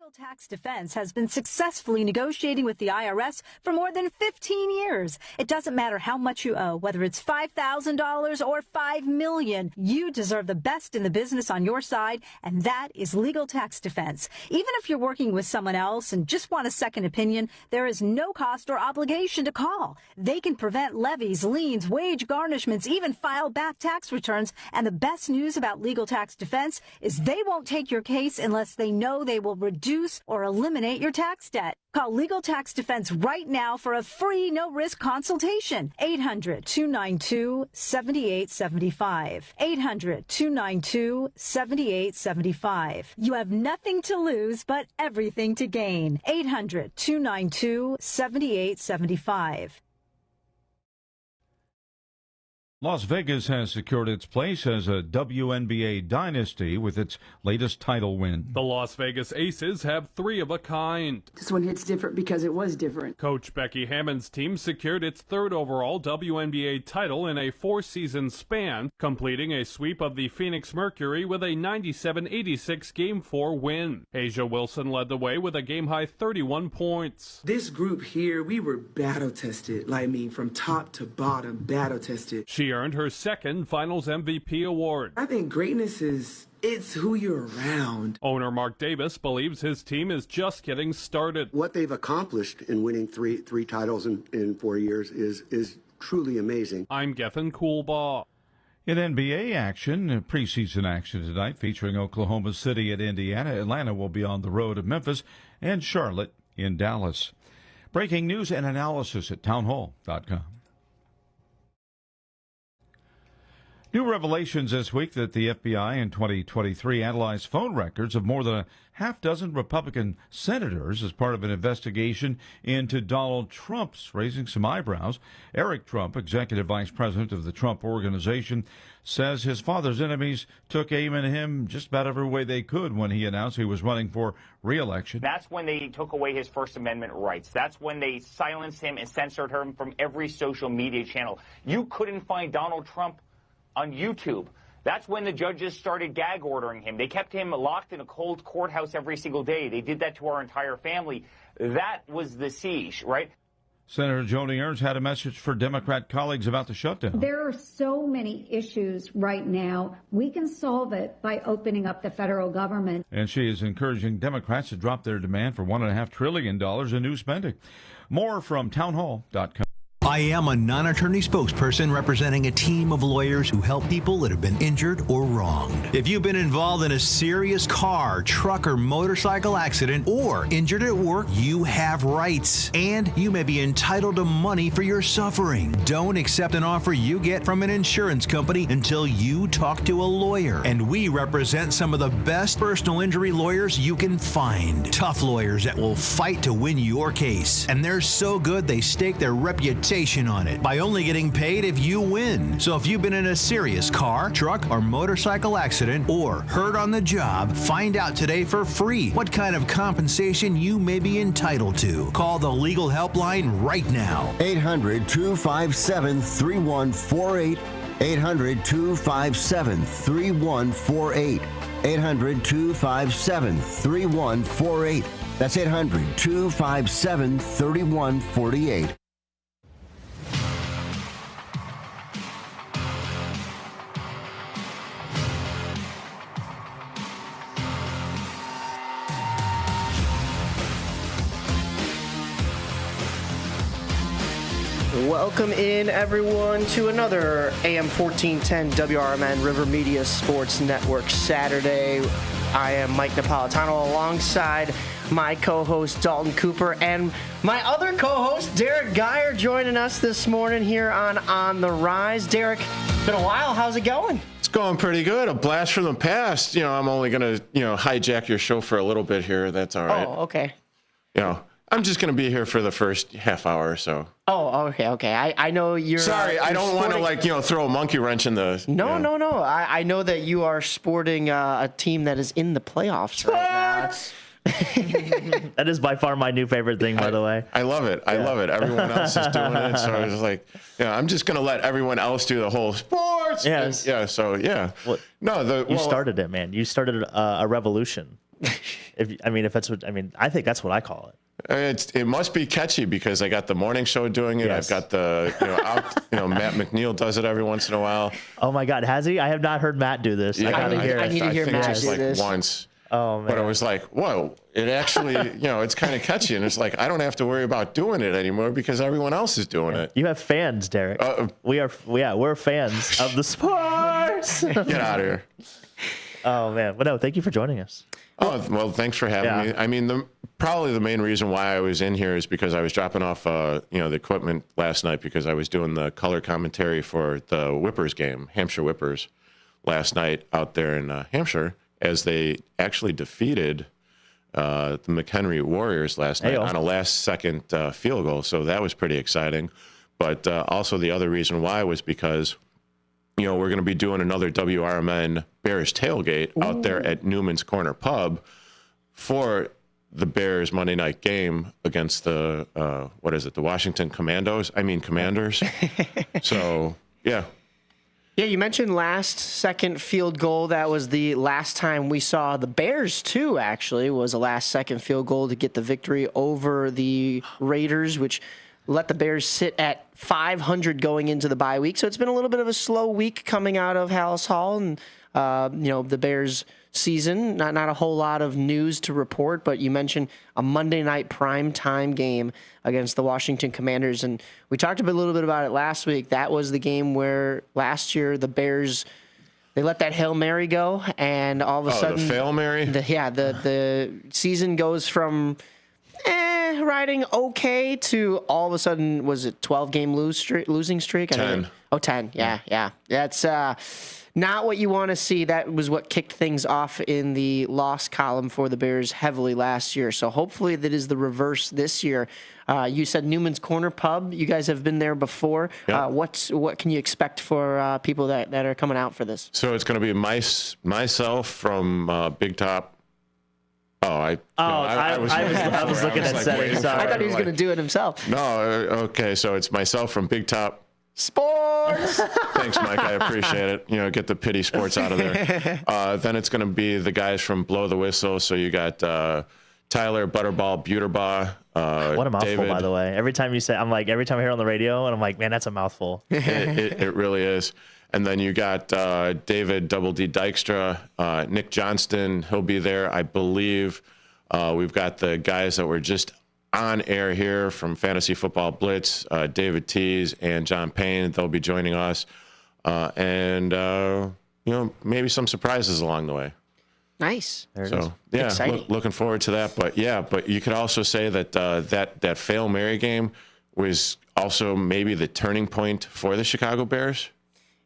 Legal tax defense has been successfully negotiating with the IRS for more than 15 years. It doesn't matter how much you owe, whether it's $5,000 or $5 million. You deserve the best in the business on your side, and that is legal tax defense. Even if you're working with someone else and just want a second opinion, there is no cost or obligation to call. They can prevent levies, liens, wage garnishments, even file back tax returns. And the best news about legal tax defense is they won't take your case unless they know they will reduce or eliminate your tax debt. Call Legal Tax Defense right now for a free, no-risk consultation. 800-292-7875. 800-292-7875. You have nothing to lose but everything to gain. 800-292-7875. Las Vegas has secured its place as a WNBA dynasty with its latest title win. The Las Vegas Aces have three of a kind. This one hits different because it was different. Coach Becky Hammond's team secured its third overall WNBA title in a four-season span, completing a sweep of the Phoenix Mercury with a 97-86 Game 4 win. Asia Wilson led the way with a game-high 31 points. This group here, we were battle-tested. From top to bottom, battle-tested. She earned her second Finals MVP award. I think greatness it's who you're around. Owner Mark Davis believes his team is just getting started. What they've accomplished in winning three titles in 4 years is truly amazing. I'm Gethin Coolbaugh. In NBA action, preseason action tonight featuring Oklahoma City at Indiana. Atlanta will be on the road at Memphis and Charlotte in Dallas. Breaking news and analysis at townhall.com. New revelations this week that the FBI in 2023 analyzed phone records of more than a half dozen Republican senators as part of an investigation into Donald Trump's, raising some eyebrows. Eric Trump, executive vice president of the Trump Organization, says his father's enemies took aim at him just about every way they could when he announced he was running for re-election. That's when they took away his First Amendment rights. That's when they silenced him and censored him from every social media channel. You couldn't find Donald Trump on YouTube. That's when the judges started gag ordering him. They kept him locked in a cold courthouse every single day. They did that to our entire family. That was the siege, right? Senator Joni Ernst had a message for Democrat colleagues about the shutdown. There are so many issues right now. We can solve it by opening up the federal government. And she is encouraging Democrats to drop their demand for $1.5 trillion in new spending. More from townhall.com. I am a non-attorney spokesperson representing a team of lawyers who help people that have been injured or wronged. If you've been involved in a serious car, truck, or motorcycle accident or injured at work, you have rights, and you may be entitled to money for your suffering. Don't accept an offer you get from an insurance company until you talk to a lawyer. And we represent some of the best personal injury lawyers you can find. Tough lawyers that will fight to win your case. And they're so good they stake their reputation on it by only getting paid if you win. So if you've been in a serious car, truck, or motorcycle accident or hurt on the job, find out today for free what kind of compensation you may be entitled to. Call the legal helpline right now. 800-257-3148. 800-257-3148. 800-257-3148. That's 800-257-3148. Welcome in, everyone, to another AM 1410 WRMN River Media Sports Network Saturday. I am Mike Napolitano alongside my co-host Dalton Cooper and my other co-host Derek Geyer joining us this morning here on The Rise. Derek, it's been a while. How's it going? It's going pretty good. A blast from the past. I'm only going to, hijack your show for a little bit here. That's all right. Oh, okay. I'm just going to be here for the first half hour or so. Oh, okay. I know you're... Sorry, I don't want to, throw a monkey wrench in the... No. I know that you are sporting a team that is in the playoffs right now. That is by far my new favorite thing, by the way. I love it. I love it. Everyone else is doing it. So I was like, I'm just going to let everyone else do the whole sports. Yes. And, so, yeah. Well, you started it, man. You started a revolution. If that's what I think that's what I call it. It must be catchy because I got the morning show doing it. Yes. I've got the Matt McNeil does it every once in a while. Oh my God, has he? I have not heard Matt do this. Yeah, I gotta hear it. I need to hear Matt do this once. Oh man! But I was like, whoa! It actually, it's kind of catchy, and it's like I don't have to worry about doing it anymore because everyone else is doing it. You have fans, Derek. We're fans of the sports. Get out of here. Oh man! But no, thank you for joining us. Oh well, thanks for having me. I mean, probably the main reason why I was in here is because I was dropping off, the equipment last night because I was doing the color commentary for the Whippers game, Hampshire Whippers, last night out there in Hampshire, as they actually defeated the McHenry Warriors last night on a last-second field goal. So that was pretty exciting. But also the other reason why was because we're going to be doing another WRMN Bears tailgate out there at Newman's Corner Pub for the Bears Monday night game against the, the Washington Commanders. So, yeah. Yeah, you mentioned last-second field goal. That was the last time we saw the Bears, too, actually, was a last-second field goal to get the victory over the Raiders, which let the Bears sit at 500 going into the bye week. So it's been a little bit of a slow week coming out of Hallis Hall and, the Bears season. Not a whole lot of news to report, but you mentioned a Monday night prime time game against the Washington Commanders. And we talked a little bit about it last week. That was the game where last year the Bears, they let that Hail Mary go, and all of a sudden... the Fail Mary? The season goes from... riding okay to all of a sudden, was it 12-game losing streak? 10. 10. Yeah. That's not what you want to see. That was what kicked things off in the loss column for the Bears heavily last year. So hopefully that is the reverse this year. You said Newman's Corner Pub. You guys have been there before. Yep. What can you expect for people that are coming out for this? So it's going to be myself from Big Top. I was looking at settings. I thought he was going to do it himself. No, okay. So it's myself from Big Top Sports. Thanks, Mike. I appreciate it. Get the pity sports out of there. Then it's going to be the guys from Blow the Whistle. So you got Tyler Butterball Buterbaugh. What a mouthful, David. by the way. Every time I hear it on the radio, and I'm like, man, that's a mouthful. It really is. And then you got David Double D Dykstra, Nick Johnston. He'll be there, I believe. We've got the guys that were just on air here from Fantasy Football Blitz, David Tees and John Payne. They'll be joining us. And maybe some surprises along the way. Nice. Looking forward to that. But you could also say that that Fail Mary game was also maybe the turning point for the Chicago Bears.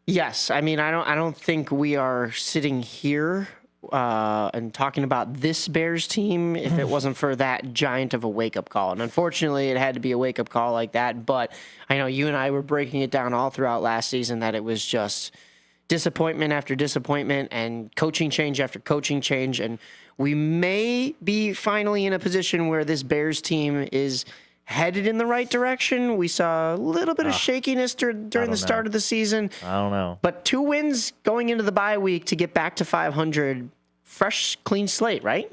Yes, I mean, I don't think we are sitting here and talking about this Bears team if it wasn't for that giant of a wake-up call. And unfortunately, it had to be a wake-up call like that. But I know you and I were breaking it down all throughout last season that it was just disappointment after disappointment and coaching change after coaching change. And we may be finally in a position where this Bears team is headed in the right direction. We saw a little bit of shakiness during the start of the season. I don't know. But 2 wins going into the bye week to get back to 500. Fresh, clean slate, right?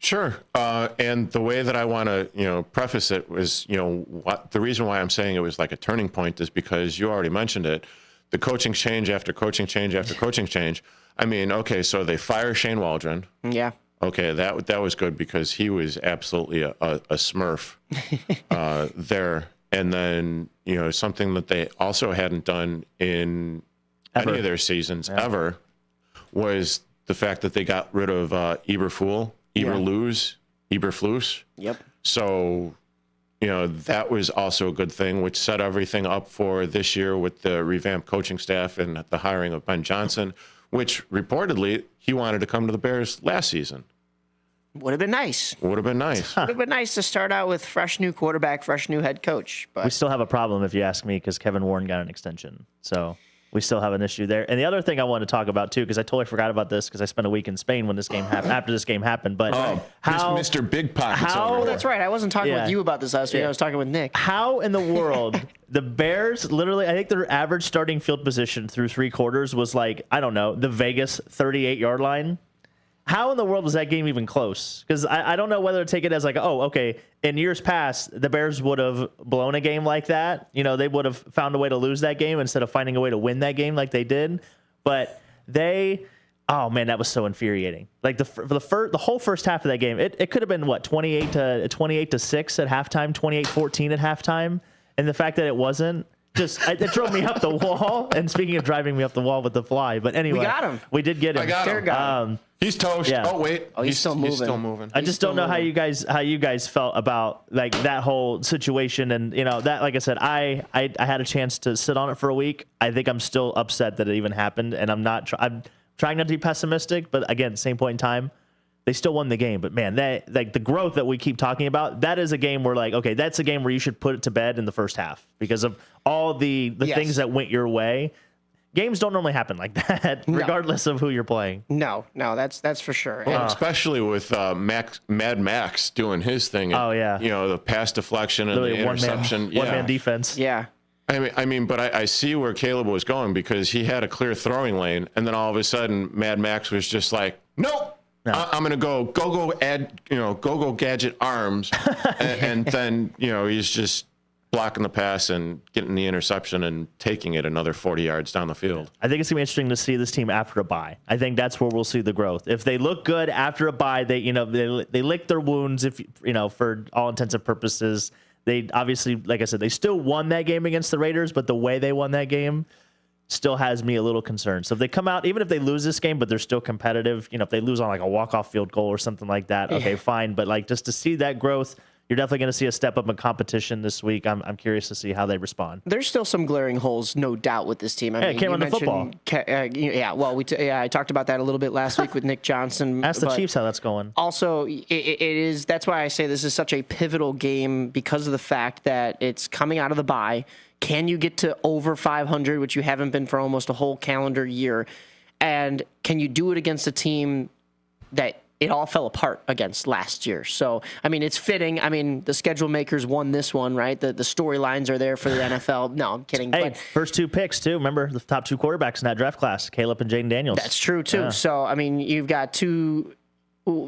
Sure. And the way that I want to, preface it was, the reason why I'm saying it was like a turning point is because you already mentioned it. The coaching change after coaching change after coaching change. I mean, okay, so they fire Shane Waldron. Yeah. Okay, that was good because he was absolutely a smurf there. And then, something that they also hadn't done in any of their seasons ever was the fact that they got rid of Eberflus. Yep. So, that was also a good thing, which set everything up for this year with the revamped coaching staff and the hiring of Ben Johnson, which reportedly he wanted to come to the Bears last season. Would have been nice. Would have been nice. Would have been nice to start out with fresh new quarterback, fresh new head coach. But we still have a problem, if you ask me, because Kevin Warren got an extension. So we still have an issue there. And the other thing I wanted to talk about, too, because I totally forgot about this because I spent a week in Spain when this game happened, after this game happened. But how Mr. Big Pockets over there. That's right. I wasn't talking with you about this last week. I was talking with Nick. How in the world the Bears literally, I think their average starting field position through 3 quarters was like, I don't know, the Vegas 38-yard line. how in the world was that game even close? Because I don't know whether to take it as like, oh, okay, in years past, the Bears would have blown a game like that. You know, they would have found a way to lose that game instead of finding a way to win that game like they did. But oh man, that was so infuriating. Like the whole first half of that game, it could have been what, 28 to 6 at halftime, 28-14 at halftime. And the fact that it wasn't, it drove me up the wall. And speaking of driving me up the wall with the fly, but anyway, we got him. We did get him. I got him. He's toast. Yeah. Oh wait, he's still moving. He's still moving. I just don't know how you guys felt about like that whole situation, and you know that, like I said, I had a chance to sit on it for a week. I think I'm still upset that it even happened, and I'm trying not to be pessimistic, but again, same point in time, they still won the game. But man, that like the growth that we keep talking about, that is a game where like, okay, that's a game where you should put it to bed in the first half because of all the things that went your way. Games don't normally happen like that, regardless of who you're playing. No, that's for sure. Well, especially with Mad Max doing his thing. Oh yeah, you know, the pass deflection and the interception, one man defense. Yeah. I mean, but I see where Caleb was going because he had a clear throwing lane, and then all of a sudden, Mad Max was just like, nope, no. I'm going to go gadget arms, and then he's just blocking the pass and getting the interception and taking it another 40 yards down the field. I think it's going to be interesting to see this team after a bye. I think that's where we'll see the growth. If they look good after a bye, they lick their wounds. If for all intents and purposes. They obviously, like I said, they still won that game against the Raiders, but the way they won that game still has me a little concerned. So if they come out, even if they lose this game, but they're still competitive, if they lose on like a walk-off field goal or something like that, okay, fine. But like just to see that growth, you're definitely going to see a step up in competition this week. I'm curious to see how they respond. There's still some glaring holes, no doubt, with this team. I can't run the football. I talked about that a little bit last week with Nick Johnson. Ask the Chiefs how that's going. Also, it is. That's why I say this is such a pivotal game because of the fact that it's coming out of the bye. Can you get to over 500, which you haven't been for almost a whole calendar year? And can you do it against a team that it all fell apart against last year? So, I mean, it's fitting. I mean, the schedule makers won this one, right? The storylines are there for the NFL. No, I'm kidding. Hey, first two picks, too. Remember, the top two quarterbacks in that draft class, Caleb and Jaden Daniels. That's true, too. Yeah. So, I mean, you've got two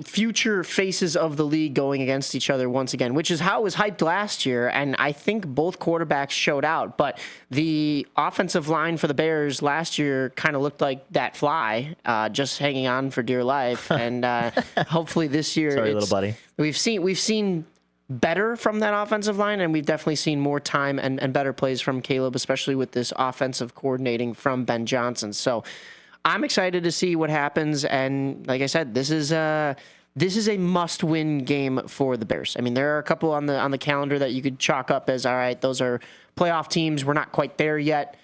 future faces of the league going against each other once again, which is how it was hyped last year, and I think both quarterbacks showed out. But the offensive line for the Bears last year kind of looked like that fly, just hanging on for dear life. And hopefully this year, sorry, little buddy, we've seen better from that offensive line, and we've definitely seen more time and better plays from Caleb, especially with this offensive coordinating from Ben Johnson. So I'm excited to see what happens, and like I said, this is a must-win game for the Bears. I mean, there are a couple on the calendar that you could chalk up as, all right, those are playoff teams. We're not quite there yet,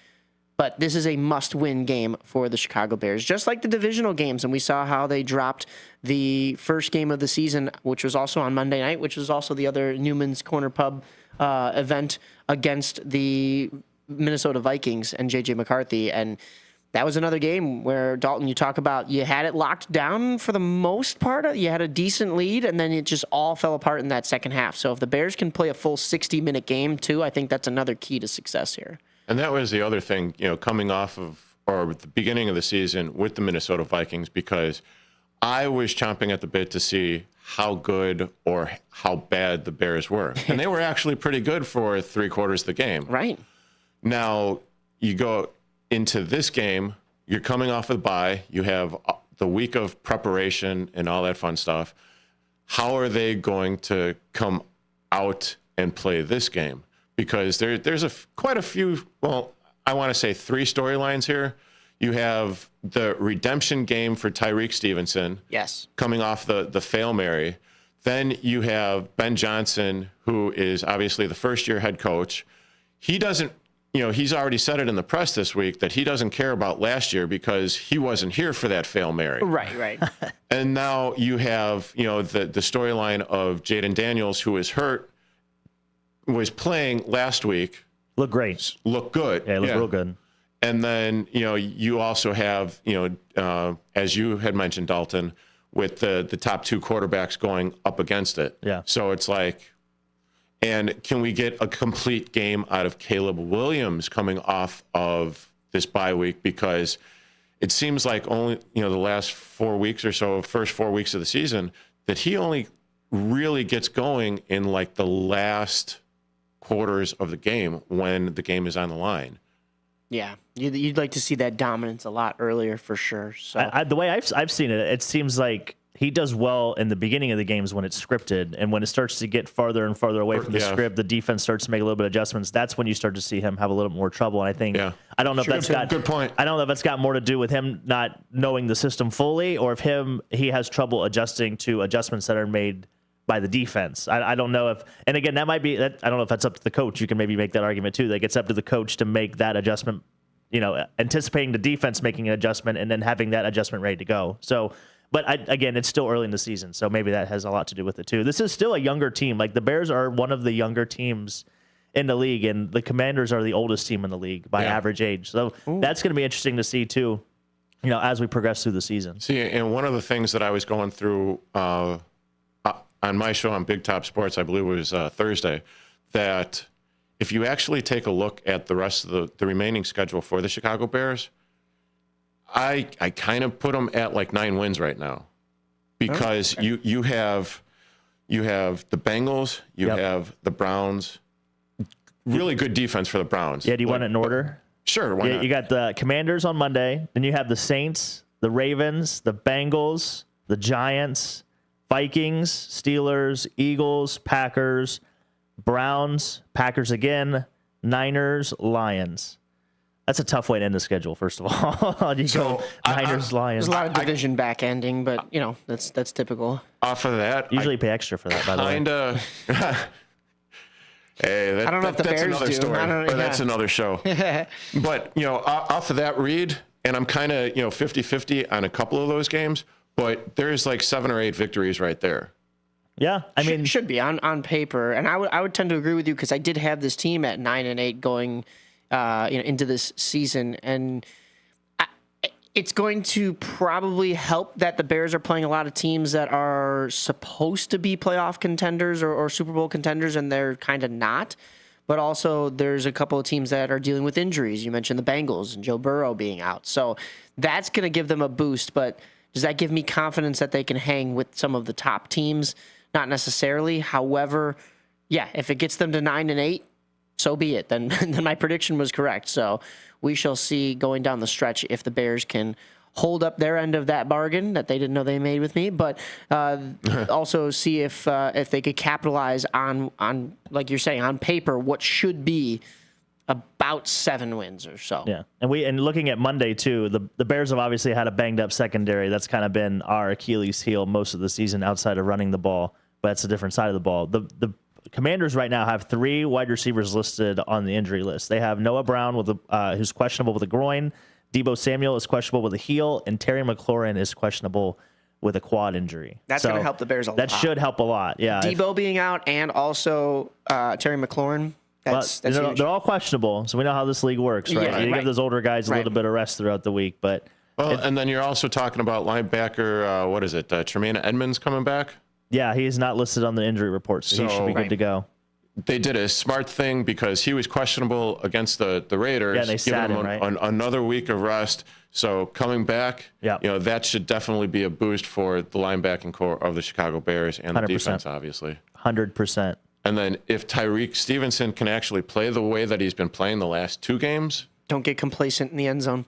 but this is a must-win game for the Chicago Bears, just like the divisional games, and we saw how they dropped the first game of the season, which was also on Monday night, which was also the other Newman's Corner Pub event against the Minnesota Vikings and J.J. McCarthy, and that was another game where, Dalton, you talk about you had it locked down for the most part. You had a decent lead, and then it just all fell apart in that second half. So if the Bears can play a full 60-minute game, too, I think that's another key to success here. And that was the other thing, coming off of, or at the beginning of the season with the Minnesota Vikings, because I was chomping at the bit to see how good or how bad the Bears were. And they were actually pretty good for 3/4 of the game. Right. Now, you go into this game, you're coming off of the bye, you have the week of preparation and all that fun stuff. How are they going to come out and play this game? Because there's quite a few, well, I want to say 3 storylines here. You have the redemption game for Tyreek Stevenson. Yes. Coming off the Fail Mary. Then you have Ben Johnson, who is obviously the first-year head coach. He doesn't, he's already said it in the press this week that he doesn't care about last year because he wasn't here for that Fail Mary. Right. And now you have, the storyline of Jaden Daniels, who is hurt, was playing last week. Looked great. Looked good. Yeah, looked real good. And then, you also have, as you had mentioned, Dalton, with the top 2 quarterbacks going up against it. Yeah. So it's like, and can we get a complete game out of Caleb Williams coming off of this bye week? Because it seems like only, the last 4 weeks or so, first 4 weeks of the season, that he only really gets going in like the last quarters of the game when the game is on the line. Yeah, you'd like to see that dominance a lot earlier for sure. So the way I've seen it, it seems like he does well in the beginning of the games when it's scripted, and when it starts to get farther and farther away from the script, the defense starts to make a little bit of adjustments. That's when you start to see him have a little more trouble. And I think I don't know if that's got good point. I don't know if that's got more to do with him not knowing the system fully, or if he has trouble adjusting to adjustments that are made by the defense. I don't know if, and again, that might be that. I don't know if that's up to the coach. You can maybe make that argument too. Like it's up to the coach to make that adjustment. Anticipating the defense making an adjustment and then having that adjustment ready to go. So. But again, it's still early in the season, so maybe that has a lot to do with it too. This is still a younger team. Like the Bears are one of the younger teams in the league, and the Commanders are the oldest team in the league by average age. So that's going to be interesting to see too, as we progress through the season. See, and one of the things that I was going through on my show on Big Top Sports, I believe it was Thursday, that if you actually take a look at the rest of the remaining schedule for the Chicago Bears, I kind of put them at like 9 wins right now, because you have the Bengals, you have the Browns, really good defense for the Browns. Yeah, do you want it in order? Sure, why not? You got the Commanders on Monday, then you have the Saints, the Ravens, the Bengals, the Giants, Vikings, Steelers, Eagles, Packers, Browns, Packers again, Niners, Lions. That's a tough way to end the schedule, first of all. Niners, Lions. There's a lot of division back ending, but, that's typical. Off of that, usually pay extra for that, by the way. Hey, I don't know if the that's Bears another do. story. That's another show. But, off of that read, and I'm kind of, 50-50 on a couple of those games, but there's like 7 or 8 victories right there. Yeah, I mean, should be on paper. And I would tend to agree with you, because I did have this team at 9-8 going into this season, and it's going to probably help that the Bears are playing a lot of teams that are supposed to be playoff contenders or Super Bowl contenders, and they're kind of not. But also, there's a couple of teams that are dealing with injuries. You mentioned the Bengals and Joe Burrow being out, so that's going to give them a boost. But does that give me confidence that they can hang with some of the top teams? Not necessarily. However, if it gets them to 9-8. So be it. Then my prediction was correct. So we shall see going down the stretch if the Bears can hold up their end of that bargain that they didn't know they made with me, but also see if they could capitalize on like you're saying, on paper, what should be about 7 wins or so. Yeah, and looking at Monday too, the Bears have obviously had a banged up secondary. That's kind of been our Achilles heel most of the season outside of running the ball, but it's a different side of the ball. The Commanders right now have 3 wide receivers listed on the injury list. They have Noah Brown who's questionable with a groin, Deebo Samuel is questionable with a heel, and Terry McLaurin is questionable with a quad injury. That's going to help the Bears a lot. That should help a lot, yeah. Deebo being out and also Terry McLaurin. That's they're all questionable, so we know how this league works, right? Yeah, you give those older guys a little bit of rest throughout the week, but and then you're also talking about linebacker. Tremaine Edmonds coming back. Yeah, he is not listed on the injury report, so he should be good to go. They did a smart thing because he was questionable against the Raiders. Yeah, they sat him, right? Another week of rest. So coming back, that should definitely be a boost for the linebacking core of the Chicago Bears and the 100%. Defense, obviously. 100%. And then if Tyreek Stevenson can actually play the way that he's been playing the last 2 games. Don't get complacent in the end zone.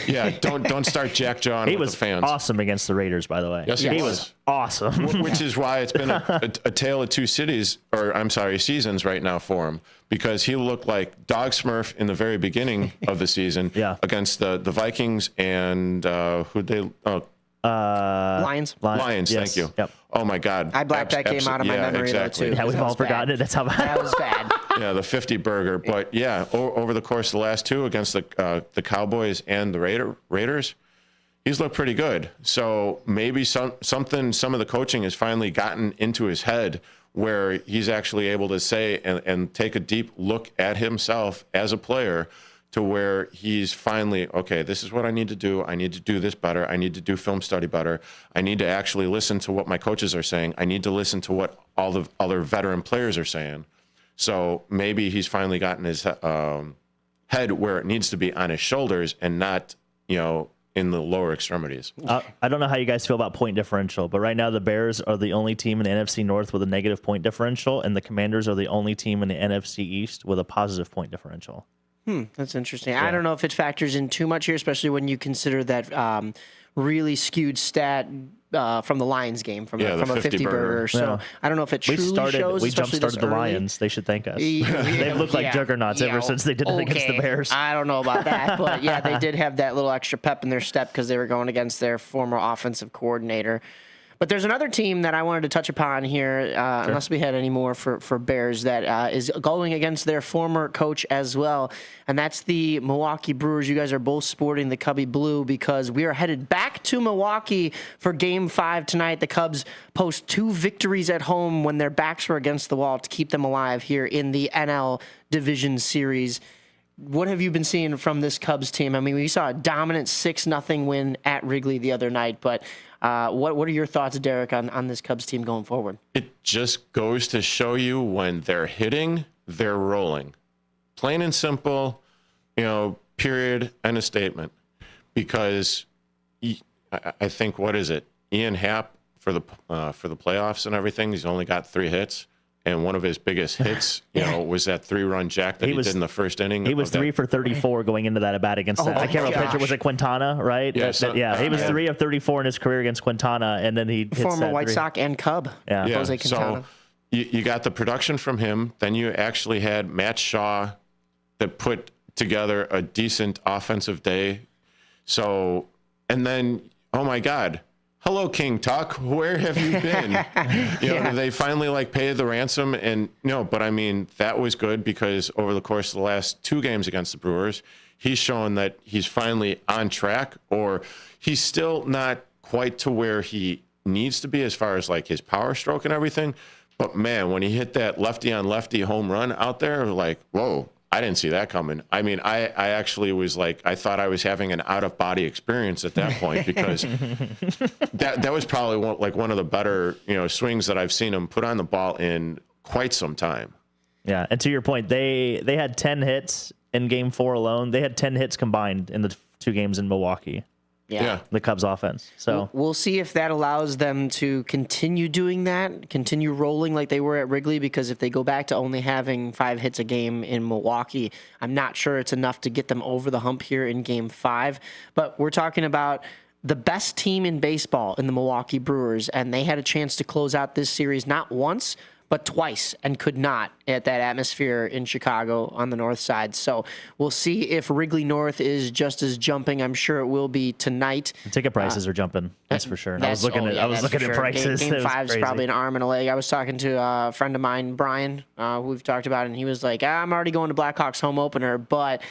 Yeah, don't start jackjawing with the fans. He was awesome against the Raiders, by the way. Yes, he was awesome. Which is why it's been a tale of 2 seasons right now for him, because he looked like Dog Smurf in the very beginning of the season against the Vikings and Lions. Lions, yes. Thank you. Yep. Oh, my God. I blacked that game out of my memory, exactly. though, too. Yeah, we've all forgotten it. That's how bad. That was bad. Yeah, the 50 burger. But, over the course of the last 2 against the Cowboys and the Raiders, he's looked pretty good. So maybe some of the coaching has finally gotten into his head where he's actually able to say and take a deep look at himself as a player to where he's finally, okay, this is what I need to do. I need to do this better. I need to do film study better. I need to actually listen to what my coaches are saying. I need to listen to what all the other veteran players are saying. So maybe he's finally gotten his head where it needs to be on his shoulders and not, in the lower extremities. I don't know how you guys feel about point differential, but right now the Bears are the only team in the NFC North with a negative point differential, and the Commanders are the only team in the NFC East with a positive point differential. That's interesting. Yeah. I don't know if it factors in too much here, especially when you consider that really skewed stat from the Lions game, from a 50 burger. So Yeah. I don't know if it truly shows. We especially jump-started this the early. Lions. They should thank us. Yeah, They've looked like yeah, juggernauts ever since they did it against the okay. Bears. I don't know about that, but yeah, they did have that little extra pep in their step because they were going against their former offensive coordinator. But there's another team that I wanted to touch upon here, unless we had any more for Bears, that is going against their former coach as well, and that's the Milwaukee Brewers. You guys are both sporting the Cubby Blue because we are headed back to Milwaukee for Game 5 tonight. The Cubs post 2 victories at home when their backs were against the wall to keep them alive here in the NL Division Series. What have you been seeing from this Cubs team? I mean, we saw a dominant 6-0 win at Wrigley the other night, but what are your thoughts, Derek, on this Cubs team going forward? It just goes to show you when they're hitting, they're rolling. Plain and simple, period, end of statement. Because I think, what is it? Ian Happ for the playoffs and everything, he's only got 3 hits. And one of his biggest hits, was that 3-run jack that he did in the first inning. He was 3 for 34 going into that at bat against that. I can't remember pitcher. Was it Quintana, right? Yeah, he was 3 of 34 in his career against Quintana, and then he hits former that White 3. Sox and Cub. Yeah. Jose Quintana. So you got the production from him. Then you actually had Matt Shaw that put together a decent offensive day. So, and then, oh my God. Hello, King Tuck. Where have you been? They finally paid the ransom, and but I mean that was good because over the course of the last 2 games against the Brewers, he's shown that he's finally on track, or he's still not quite to where he needs to be as far as his power stroke and everything. But man, when he hit that lefty on lefty home run out there, whoa. I didn't see that coming. I mean, I actually was I thought I was having an out-of-body experience at that point because that was probably one of the better, swings that I've seen him put on the ball in quite some time. Yeah, and to your point, they had 10 hits in Game 4 alone. They had 10 hits combined in the 2 games in Milwaukee. Yeah. The Cubs offense. So we'll see if that allows them to continue doing that, continue rolling like they were at Wrigley, because if they go back to only having 5 hits a game in Milwaukee, I'm not sure it's enough to get them over the hump here in Game 5. But we're talking about the best team in baseball in the Milwaukee Brewers, and they had a chance to close out this series not once, but twice, and could not at that atmosphere in Chicago on the north side. So we'll see if Wrigley North is just as jumping. I'm sure it will be tonight. The ticket prices are jumping. That's for sure. I was looking at prices. Game 5 is probably an arm and a leg. I was talking to a friend of mine, Brian, who we've talked about, and he was like, I'm already going to Blackhawks home opener, but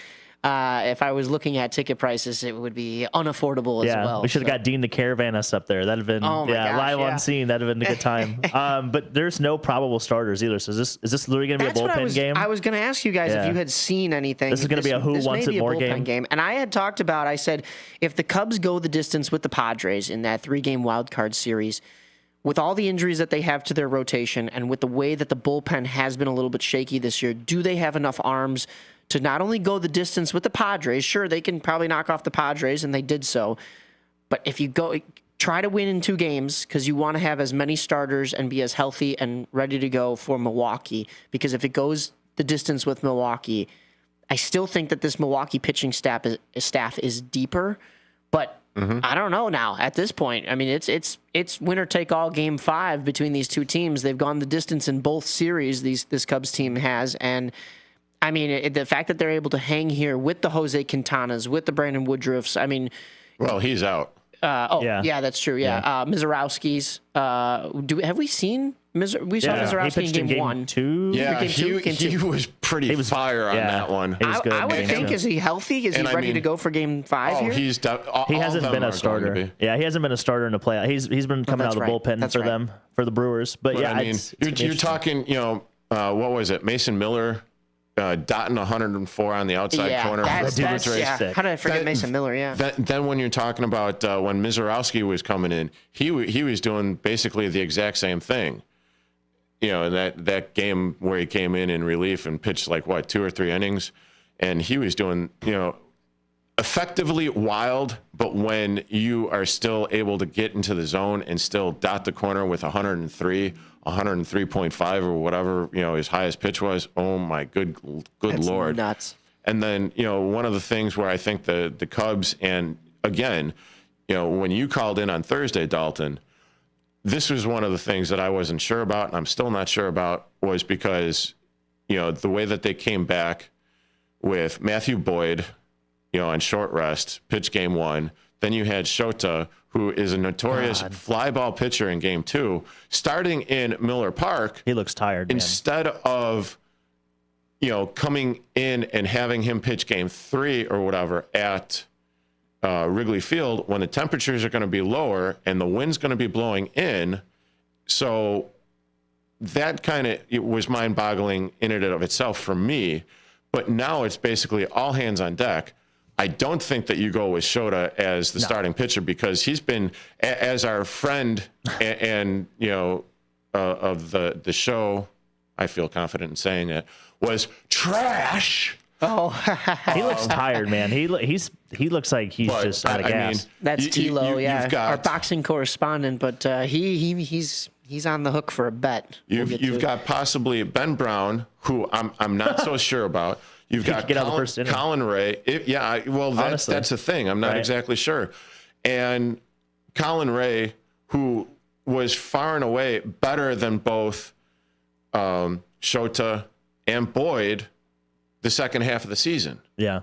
if I was looking at ticket prices, it would be unaffordable as well. We should have got Dean to caravan us up there. That'd have been live on scene. That'd have been a good time. But there's no probable starters either. So is this literally going to be a bullpen game? I was going to ask you guys if you had seen anything. This is going to be a who wants it more game. And I had talked about, I said, if the Cubs go the distance with the Padres in that 3-game wild card series, with all the injuries that they have to their rotation and with the way that the bullpen has been a little bit shaky this year, do they have enough arms to not only go the distance with the Padres? Sure, they can probably knock off the Padres, and they did so. But if you try to win in 2 games, because you want to have as many starters and be as healthy and ready to go for Milwaukee. Because if it goes the distance with Milwaukee, I still think that this Milwaukee pitching staff is deeper. But I don't know now at this point. I mean, it's winner take all Game 5 between these 2 teams. They've gone the distance in both series. This Cubs team has, and I mean, the fact that they're able to hang here with the Jose Quintanas, with the Brandon Woodruffs, I mean... Well, he's out. Yeah, that's true, yeah. Mizorowski's. Have we seen... We saw Mizorowski in Game 1. 2? Yeah, he was pretty fire on that one. I would think, is he healthy? Is he ready to go for Game 5 here? He hasn't been a starter. Yeah, he hasn't been a starter in the playoff. He's been coming out of the bullpen for them, for the Brewers. But yeah, I mean, you're talking, what was it? Mason Miller... dotting 104 on the outside corner. How did I forget Mason Miller? Yeah. Then when you're talking about when Mizorowski was coming in, he was doing basically the exact same thing. In that game where he came in relief and pitched 2 or 3 innings, and he was doing effectively wild, but when you are still able to get into the zone and still dot the corner with 103.5 or whatever, his highest pitch was, oh my good That's Lord. Nuts. And then, one of the things where I think the Cubs, and again, when you called in on Thursday, Dalton, this was one of the things that I wasn't sure about, and I'm still not sure about, was because, the way that they came back with Matthew Boyd, on short rest, pitch game 1. Then you had Shota, who is a notorious fly ball pitcher in game 2, starting in Miller Park. He looks tired, instead of, coming in and having him pitch game 3 or whatever at Wrigley Field when the temperatures are going to be lower and the wind's going to be blowing in. So that kind of was mind-boggling in and of itself for me. But now it's basically all hands on deck. I don't think that you go with Shota as the starting pitcher because he's been, as our friend and of the show, I feel confident in saying it, was trash. Oh, he looks tired, man. He looks like he's just out of gas. That's Tilo, our boxing correspondent, but he's on the hook for a bet. You've got possibly Ben Brown, who I'm not so sure about. You've got Colin Ray. That's the thing. I'm not exactly sure. And Colin Ray, who was far and away better than both Shota and Boyd the second half of the season. Yeah.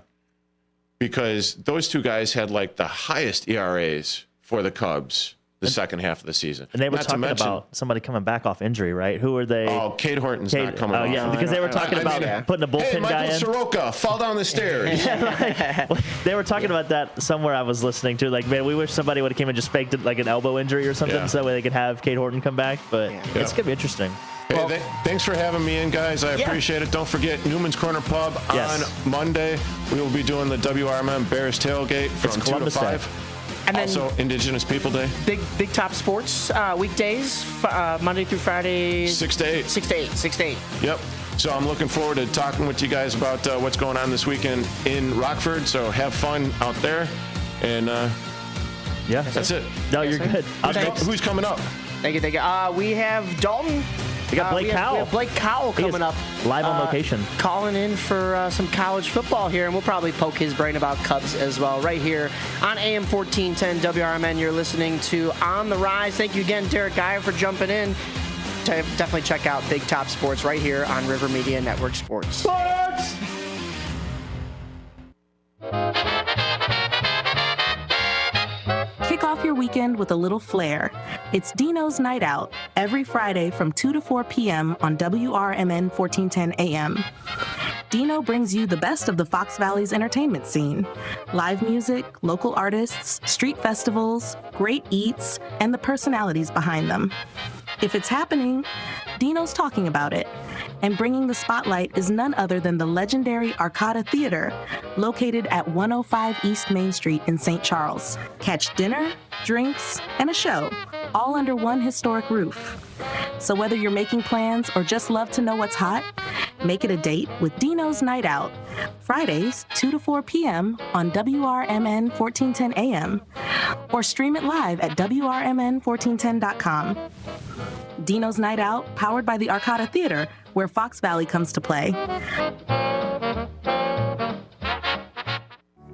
Because those two guys had like the highest ERAs for the Cubs the second half of the season. And they were talking about somebody coming back off injury, right? Who are they? Oh, Cade Horton's not coming off. Yeah, because they were talking about putting a bullpen guy in. Michael Soroka, fall down the stairs. They were talking about that somewhere I was listening to. Like, man, we wish somebody would have came and just faked it like an elbow injury or something so that way they could have Cade Horton come back. But it's going to be interesting. Hey, thanks for having me in, guys. I appreciate it. Don't forget Newman's Corner Pub on Monday. We will be doing the WRMN Bears Tailgate from 2 to 5. And also Indigenous People Day. Big Top Sports weekdays, Monday through Friday. 6 to 8. 6 to 8. 6 to 8. Yep. So I'm looking forward to talking with you guys about what's going on this weekend in Rockford. So have fun out there. And that's it. No, you're good. Who's coming up? Thank you. We have Dalton. We got Blake Cowell. We have Blake Cowell coming up. Live on location. Calling in for some college football here, and we'll probably poke his brain about Cubs as well right here on AM 1410 WRMN. You're listening to On the Rise. Thank you again, Derek Geyer, for jumping in. Definitely check out Big Top Sports right here on River Media Network Sports. Kick off your weekend with a little flair. It's Dino's Night Out, every Friday from 2 to 4 p.m. on WRMN 1410 AM. Dino brings you the best of the Fox Valley's entertainment scene. Live music, local artists, street festivals, great eats, and the personalities behind them. If it's happening, Dino's talking about it. And bringing the spotlight is none other than the legendary Arcada Theater, located at 105 East Main Street in St. Charles. Catch dinner, drinks, and a show, all under one historic roof. So whether you're making plans or just love to know what's hot, make it a date with Dino's Night Out, Fridays, 2 to 4 p.m. on WRMN 1410 AM, or stream it live at WRMN1410.com. Dino's Night Out, powered by the Arcada Theater, where Fox Valley comes to play.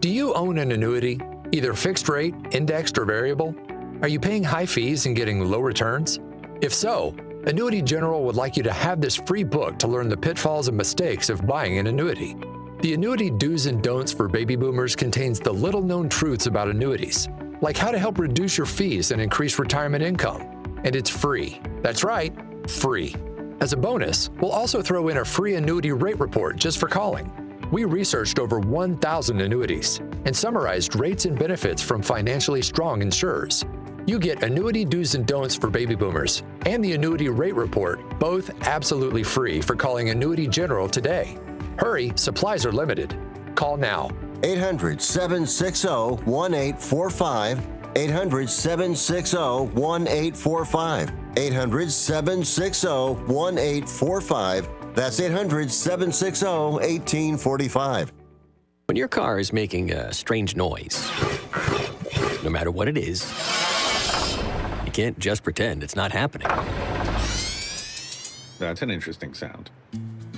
Do you own an annuity, either fixed rate, indexed, or variable? Are you paying high fees and getting low returns? If so, Annuity General would like you to have this free book to learn the pitfalls and mistakes of buying an annuity. The Annuity Do's and Don'ts for Baby Boomers contains the little-known truths about annuities, like how to help reduce your fees and increase retirement income. And it's free. That's right, free. As a bonus, we'll also throw in a free annuity rate report just for calling. We researched over 1,000 annuities and summarized rates and benefits from financially strong insurers. You get Annuity Do's and Don'ts for Baby Boomers and the Annuity Rate Report, both absolutely free for calling Annuity General today. Hurry, supplies are limited. Call now. 800-760-1845. 800-760-1845. 800-760-1845. That's 800-760-1845. When your car is making a strange noise, no matter what it is, you can't just pretend it's not happening. That's an interesting sound.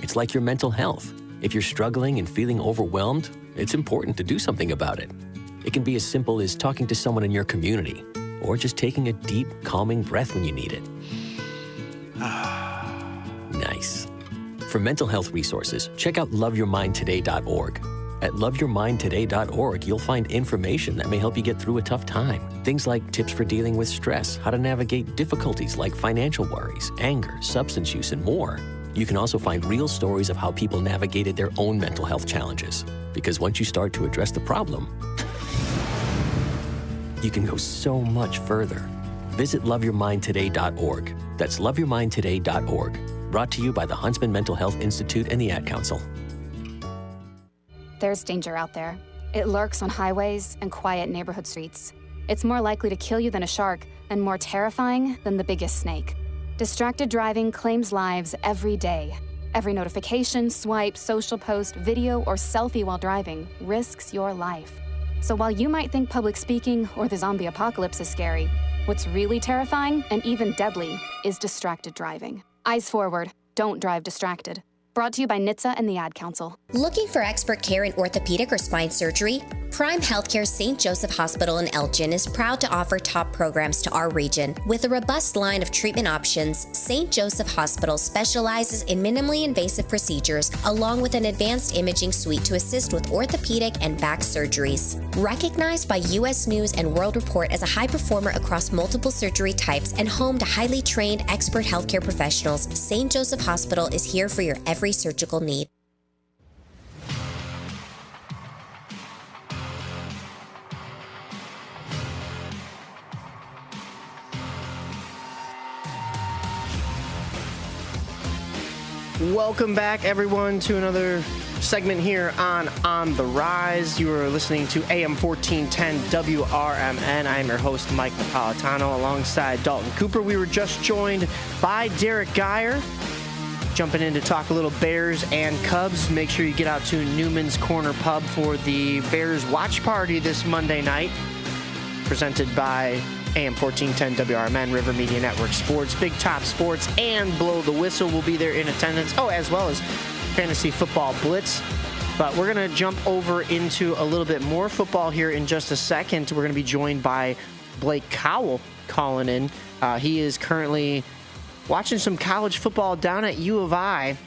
It's like your mental health. If you're struggling and feeling overwhelmed, it's important to do something about it. It can be as simple as talking to someone in your community, or just taking a deep, calming breath when you need it. Nice. For mental health resources, check out loveyourmindtoday.org. At loveyourmindtoday.org, you'll find information that may help you get through a tough time. Things like tips for dealing with stress, how to navigate difficulties like financial worries, anger, substance use, and more. You can also find real stories of how people navigated their own mental health challenges. Because once you start to address the problem, you can go so much further. Visit loveyourmindtoday.org. That's loveyourmindtoday.org. Brought to you by the Huntsman Mental Health Institute and the Ad Council. There's danger out there. It lurks on highways and quiet neighborhood streets. It's more likely to kill you than a shark, and more terrifying than the biggest snake. Distracted driving claims lives every day. Every notification, swipe, social post, video, or selfie while driving risks your life. So while you might think public speaking or the zombie apocalypse is scary, what's really terrifying and even deadly is distracted driving. Eyes forward. Don't drive distracted. Brought to you by NHTSA and the Ad Council. Looking for expert care in orthopedic or spine surgery? Prime Healthcare St. Joseph Hospital in Elgin is proud to offer top programs to our region. With a robust line of treatment options, St. Joseph Hospital specializes in minimally invasive procedures along with an advanced imaging suite to assist with orthopedic and back surgeries. Recognized by U.S. News and World Report as a high performer across multiple surgery types and home to highly trained expert healthcare professionals, St. Joseph Hospital is here for your every surgical need. Welcome back, everyone, to another segment here on the Rise. You are listening to AM 1410 WRMN. I am your host, Mike Napolitano, alongside Dalton Cooper. We were just joined by Derek Geyer, jumping in to talk a little Bears and Cubs. Make sure you get out to Newman's Corner Pub for the Bears watch party this Monday night, presented by AM 1410 WRMN, River Media Network Sports, Big Top Sports, and Blow the Whistle will be there in attendance. Oh, as well as Fantasy Football Blitz. But we're going to jump over into a little bit more football here in just a second. We're going to be joined by Blake Cowell calling in. He is currently watching some college football down at U of I.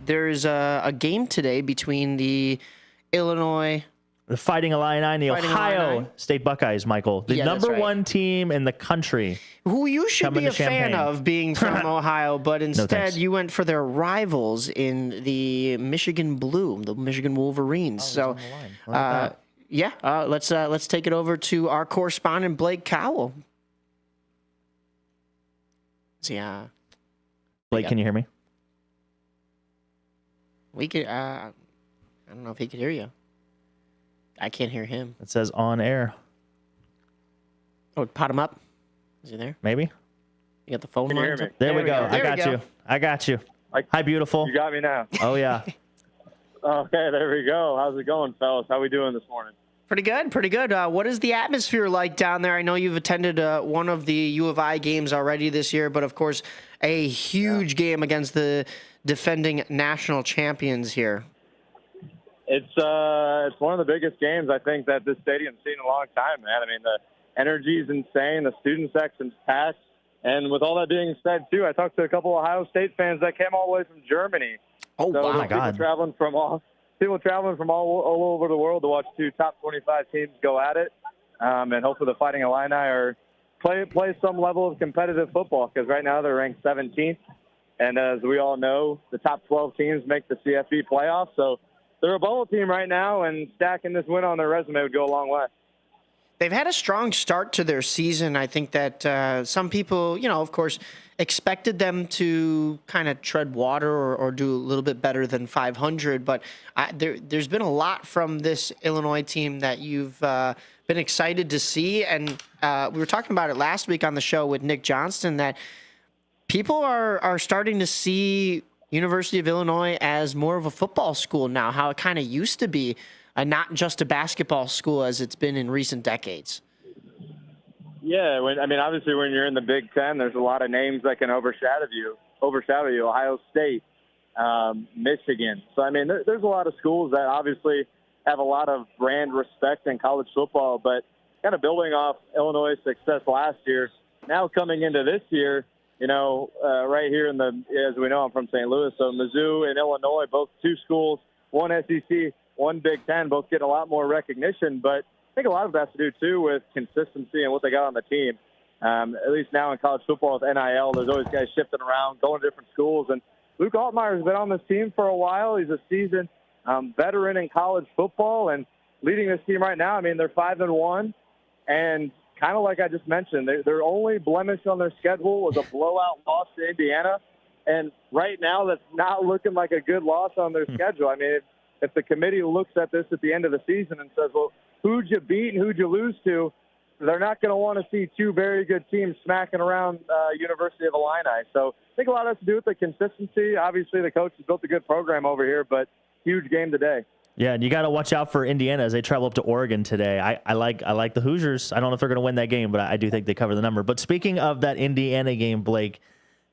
There's a game today between the Fighting Illini and the Ohio State Buckeyes, Michael. The number one team in the country. Who you should be a fan of, being from Ohio, but instead you went for their rivals in the Michigan Blue, the Michigan Wolverines. Let's take it over to our correspondent, Blake Cowell. Blake, can you hear me? We could. I don't know if he could hear you. I can't hear him. It says on air. Oh, pot him up. Is he there? Maybe. You got the phone line? There we go. I got you. Hi, beautiful. You got me now. Oh, yeah. Okay, there we go. How's it going, fellas? How we doing this morning? Pretty good, pretty good. What is the atmosphere like down there? I know you've attended one of the U of I games already this year, but of course, a huge game against the defending national champions here. It's one of the biggest games I think that this stadium's seen in a long time, man. I mean, the energy is insane. The student section's packed. And with all that being said, too, I talked to a couple of Ohio State fans that came all the way from Germany. Oh, so wow. My God. People traveling from all over the world to watch two top 25 teams go at it. And hopefully the Fighting Illini are play some level of competitive football, because right now they're ranked 17th. And as we all know, the top 12 teams make the CFB playoffs. So they're a bubble team right now, and stacking this win on their resume would go a long way. They've had a strong start to their season. I think that some people, of course, expected them to kind of tread water or do a little bit better than 500. But there's been a lot from this Illinois team that you've been excited to see. And we were talking about it last week on the show with Nick Johnston, that people are starting to see University of Illinois as more of a football school now, how it kind of used to be not just a basketball school as it's been in recent decades. Yeah, obviously when you're in the Big Ten, there's a lot of names that can overshadow you. Ohio State, Michigan. So, there's a lot of schools that obviously have a lot of brand respect in college football, but kind of building off Illinois' success last year, now coming into this year, right here as we know, I'm from St. Louis, so Mizzou and Illinois, both two schools, one SEC, one Big Ten, both get a lot more recognition, but I think a lot of that has to do, too, with consistency and what they got on the team. At least now in college football with NIL, there's always guys shifting around, going to different schools. And Luke Altmaier's been on this team for a while. He's a seasoned veteran in college football and leading this team right now. They're 5-1. And kind of like I just mentioned, their only blemish on their schedule was a blowout loss to Indiana. And right now, that's not looking like a good loss on their schedule. If the committee looks at this at the end of the season and says, well, who'd you beat and who'd you lose to, they're not going to want to see two very good teams smacking around University of Illini. So I think a lot of it has to do with the consistency. Obviously, the coach has built a good program over here, but huge game today. Yeah, and you got to watch out for Indiana as they travel up to Oregon today. I like the Hoosiers. I don't know if they're going to win that game, but I do think they cover the number. But speaking of that Indiana game, Blake,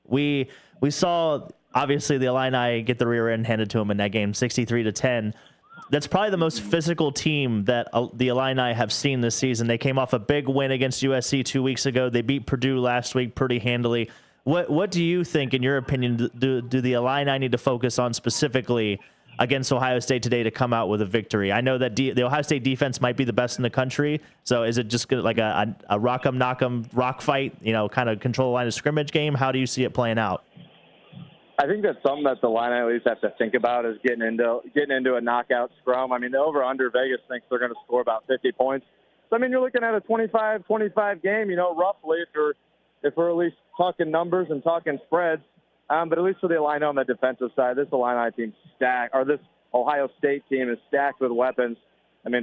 we saw obviously the Illini get the rear end handed to them in that game, 63-10. That's probably the most physical team that the Illini have seen this season. They came off a big win against USC 2 weeks ago. They beat Purdue last week pretty handily. What do you think, in your opinion, do the Illini need to focus on specifically against Ohio State today to come out with a victory? I know that the Ohio State defense might be the best in the country. So is it just like a rock 'em, knock 'em, rock fight, kind of control the line of scrimmage game? How do you see it playing out? I think that's something that the Illini at least have to think about is getting into a knockout scrum. The over-under Vegas thinks they're going to score about 50 points. So, you're looking at a 25-25 game, roughly, if we're at least talking numbers and talking spreads. But at least for the Illini on the defensive side, this Illini team this Ohio State team is stacked with weapons.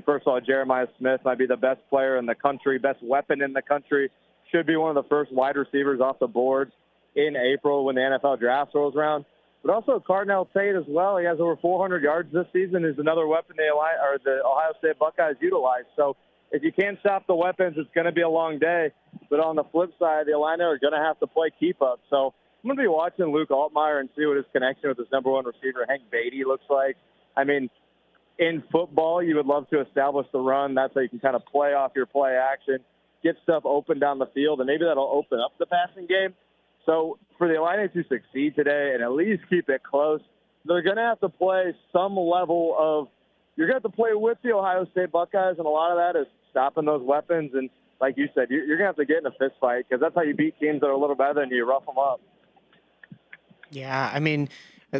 First of all, Jeremiah Smith might be the best player in the country, best weapon in the country, should be one of the first wide receivers off the board in April when the NFL draft rolls around. But also Cardinal Tate as well. He has over 400 yards this season. Is another weapon the Ohio State Buckeyes utilize. So if you can't stop the weapons, it's going to be a long day. But on the flip side, the Illini are going to have to play keep up. So I'm going to be watching Luke Altmaier and see what his connection with his number one receiver, Hank Beatty, looks like. In football, you would love to establish the run. That's how you can kind of play off your play action, get stuff open down the field, and maybe that'll open up the passing game. So for the Illini to succeed today and at least keep it close, they're going to have to play some level of – you're going to have to play with the Ohio State Buckeyes, and a lot of that is stopping those weapons. And like you said, you're going to have to get in a fist fight because that's how you beat teams that are a little better than you, rough them up. Yeah,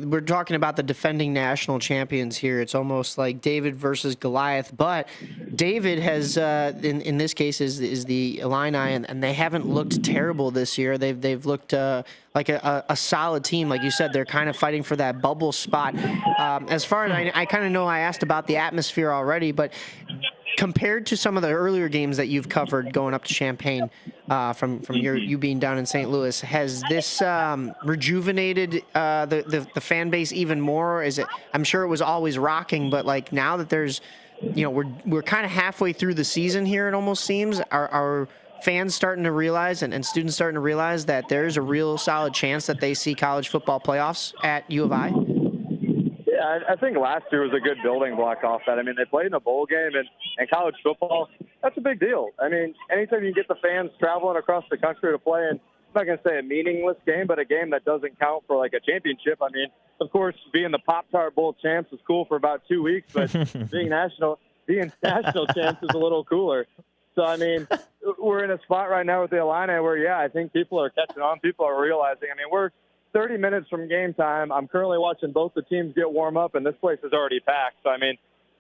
we're talking about the defending national champions here. It's almost like David versus Goliath. But David has, in this case, is the Illini, and they haven't looked terrible this year. They've looked like a solid team. Like you said, they're kind of fighting for that bubble spot. As far as I kind of know, I asked about the atmosphere already, but compared to some of the earlier games that you've covered going up to Champaign from you being down in St. Louis, has this rejuvenated the fan base even more? Is it? I'm sure it was always rocking, but like now that there's, we're kind of halfway through the season here. It almost seems are fans starting to realize and students starting to realize that there's a real solid chance that they see college football playoffs at U of I. Yeah, I think last year was a good building block off that. They played in a bowl game, and college football, that's a big deal. Anytime you get the fans traveling across the country to play in, I'm not going to say a meaningless game, but a game that doesn't count for like a championship. Of course, being the Pop-Tart Bowl champs is cool for about 2 weeks, but being national champs is a little cooler. So, we're in a spot right now with the Illini where, I think people are catching on. People are realizing, we're 30 minutes from game time. I'm currently watching both the teams get warm up, and this place is already packed. So,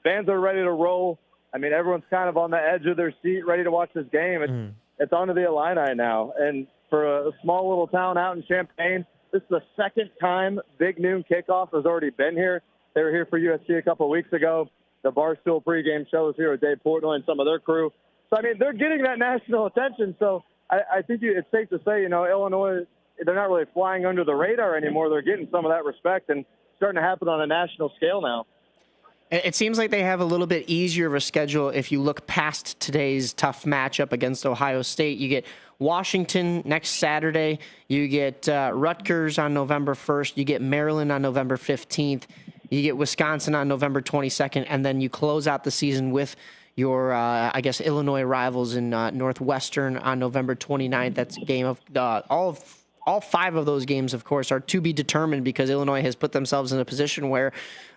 fans are ready to roll. Everyone's kind of on the edge of their seat, ready to watch this game. It's on to the Illini now. And for a small little town out in Champaign, this is the second time Big Noon Kickoff has already been here. They were here for USC a couple of weeks ago. The Barstool pregame show was here with Dave Portnoy and some of their crew. So, they're getting that national attention. So I think it's safe to say, Illinois they're not really flying under the radar anymore. They're getting some of that respect and starting to happen on a national scale now. It seems like they have a little bit easier of a schedule if you look past today's tough matchup against Ohio State. You get Washington next Saturday. You get Rutgers on November 1st. You get Maryland on November 15th. You get Wisconsin on November 22nd. And then you close out the season with your, Illinois rivals in Northwestern on November 29th. That's a game of all 5 of those games, of course, are to be determined because Illinois has put themselves in a position where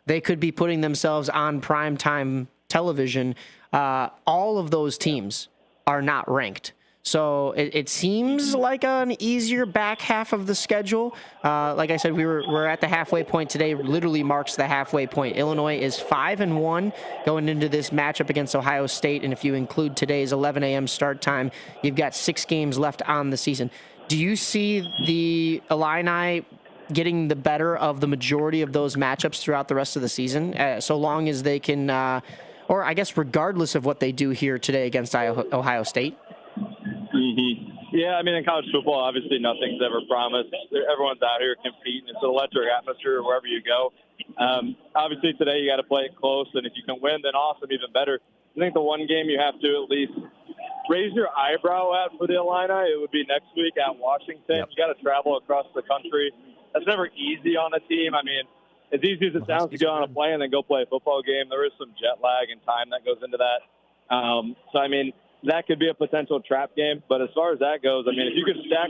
they could be putting themselves on primetime television. All of those teams are not ranked. So it seems like an easier back half of the schedule. Like I said, we're at the halfway point today. Literally marks the halfway point. Illinois is 5-1 going into this matchup against Ohio State. And if you include today's 11 a.m. start time, you've got 6 games left on the season. Do you see the Illini getting the better of the majority of those matchups throughout the rest of the season, so long as they can, or I guess regardless of what they do here today against Ohio State? Mm-hmm. Yeah, I mean, in college football, obviously nothing's ever promised. Everyone's out here competing. It's an electric atmosphere wherever you go. Obviously, today you got to play it close, and if you can win, then awesome, even better. I think the one game you have to at least raise your eyebrow at for the Illini, it would be next week at Washington. Yep. You got to travel across the country. That's never easy on a team. I mean, as easy as it sounds to go on a plane and then go play a football game, there is some jet lag and time that goes into that. So, I mean, that could be a potential trap game. But as far as that goes, I mean, if you could stack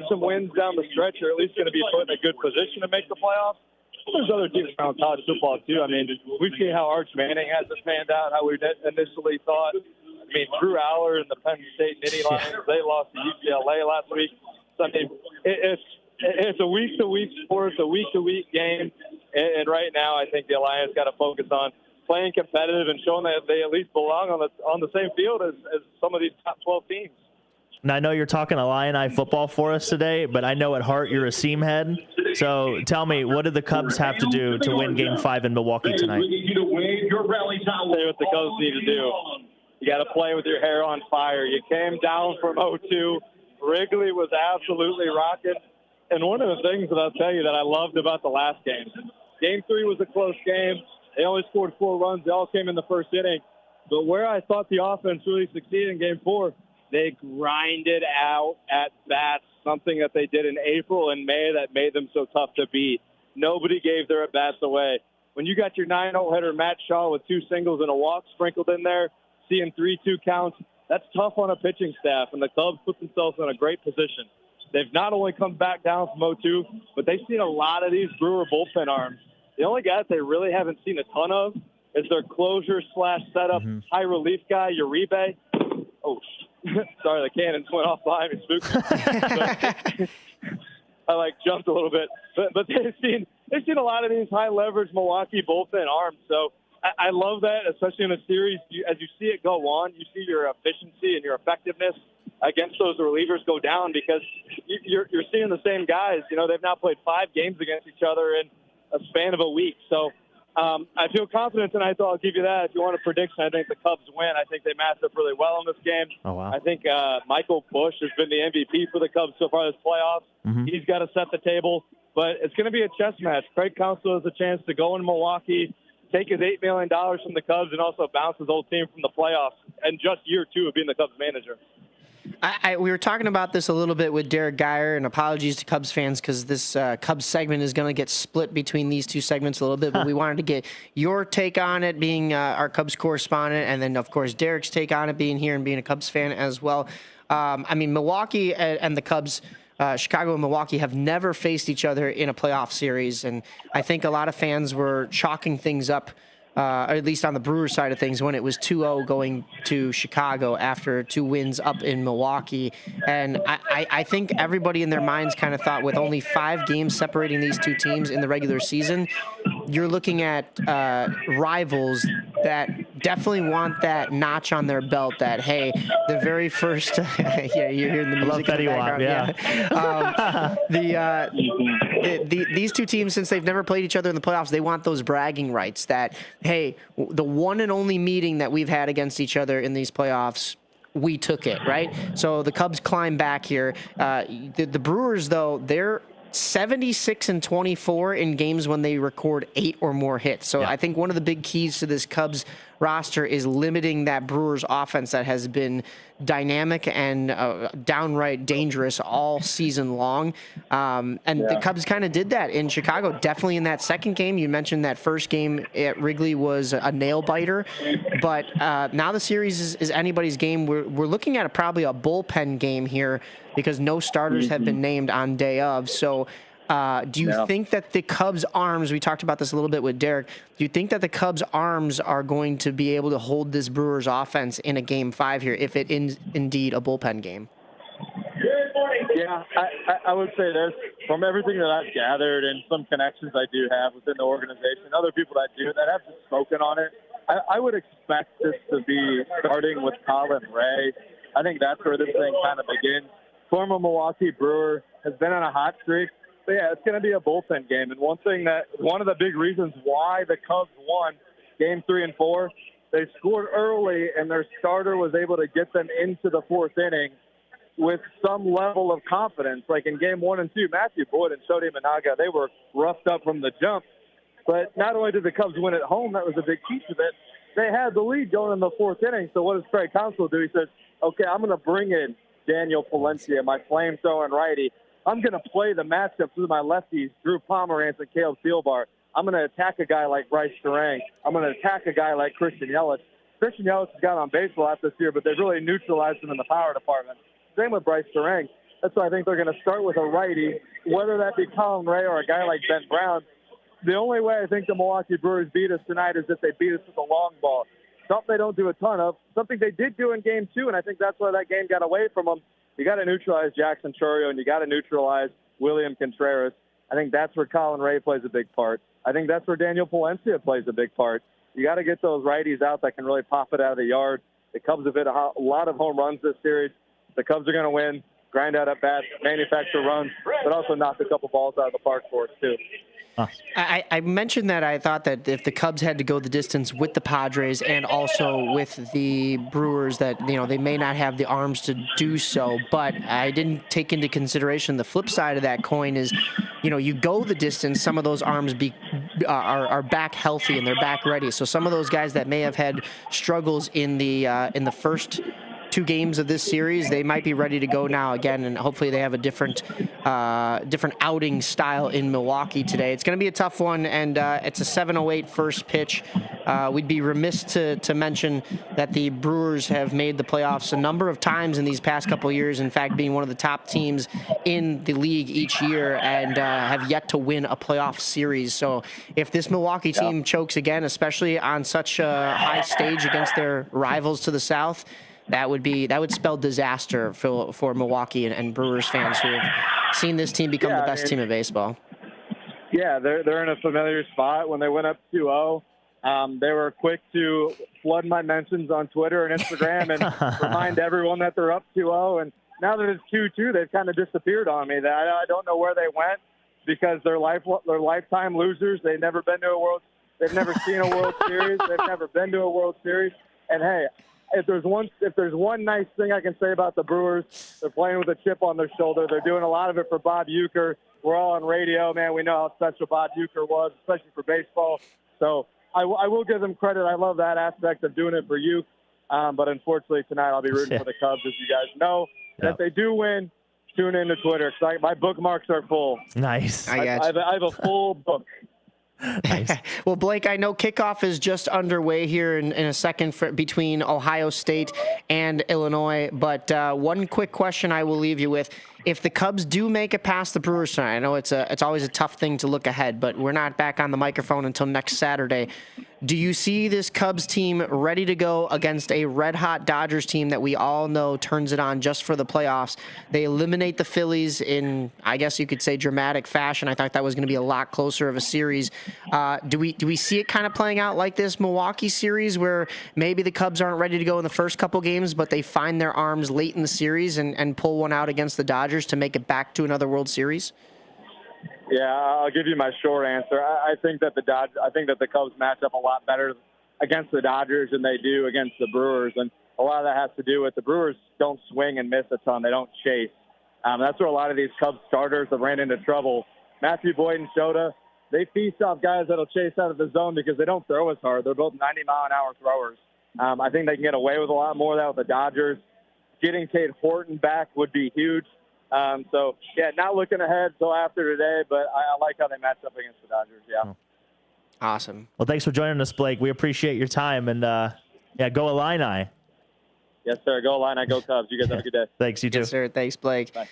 some wins down the stretch, you're at least going to be put in a good position to make the playoffs. There's other teams around college football, too. I mean, we've seen how Arch Manning has it panned out, how we initially thought. I mean, Drew Aller and the Penn State Nittany Lions, they lost to UCLA last week. So, I mean, it's a week-to-week sport. It's a week-to-week game. And right now, I think the Alliance got to focus on playing competitive and showing that they at least belong on the same field as some of these top 12 teams. Now, I know you're talking Illini football for us today, but I know at heart you're a Seam head. So tell me, what did the Cubs have to do to win Game 5 in Milwaukee tonight? Say what the Cubs need to do. You got to play with your hair on fire. You came down from 0-2. Wrigley was absolutely rocking. And one of the things that I'll tell you that I loved about the last game, Game 3 was a close game. They only scored 4 runs. They all came in the first inning. But where I thought the offense really succeeded in Game 4, they grinded out at bats, something that they did in April and May that made them so tough to beat. Nobody gave their at-bats away. When you got your 9-0 hitter, Matt Shaw, with 2 singles and a walk sprinkled in there, seeing 3-2 counts, that's tough on a pitching staff, and the Cubs put themselves in a great position. They've not only come back down from 0-2, but they've seen a lot of these Brewer bullpen arms. The only guy that they really haven't seen a ton of is their closer/setup high relief guy, Uribe. Oh, sorry, the cannons went off behind me, spooked. I jumped a little bit, but they've seen a lot of these high leverage Milwaukee bullpen arms. So I love that, especially in a series. As you see it go on, you see your efficiency and your effectiveness against those relievers go down because you're seeing the same guys. You know, they've now played 5 games against each other in a span of a week. So I feel confident tonight, so I'll give you that. If you want a prediction, I think the Cubs win. I think they matched up really well in this game. Oh, wow. I think Michael Busch has been the MVP for the Cubs so far this playoffs. Mm-hmm. He's got to set the table. But it's going to be a chess match. Craig Counsell has a chance to go in Milwaukee, take his $8 million from the Cubs, and also bounce his old team from the playoffs in just year 2 of being the Cubs manager. We were talking about this a little bit with Derek Geyer, and apologies to Cubs fans because this Cubs segment is going to get split between these 2 segments a little bit, but we wanted to get your take on it, being our Cubs correspondent, and then, of course, Derek's take on it, being here and being a Cubs fan as well. I mean, Milwaukee and the Cubs, Chicago and Milwaukee, have never faced each other in a playoff series, and I think a lot of fans were chalking things up, or at least on the Brewers side of things, when it was 2-0 going to Chicago after 2 wins up in Milwaukee. And I think everybody in their minds kind of thought, with only 5 games separating these 2 teams in the regular season, you're looking at rivals that definitely want that notch on their belt that, hey, the very first yeah, you're hearing the music in the background. These 2 teams, since they've never played each other in the playoffs, they want those bragging rights that, hey, the one and only meeting that we've had against each other in these playoffs, we took it, right? So the Cubs climb back here. The Brewers, though, they're 76-24 in games when they record 8 or more hits. So I think one of the big keys to this Cubs roster is limiting that Brewers offense that has been dynamic and downright dangerous all season long. The Cubs kind of did that in Chicago, definitely in that second game. You mentioned that first game at Wrigley was a nail biter, but now the series is anybody's game. We're looking at probably a bullpen game here because no starters have been named on day of. So do you think that the Cubs' arms, we talked about this a little bit with Derek, do you think that the Cubs' arms are going to be able to hold this Brewers offense in a Game 5 here if it is indeed a bullpen game? Yeah, I would say this. From everything that I've gathered and some connections I do have within the organization, other people that have just spoken on it, I would expect this to be starting with Colin Ray. I think that's where this thing kind of begins. Former Milwaukee Brewer has been on a hot streak. But yeah, it's going to be a bullpen game. And one of the big reasons why the Cubs won Game 3 and 4, they scored early and their starter was able to get them into the fourth inning with some level of confidence. Like in Game 1 and 2, Matthew Boyd and Shodi Managa, they were roughed up from the jump. But not only did the Cubs win at home, that was a big piece of it, they had the lead going in the fourth inning. So what does Craig Counsell do? He says, okay, I'm going to bring in Daniel Palencia, my flamethrowing righty. I'm going to play the matchups with my lefties, Drew Pomeranz and Caleb Thielbar. I'm going to attack a guy like Bryce Terang. I'm going to attack a guy like Christian Yelich. Christian Yelich has got on base a lot this year, but they've really neutralized him in the power department. Same with Bryce Terang. That's why I think they're going to start with a righty, whether that be Colin Ray or a guy like Ben Brown. The only way I think the Milwaukee Brewers beat us tonight is if they beat us with a long ball. Something they don't do a ton of. Something they did do in Game 2, and I think that's why that game got away from them. You got to neutralize Jackson Chourio, and you got to neutralize William Contreras. I think that's where Colin Ray plays a big part. I think that's where Daniel Palencia plays a big part. You got to get those righties out that can really pop it out of the yard. The Cubs have hit a lot of home runs this series. The Cubs are going to win, grind out at bats, manufacture runs, but also knock a couple balls out of the park for us, too. I mentioned that I thought that if the Cubs had to go the distance with the Padres and also with the Brewers, that they may not have the arms to do so. But I didn't take into consideration the flip side of that coin is, you go the distance, some of those arms are back healthy and they're back ready. So some of those guys that may have had struggles in the first 2 games of this series, they might be ready to go now again, and hopefully they have a different outing style in Milwaukee today. It's going to be a tough one, and it's a 7:08 first pitch. We'd be remiss to mention that the Brewers have made the playoffs a number of times in these past couple of years, in fact being one of the top teams in the league each year, and have yet to win a playoff series. So if this Milwaukee team chokes again, especially on such a high stage against their rivals to the south, that would spell disaster for Milwaukee and Brewers fans who have seen this team become the best team in baseball. Yeah, they're in a familiar spot. When they went up 2-0, they were quick to flood my mentions on Twitter and Instagram and remind everyone that they're up 2-0. And now that it's 2-2, they've kind of disappeared on me. I don't know where they went because they're lifetime losers. They've never been to a World. They've never seen a World Series. They've never been to a World Series. And hey, if there's one nice thing I can say about the Brewers, they're playing with a chip on their shoulder. They're doing a lot of it for Bob Uecker. We're all on radio, man. We know how special Bob Uecker was, especially for baseball. So I will give them credit. I love that aspect of doing it for you. But unfortunately tonight I'll be rooting for the Cubs, as you guys know. And if they do win, tune in to Twitter. My bookmarks are full. Nice. I have a full book. Nice. Well, Blake, I know kickoff is just underway here in a second between Ohio State and Illinois, but one quick question I will leave you with. If the Cubs do make it past the Brewers tonight, I know it's always a tough thing to look ahead, but we're not back on the microphone until next Saturday. Do you see this Cubs team ready to go against a red-hot Dodgers team that we all know turns it on just for the playoffs? They eliminate the Phillies in, I guess you could say, dramatic fashion. I thought that was going to be a lot closer of a series. Do we see it kind of playing out like this Milwaukee series where maybe the Cubs aren't ready to go in the first couple games, but they find their arms late in the series and pull one out against the Dodgers to make it back to another World Series? Yeah, I'll give you my short answer. I think that the Cubs match up a lot better against the Dodgers than they do against the Brewers. And a lot of that has to do with the Brewers don't swing and miss a ton. They don't chase. That's where a lot of these Cubs starters have ran into trouble. Matthew Boyd and Shota, they feast off guys that'll chase out of the zone because they don't throw as hard. They're both 90-mile-an-hour throwers. I think they can get away with a lot more of that with the Dodgers. Getting Cade Horton back would be huge. Not looking ahead till after today, but I like how they match up against the Dodgers, yeah. Awesome. Well, thanks for joining us, Blake. We appreciate your time, and go Illini. Yes, sir. Go Illini, go Cubs. You guys have a good day. Thanks, you too. Yes, sir. Thanks, Blake. Bye.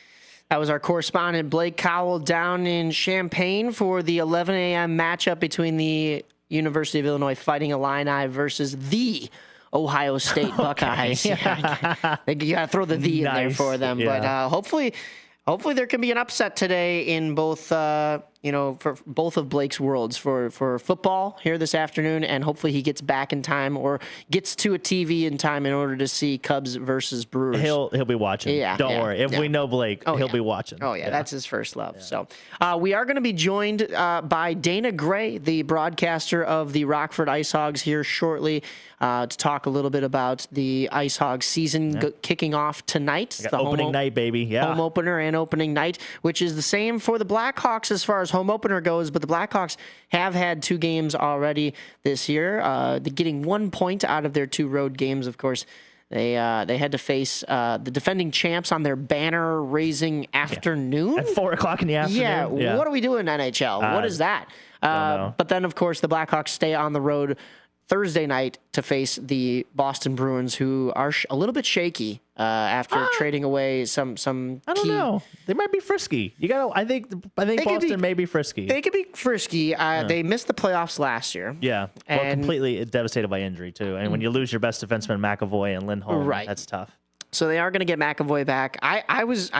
That was our correspondent, Blake Cowell, down in Champaign for the 11 a.m. matchup between the University of Illinois Fighting Illini versus the Ohio State Buckeyes. Yeah, you got to throw the "the" in there for them. Yeah. But hopefully there can be an upset today in both, for both of Blake's worlds, for football here this afternoon, and hopefully he gets back in time or gets to a TV in time in order to see Cubs versus Brewers. He'll be watching. Yeah, Don't worry. If we know Blake, he'll be watching. Oh, yeah, that's his first love. Yeah. So we are going to be joined by Dana Gray, the broadcaster of the Rockford Ice Hogs, here shortly to talk a little bit about the Ice Hogs season kicking off tonight. The opening night, baby. Yeah. Home opener and opening night, which is the same for the Blackhawks as far as home opener goes, but the Blackhawks have had 2 games already this year. They're getting 1 point out of their 2 road games, of course. They had to face the defending champs on their banner-raising afternoon. At 4 o'clock in the afternoon. Yeah, what do we do in NHL? What is that? But then, of course, the Blackhawks stay on the road Thursday night to face the Boston Bruins, who are a little bit shaky after trading away some. I don't know. They might be frisky. I think Boston may be frisky. They could be frisky. They missed the playoffs last year. Yeah, completely devastated by injury too. And when you lose your best defenseman McAvoy and Lindholm, that's tough. So they are going to get McAvoy back. I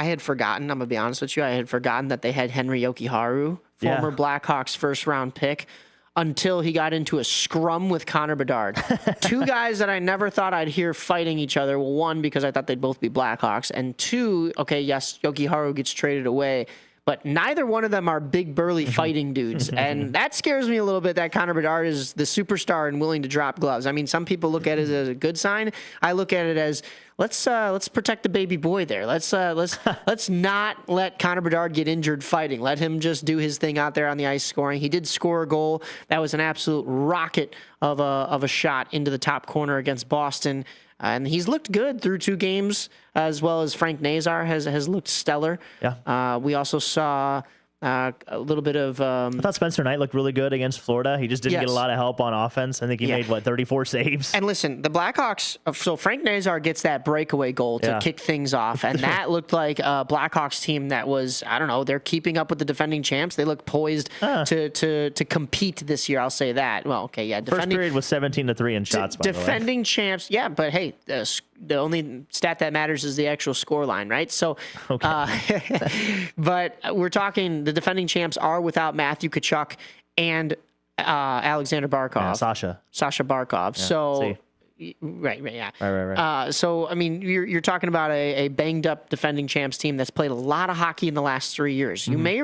had forgotten. I'm gonna be honest with you. I had forgotten that they had Henry Yokiharu, former Blackhawks first round pick, until he got into a scrum with Connor Bedard. 2 guys that I never thought I'd hear fighting each other. Well, 1, because I thought they'd both be Blackhawks. And 2, yes, Yokiharu gets traded away, but neither one of them are big, burly fighting dudes. And that scares me a little bit that Connor Bedard is the superstar and willing to drop gloves. I mean, some people look at it as a good sign. I look at it as, let's protect the baby boy there. Let's not let Connor Bedard get injured fighting. Let him just do his thing out there on the ice scoring. He did score a goal. That was an absolute rocket of a shot into the top corner against Boston. And he's looked good through 2 games, as well as Frank Nazar has looked stellar. Yeah. We also saw a little bit of... I thought Spencer Knight looked really good against Florida. He just didn't get a lot of help on offense. I think he made, 34 saves? And listen, the Blackhawks... So Frank Nazar gets that breakaway goal to kick things off, and that looked like a Blackhawks team that was, I don't know, they're keeping up with the defending champs. They look poised to compete this year, I'll say that. Well, okay, yeah. First period was 17-3 in shots, by the way. Defending champs, yeah, but hey... the only stat that matters is the actual score line, right? So, but we're talking the defending champs are without Matthew Tkachuk and Alexander Barkov. Yeah, Sasha Barkov. Yeah, so, right. Right. So, I mean, you're talking about a banged up defending champs team that's played a lot of hockey in the last 3 years. You may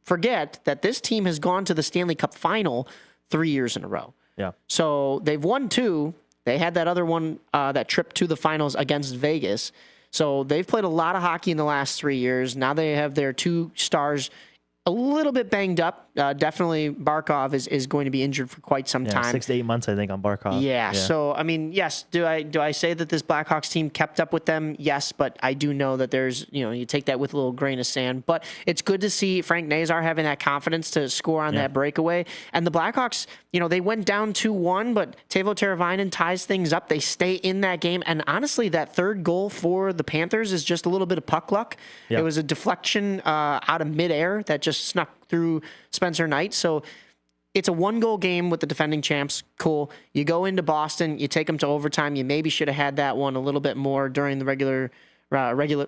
forget that this team has gone to the Stanley Cup final 3 years in a row. Yeah. So they've won 2. They had that other one, that trip to the finals against Vegas. So they've played a lot of hockey in the last 3 years. Now they have their 2 stars a little bit banged up. Definitely Barkov is going to be injured for quite some time. 6 to 8 months, I think, on Barkov. Yeah. So, I mean, yes. Do I say that this Blackhawks team kept up with them? Yes, but I do know that there's, you take that with a little grain of sand. But it's good to see Frank Nazar having that confidence to score on that breakaway. And the Blackhawks, they went down 2-1, but Teuvo Teravainen ties things up. They stay in that game. And honestly, that 3rd goal for the Panthers is just a little bit of puck luck. Yep. It was a deflection out of midair that just snuck through Spencer Knight. So it's a 1-goal game with the defending champs. Cool. You go into Boston, you take them to overtime. You maybe should have had that one a little bit more during the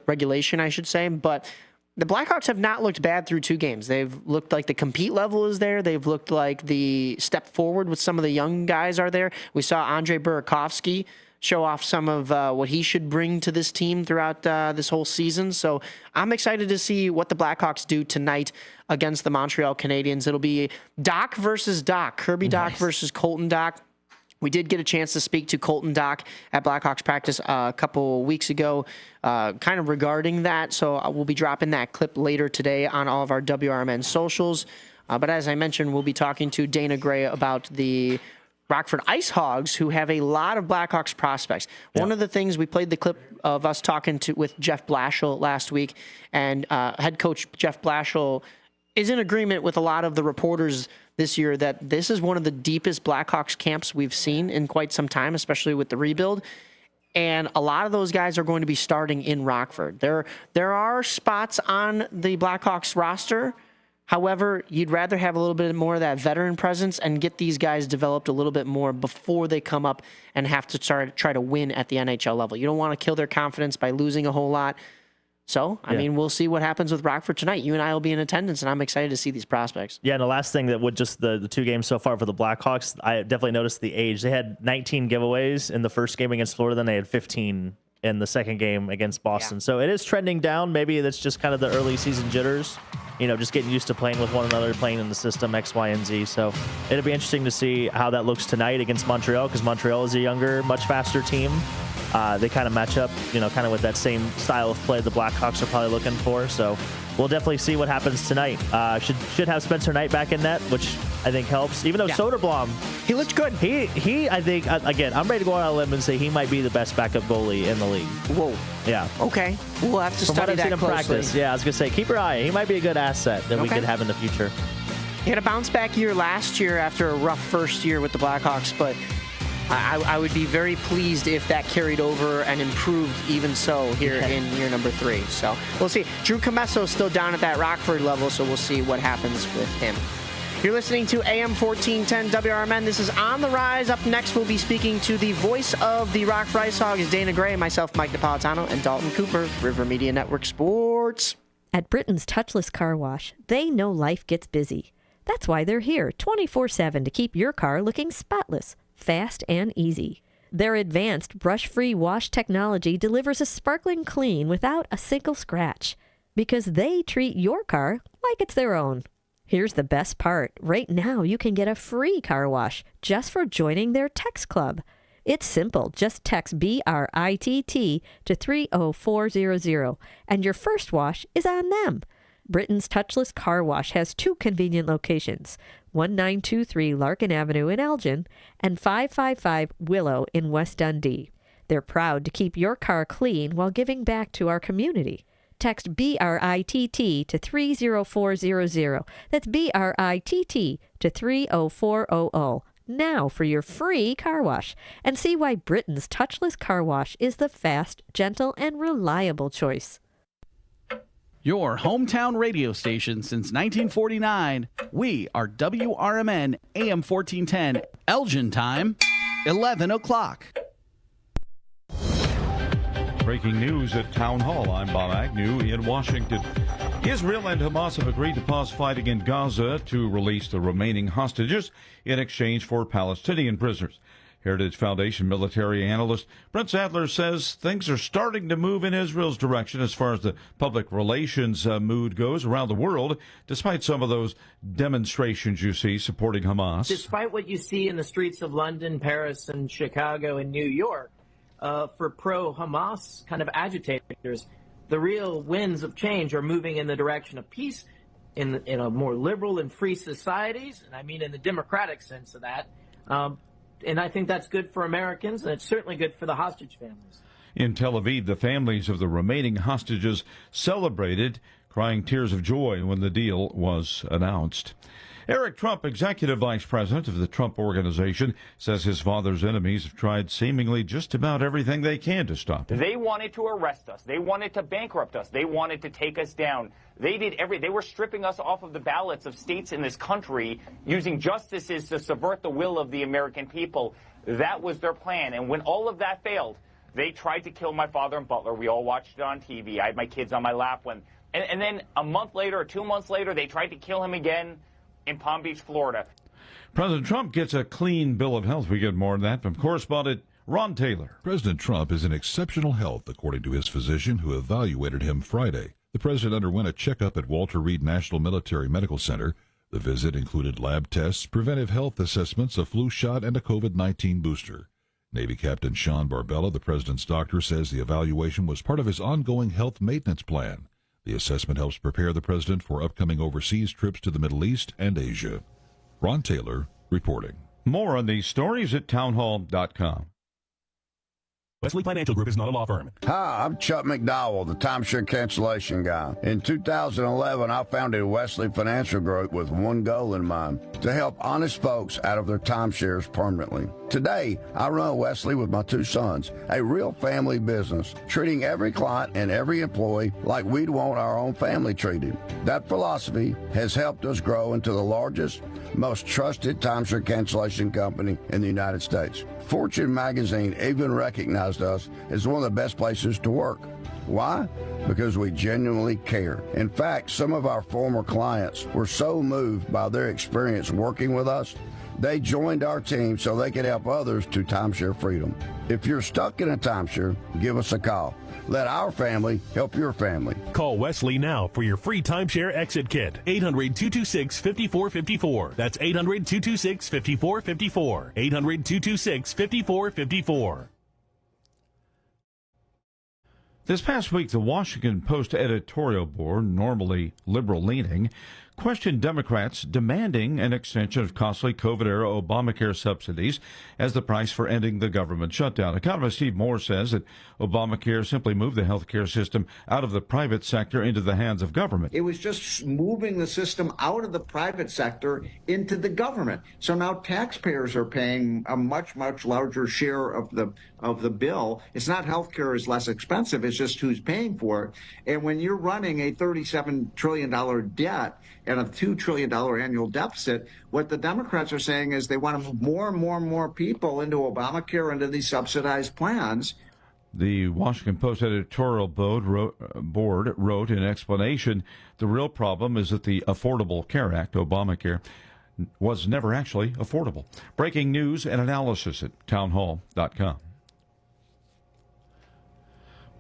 regulation, I should say. But the Blackhawks have not looked bad through 2 games. They've looked like the compete level is there. They've looked like the step forward with some of the young guys are there. We saw Andre Burakovsky show off some of what he should bring to this team throughout this whole season. So I'm excited to see what the Blackhawks do tonight against the Montreal Canadiens. It'll be Doc versus Doc, Kirby Doc versus Colton Doc. We did get a chance to speak to Colton Dock at Blackhawks practice a couple weeks ago, kind of regarding that. So we'll be dropping that clip later today on all of our WRMN socials. But as I mentioned, we'll be talking to Dana Gray about the Rockford Ice Hogs, who have a lot of Blackhawks prospects. Yeah. One of the things, we played the clip of us talking with Jeff Blashill last week, and head coach Jeff Blashill is in agreement with a lot of the reporters this year that this is one of the deepest Blackhawks camps we've seen in quite some time, especially with the rebuild. And a lot of those guys are going to be starting in Rockford. There are spots on the Blackhawks roster. However, you'd rather have a little bit more of that veteran presence and get these guys developed a little bit more before they come up and have to try to win at the NHL level. You don't want to kill their confidence by losing a whole lot. So, I mean, we'll see what happens with Rockford tonight. You and I will be in attendance, and I'm excited to see these prospects. Yeah, and the last thing that would just the 2 games so far for the Blackhawks, I definitely noticed the age. They had 19 giveaways in the first game against Florida, then they had 15 in the second game against Boston. Yeah. So it is trending down. Maybe that's just kind of the early season jitters. You know, just getting used to playing with one another, playing in the system X, Y, and Z. So it'll be interesting to see how that looks tonight against Montreal, because Montreal is a younger, much faster team. They kind of match up, you know, kind of with that same style of play the Blackhawks are probably looking for. So we'll definitely see what happens tonight. Should have Spencer Knight back in net, which I think helps. Even though Soderblom, he looked good. He I think, again, I'm ready to go out on a limb and say he might be the best backup goalie in the league. Whoa. Yeah. Okay. We'll have to study that closely. Practice. Yeah, I was going to say, keep your eye. He might be a good asset that we could have in the future. He had a bounce-back year last year after a rough first year with the Blackhawks, but I would be very pleased if that carried over and improved even so here in year number 3. So we'll see. Drew Comesso is still down at that Rockford level, so we'll see what happens with him. You're listening to AM 1410 WRMN. This is On the Rise. Up next, we'll be speaking to the voice of the Rockford Ice Hogs, Dana Gray, myself, Mike Napolitano, and Dalton Cooper, River Media Network Sports. At Britain's Touchless Car Wash, they know life gets busy. That's why they're here 24/7 to keep your car looking spotless, fast, and easy. Their advanced brush-free wash technology delivers a sparkling clean without a single scratch, because they treat your car like it's their own. Here's the best part. Right now, you can get a free car wash just for joining their text club. It's simple. Just text BRITT to 30400, and your first wash is on them. Britain's Touchless Car Wash has 2 convenient locations, 1923 Larkin Avenue in Elgin and 555 Willow in West Dundee. They're proud to keep your car clean while giving back to our community. Text BRITT to 30400. That's BRITT to 30400. Now for your free car wash, and see why Britain's Touchless Car Wash is the fast, gentle, and reliable choice. Your hometown radio station since 1949. We are WRMN AM 1410. Elgin time, 11 o'clock. Breaking news at Town Hall. I'm Bob Agnew in Washington. Israel and Hamas have agreed to pause fighting in Gaza to release the remaining hostages in exchange for Palestinian prisoners. Heritage Foundation military analyst Brent Sadler says things are starting to move in Israel's direction as far as the public relations mood goes around the world, despite some of those demonstrations you see supporting Hamas. Despite what you see in the streets of London, Paris, and Chicago and New York, for pro-Hamas kind of agitators, the real winds of change are moving in the direction of peace in a more liberal and free societies, and I mean in the democratic sense of that. And I think that's good for Americans, and it's certainly good for the hostage families. In Tel Aviv, the families of the remaining hostages celebrated, crying tears of joy when the deal was announced. Eric Trump, executive vice president of the Trump Organization, says his father's enemies have tried seemingly just about everything they can to stop him. They wanted to arrest us. They wanted to bankrupt us. They wanted to take us down. They were stripping us off of the ballots of states in this country, using justices to subvert the will of the American people. That was their plan. And when all of that failed, they tried to kill my father in Butler. We all watched it on TV. I had my kids on my lap and then a month later or 2 months later, they tried to kill him again in Palm Beach, Florida. President Trump gets a clean bill of health. We get more on that from correspondent Ron Taylor. President Trump is in exceptional health, according to his physician who evaluated him Friday. The president underwent a checkup at Walter Reed National Military Medical Center. The visit included lab tests, preventive health assessments, a flu shot, and a COVID-19 booster. Navy Captain Sean Barbella, the president's doctor, says the evaluation was part of his ongoing health maintenance plan. The assessment helps prepare the president for upcoming overseas trips to the Middle East and Asia. Ron Taylor reporting. More on these stories at townhall.com. Wesley Financial Group is not a law firm. Hi, I'm Chuck McDowell, the timeshare cancellation guy. In 2011, I founded Wesley Financial Group with one goal in mind, to help honest folks out of their timeshares permanently. Today, I run Wesley with my two sons, a real family business, treating every client and every employee like we'd want our own family treated. That philosophy has helped us grow into the largest, most trusted timeshare cancellation company in the United States. Fortune magazine even recognized us as one of the best places to work. Why? Because we genuinely care. In fact, some of our former clients were so moved by their experience working with us, they joined our team so they could help others to timeshare freedom. If you're stuck in a timeshare, give us a call. Let our family help your family. Call Wesley now for your free timeshare exit kit. 800-226-5454. That's 800-226-5454. 800-226-5454. This past week, the Washington Post editorial board, normally liberal-leaning, questioned Democrats demanding an extension of costly COVID-era Obamacare subsidies as the price for ending the government shutdown. Economist Steve Moore says that Obamacare simply moved the health care system out of the private sector into the hands of government. It was just moving the system out of the private sector into the government. So now taxpayers are paying a much, much larger share of the bill. It's not health care is less expensive, it's just who's paying for it. And when you're running a $37 trillion debt and a $2 trillion annual deficit, what the Democrats are saying is they want to move more and more and more people into Obamacare, into these subsidized plans. The Washington Post editorial board wrote in explanation, the real problem is that the Affordable Care Act, Obamacare, was never actually affordable. Breaking news and analysis at townhall.com.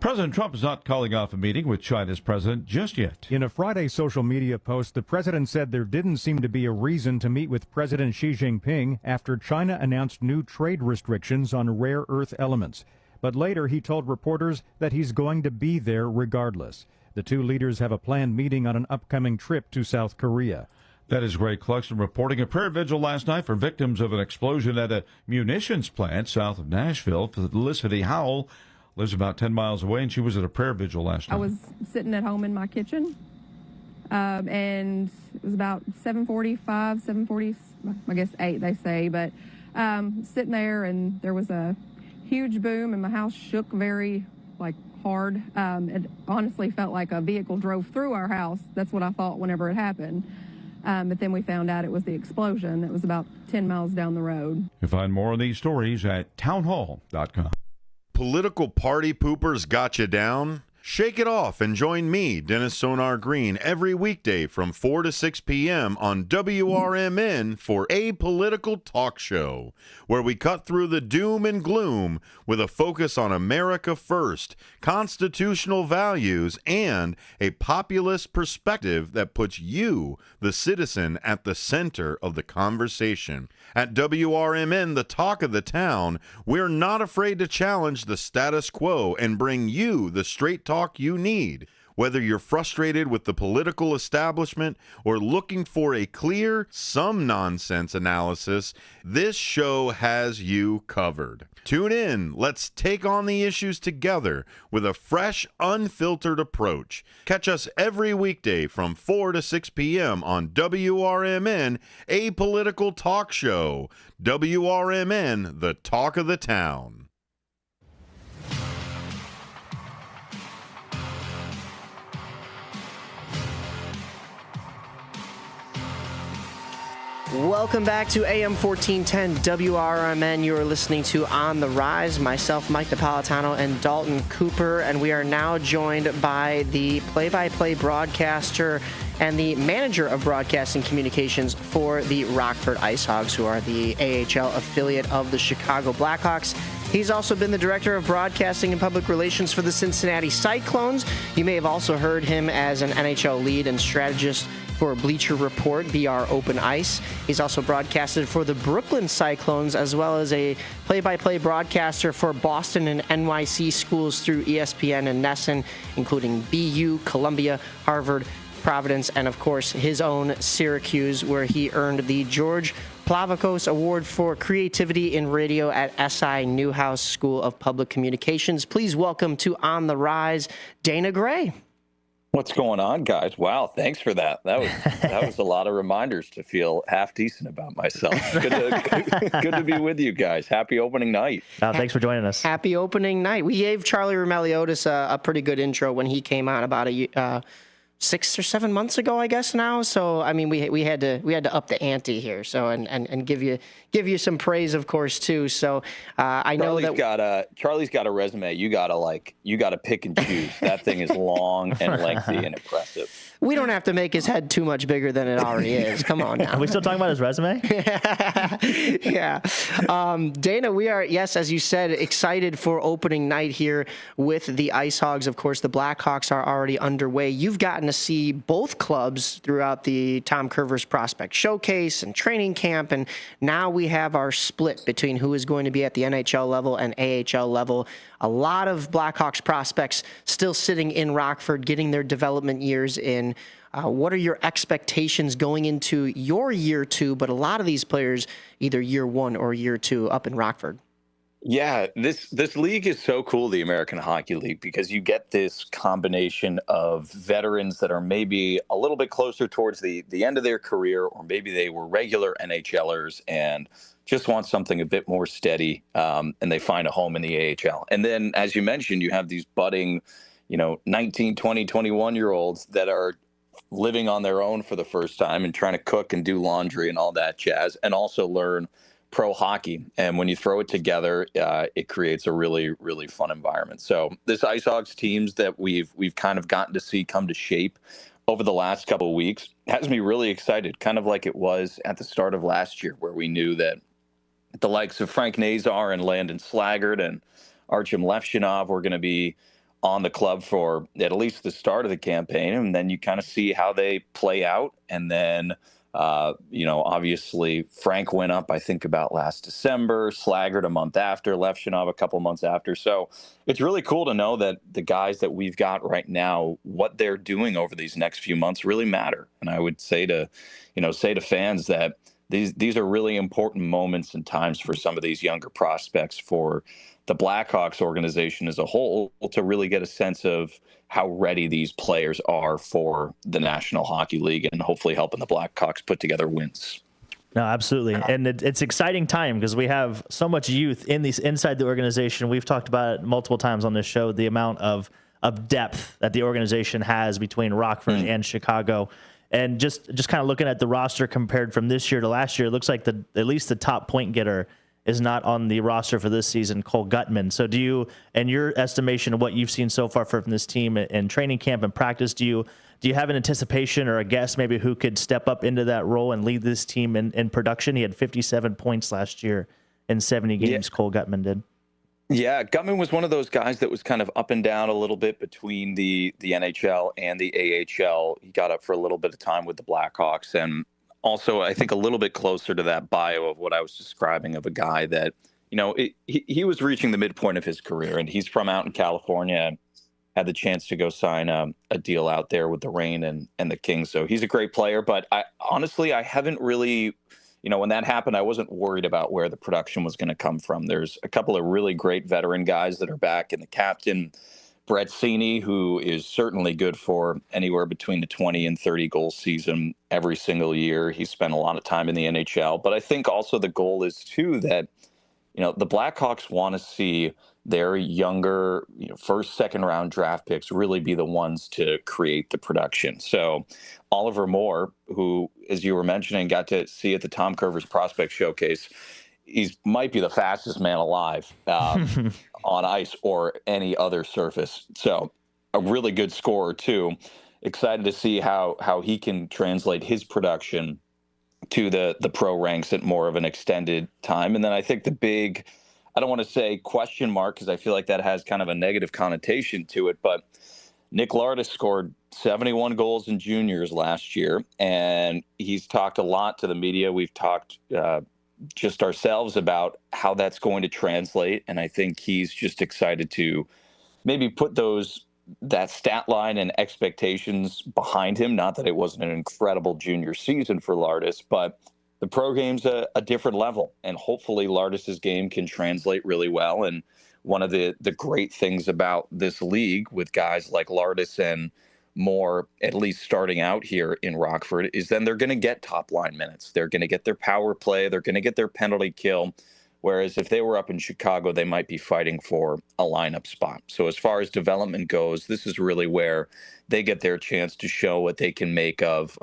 President Trump is not calling off a meeting with China's president just yet. In a Friday social media post, the president said there didn't seem to be a reason to meet with President Xi Jinping after China announced new trade restrictions on rare earth elements. But later he told reporters that he's going to be there regardless. The two leaders have a planned meeting on an upcoming trip to South Korea. That is Greg Cluxton reporting. A prayer vigil last night for victims of an explosion at a munitions plant south of Nashville. Felicity Howell lives about 10 miles away, and she was at a prayer vigil last night. I was sitting at home in my kitchen, and it was about 7:40, I guess 8, they say, but sitting there, and there was a huge boom, and my house shook very, hard. It honestly felt like a vehicle drove through our house. That's what I thought whenever it happened. But then we found out it was the explosion that was about 10 miles down the road. You can find more on these stories at townhall.com. Political party poopers got you down? Shake it off and join me, Dennis Sonar Green, every weekday from 4 to 6 p.m. on WRMN for A Political Talk Show, where we cut through the doom and gloom with a focus on America first, constitutional values, and a populist perspective that puts you, the citizen, at the center of the conversation. At WRMN, the talk of the town, we're not afraid to challenge the status quo and bring you the straight talk you need. Whether you're frustrated with the political establishment or looking for a clear, some nonsense analysis, this show has you covered. Tune in. Let's take on the issues together with a fresh, unfiltered approach. Catch us every weekday from 4 to 6 p.m. on WRMN, A Political Talk Show. WRMN, the talk of the town. Welcome back to AM 1410 WRMN. You are listening to On the Rise. Myself, Mike Napolitano, and Dalton Cooper. And we are now joined by the play-by-play broadcaster and the manager of broadcasting communications for the Rockford Ice Hogs, who are the AHL affiliate of the Chicago Blackhawks. He's also been the Director of Broadcasting and Public Relations for the Cincinnati Cyclones. You may have also heard him as an NHL lead and strategist for Bleacher Report, BR Open Ice. He's also broadcasted for the Brooklyn Cyclones, as well as a play-by-play broadcaster for Boston and NYC schools through ESPN and NESN, including BU, Columbia, Harvard, Providence, and of course his own Syracuse, where he earned the George Plavakos Award for Creativity in Radio at SI Newhouse School of Public Communications. Please welcome to On the Rise, Dana Gray. What's going on, guys? Wow, thanks for that. That was a lot of reminders to feel half decent about myself. Good to be with you guys. Happy opening night. Thanks for joining us. Happy opening night. We gave Charlie Roumeliotis a pretty good intro when he came on about 6 or 7 months ago, I guess now. So I mean, we had to up the ante here. So and give you some praise, of course, too. So I know that Charlie's got a resume. You gotta pick and choose. That thing is long and lengthy and impressive. We don't have to make his head too much bigger than it already is. Come on now. Are we still talking about his resume? Yeah. Dana, we are, yes, as you said, excited for opening night here with the Ice Hogs. Of course, the Blackhawks are already underway. You've gotten to see both clubs throughout the Tom Curvers Prospect Showcase and training camp, and now we have our split between who is going to be at the NHL level and AHL level. A lot of Blackhawks prospects still sitting in Rockford, getting their development years in. What are your expectations going into your year two? But a lot of these players, either year one or year two, up in Rockford. Yeah, this league is so cool, the American Hockey League, because you get this combination of veterans that are maybe a little bit closer towards the end of their career, or maybe they were regular NHLers and just want something a bit more steady, and they find a home in the AHL. And then, as you mentioned, you have these budding, 19, 20, 21-year-olds that are living on their own for the first time and trying to cook and do laundry and all that jazz, and also learn pro hockey. And when you throw it together, it creates a really, really fun environment. So this Ice Hogs teams that we've kind of gotten to see come to shape over the last couple of weeks has me really excited, kind of like it was at the start of last year, where we knew that the likes of Frank Nazar and Landon Slaggert and Archim Levshinov were going to be on the club for at least the start of the campaign. And then you kind of see how they play out. And then, obviously Frank went up, I think, about last December, Slaggert a month after, Levshinov a couple months after. So it's really cool to know that the guys that we've got right now, what they're doing over these next few months really matter. And I would say to fans that these are really important moments and times for some of these younger prospects, for the Blackhawks organization as a whole, to really get a sense of how ready these players are for the National Hockey League, and hopefully helping the Blackhawks put together wins. No, absolutely. And it's exciting time because we have so much youth inside the organization. We've talked about it multiple times on this show, the amount of depth that the organization has between Rockford and Chicago. And just kind of looking at the roster compared from this year to last year, it looks like at least the top point getter is not on the roster for this season, Cole Gutman. So do you, in your estimation of what you've seen so far from this team in training camp and practice, do you have an anticipation or a guess maybe who could step up into that role and lead this team in production? He had 57 points last year in 70 games, Cole Gutman did. Yeah, Gutman was one of those guys that was kind of up and down a little bit between the NHL and the AHL. He got up for a little bit of time with the Blackhawks, and also I think a little bit closer to that bio of what I was describing, of a guy that, he was reaching the midpoint of his career, and he's from out in California and had the chance to go sign a deal out there with the Reign and the Kings. So he's a great player, but I haven't really, when that happened, I wasn't worried about where the production was going to come from. There's a couple of really great veteran guys that are back, and the captain, Brett Sini, who is certainly good for anywhere between the 20 and 30 goal season every single year. He spent a lot of time in the NHL. But I think also the goal is, too, that, the Blackhawks want to see their younger, first, second round draft picks really be the ones to create the production. So Oliver Moore, who, as you were mentioning, got to see at the Tom Curvers Prospect Showcase, might be the fastest man alive on ice or any other surface. So a really good scorer, too. Excited to see how he can translate his production to the pro ranks at more of an extended time. And then I think the big I don't want to say question mark because I feel like that has kind of a negative connotation to it, but Nick Lardis scored 71 goals in juniors last year, and he's talked a lot to the media. We've talked just ourselves about how that's going to translate, and I think he's just excited to maybe put that stat line and expectations behind him. Not that it wasn't an incredible junior season for Lardis, but the pro game's a different level, and hopefully Lardis's game can translate really well. And one of the great things about this league with guys like Lardis and more, at least starting out here in Rockford, is then they're going to get top line minutes. They're going to get their power play. They're going to get their penalty kill. Whereas if they were up in Chicago, they might be fighting for a lineup spot. So as far as development goes, this is really where they get their chance to show what they can make of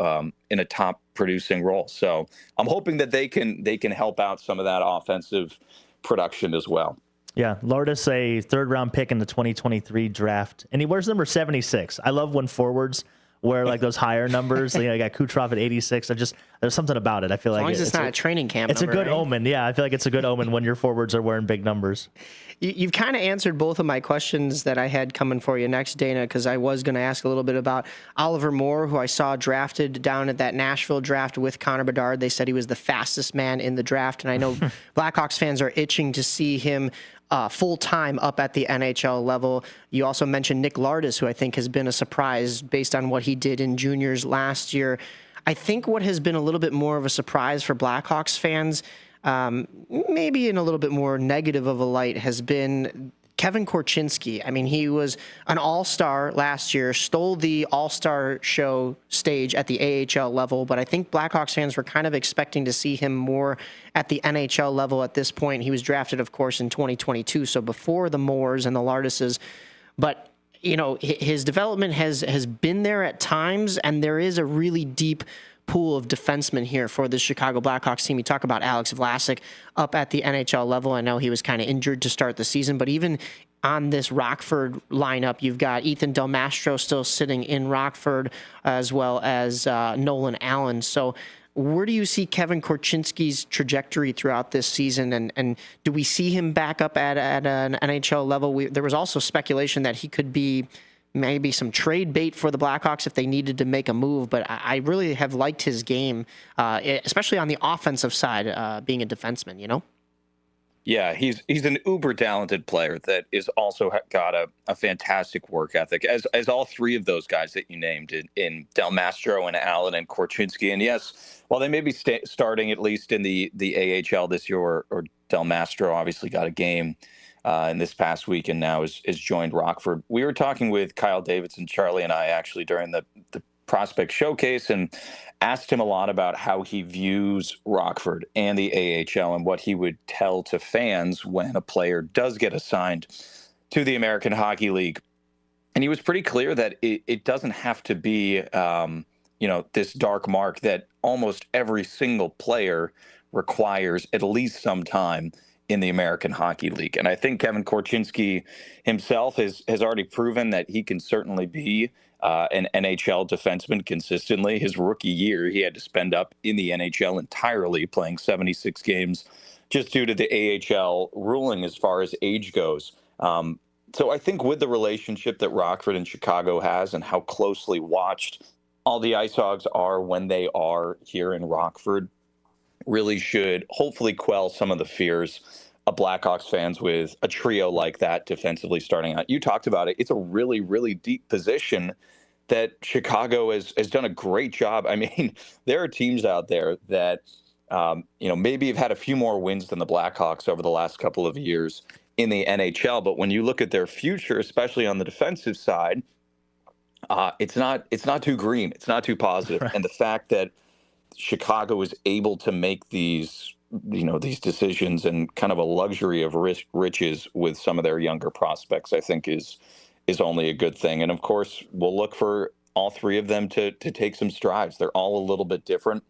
in a top producing role. So I'm hoping that they can help out some of that offensive production as well. Yeah, Lardis, a third-round pick in the 2023 draft, and he wears number 76. I love when forwards wear like those higher numbers. I got Kucherov at 86. There's something about it. I feel as like long as it's not a training camp. It's number, a good right? omen. Yeah, I feel like it's a good omen when your forwards are wearing big numbers. You've kind of answered both of my questions that I had coming for you next, Dana, because I was going to ask a little bit about Oliver Moore, who I saw drafted down at that Nashville draft with Connor Bedard. They said he was the fastest man in the draft, and I know Blackhawks fans are itching to see him full-time up at the NHL level. You also mentioned Nick Lardis, who I think has been a surprise based on what he did in juniors last year. I think what has been a little bit more of a surprise for Blackhawks fans, maybe in a little bit more negative of a light, has been Kevin Korchinski. I mean, he was an all-star last year, stole the all-star show stage at the AHL level, but I think Blackhawks fans were kind of expecting to see him more at the NHL level at this point. He was drafted, of course, in 2022, so before the Moores and the Lardises. But, you know, his development has been there at times, and there is a really deep pool of defensemen here for the Chicago Blackhawks team. You talk about Alex Vlasic up at the NHL level. I know he was kind of injured to start the season, but even on this Rockford lineup, you've got Ethan Del Mastro still sitting in Rockford, as well as Nolan Allen. So where do you see Kevin Korchinski's trajectory throughout this season? And do we see him back up at an NHL level? There was also speculation that he could be maybe some trade bait for the Blackhawks if they needed to make a move, but I really have liked his game, especially on the offensive side, being a defenseman, you know? Yeah, he's an uber talented player that is also got a fantastic work ethic, as all three of those guys that you named in Del Mastro and Allen and Korchinski. And yes, while they may be starting at least in the AHL this year, or Del Mastro obviously got a game in this past week and now is joined Rockford. We were talking with Kyle Davidson, Charlie and I, actually during the prospect showcase, and asked him a lot about how he views Rockford and the AHL and what he would tell to fans when a player does get assigned to the American Hockey League. And he was pretty clear that it doesn't have to be, this dark mark that almost every single player requires at least some time in the American Hockey League. And I think Kevin Korchinski himself has already proven that he can certainly be an NHL defenseman consistently. His rookie year, he had to spend up in the NHL entirely, playing 76 games just due to the AHL ruling as far as age goes. So I think with the relationship that Rockford and Chicago has and how closely watched all the Ice Hogs are when they are here in Rockford, really should hopefully quell some of the fears of Blackhawks fans with a trio like that defensively starting out. You talked about it. It's a really, really deep position that Chicago has done a great job. I mean, there are teams out there that, maybe have had a few more wins than the Blackhawks over the last couple of years in the NHL. But when you look at their future, especially on the defensive side, it's not too green. It's not too positive. Right. And the fact that Chicago is able to make these decisions and kind of a luxury of riches with some of their younger prospects, I think is only a good thing. And of course, we'll look for all three of them to take some strides. They're all a little bit different.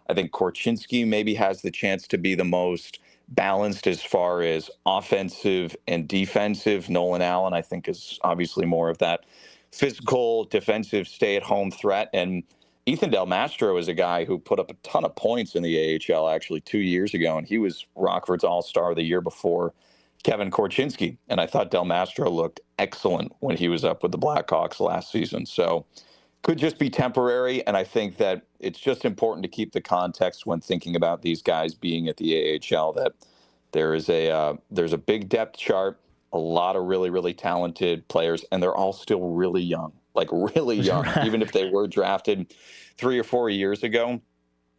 I think Korchinski maybe has the chance to be the most balanced as far as offensive and defensive. Nolan Allen, I think, is obviously more of that physical, defensive, stay-at-home threat. And Ethan Del Mastro is a guy who put up a ton of points in the AHL actually 2 years ago, and he was Rockford's All-Star the year before Kevin Korchinski. And I thought Del Mastro looked excellent when he was up with the Blackhawks last season. So could just be temporary. And I think that it's just important to keep the context when thinking about these guys being at the AHL, that there's a big depth chart, a lot of really, really talented players, and they're all still really young, like really young. Right. Even if they were drafted 3 or 4 years ago,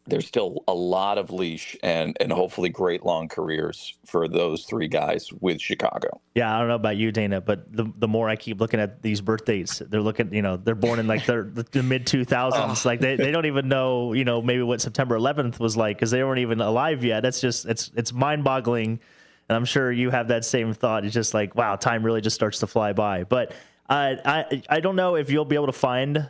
there's still a lot of leash and hopefully great long careers for those 3 guys with Chicago. Yeah, I don't know about you, Dana, but the more I keep looking at these birth dates, they're looking, they're born in like the mid 2000s. Like they don't even know, maybe what September 11th was like, because they weren't even alive yet. That's just, it's mind boggling. And I'm sure you have that same thought. It's just like, wow, time really just starts to fly by. But I don't know if you'll be able to find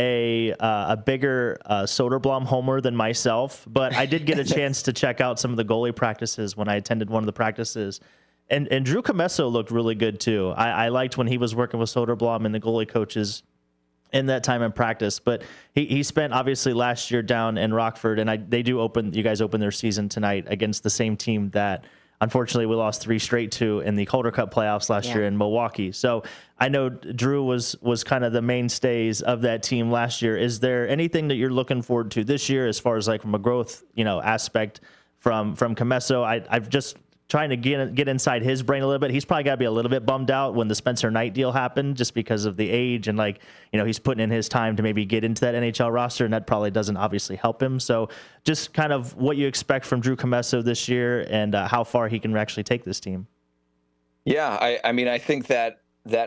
a bigger Soderblom homer than myself, but I did get a chance to check out some of the goalie practices when I attended one of the practices. And Drew Comesso looked really good too. I liked when he was working with Soderblom and the goalie coaches in that time in practice. But he spent obviously last year down in Rockford, and you guys open their season tonight against the same team that unfortunately we lost 3 straight to in the Calder Cup playoffs last year in Milwaukee. So I know Drew was kind of the mainstays of that team last year. Is there anything that you're looking forward to this year as far as like from a growth, aspect from Comesso? I've just trying to get inside his brain a little bit. He's probably got to be a little bit bummed out when the Spencer Knight deal happened, just because of the age and he's putting in his time to maybe get into that NHL roster, and that probably doesn't obviously help him. So just kind of what you expect from Drew Comesso this year and how far he can actually take this team. Yeah, I mean, I think that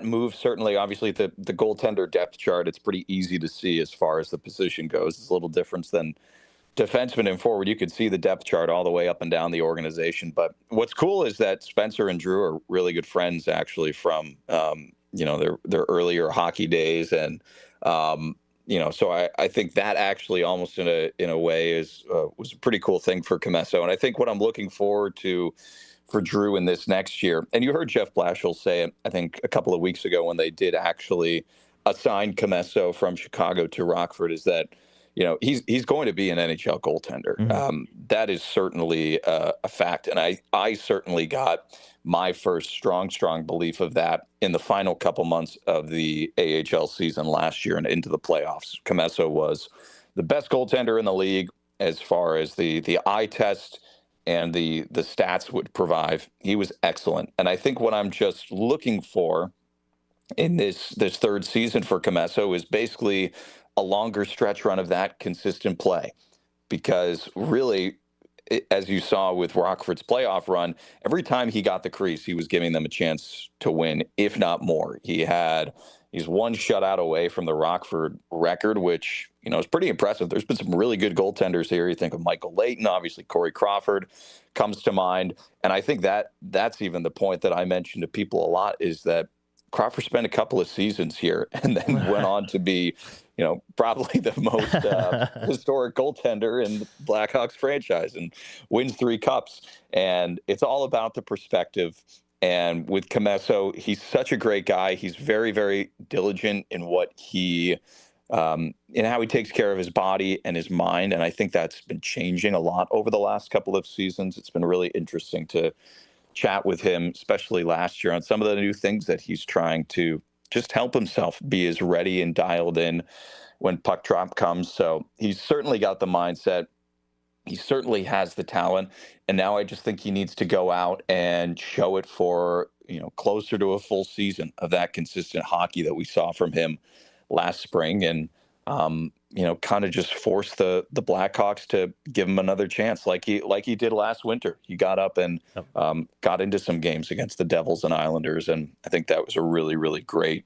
move, certainly, obviously, the goaltender depth chart, it's pretty easy to see as far as the position goes. It's a little different than defenseman and forward. You could see the depth chart all the way up and down the organization. But what's cool is that Spencer and Drew are really good friends, actually, from their earlier hockey days, and so I think that actually almost in a way was a pretty cool thing for Comesso. And I think what I'm looking forward to for Drew in this next year, and you heard Jeff Blashill say it, I think a couple of weeks ago when they did actually assign Comesso from Chicago to Rockford, is that he's going to be an NHL goaltender. Mm-hmm. That is certainly a fact. And I certainly got my first strong belief of that in the final couple months of the AHL season last year and into the playoffs. Comesso was the best goaltender in the league as far as the eye test and the stats would provide. He was excellent. And I think what I'm just looking for in this third season for Comesso is basically a longer stretch run of that consistent play, because really, as you saw with Rockford's playoff run, every time he got the crease, he was giving them a chance to win, if not more. He's one shutout away from the Rockford record, which, is pretty impressive. There's been some really good goaltenders here. You think of Michael Layton, obviously Corey Crawford comes to mind. And I think that's even the point that I mentioned to people a lot, is that Crawford spent a couple of seasons here and then went on to be, probably the most historic goaltender in the Blackhawks franchise and wins 3 cups. And it's all about the perspective. And with Comesso, he's such a great guy. He's very, very diligent in what in how he takes care of his body and his mind. And I think that's been changing a lot over the last couple of seasons. It's been really interesting to chat with him, especially last year, on some of the new things that he's trying to just help himself be as ready and dialed in when puck drop comes. So he's certainly got the mindset. He certainly has the talent. And now I just think he needs to go out and show it for, closer to a full season of that consistent hockey that we saw from him last spring. And, kind of just force the Blackhawks to give him another chance like he did last winter. He got up and got into some games against the Devils and Islanders. And I think that was a really, really great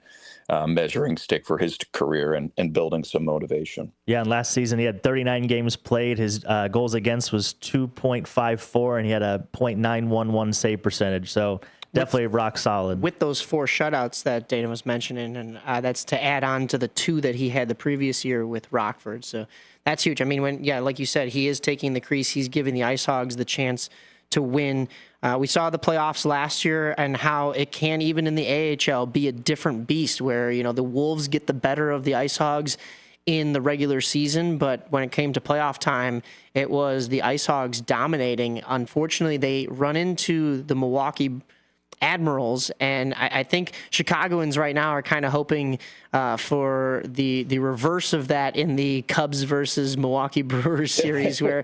measuring stick for his career and building some motivation. Yeah, and last season he had 39 games played. His goals against was 2.54, and he had a .911 save percentage. So definitely rock solid. With those 4 shutouts that Dana was mentioning, and that's to add on to the 2 that he had the previous year with Rockford. So that's huge. I mean, like you said, he is taking the crease. He's giving the Ice Hogs the chance to win. We saw the playoffs last year and how it can, even in the AHL, be a different beast where, the Wolves get the better of the Ice Hogs in the regular season, but when it came to playoff time, it was the Ice Hogs dominating. Unfortunately, they run into the Milwaukee Admirals, and I think Chicagoans right now are kind of hoping for the reverse of that in the Cubs versus Milwaukee Brewers series, where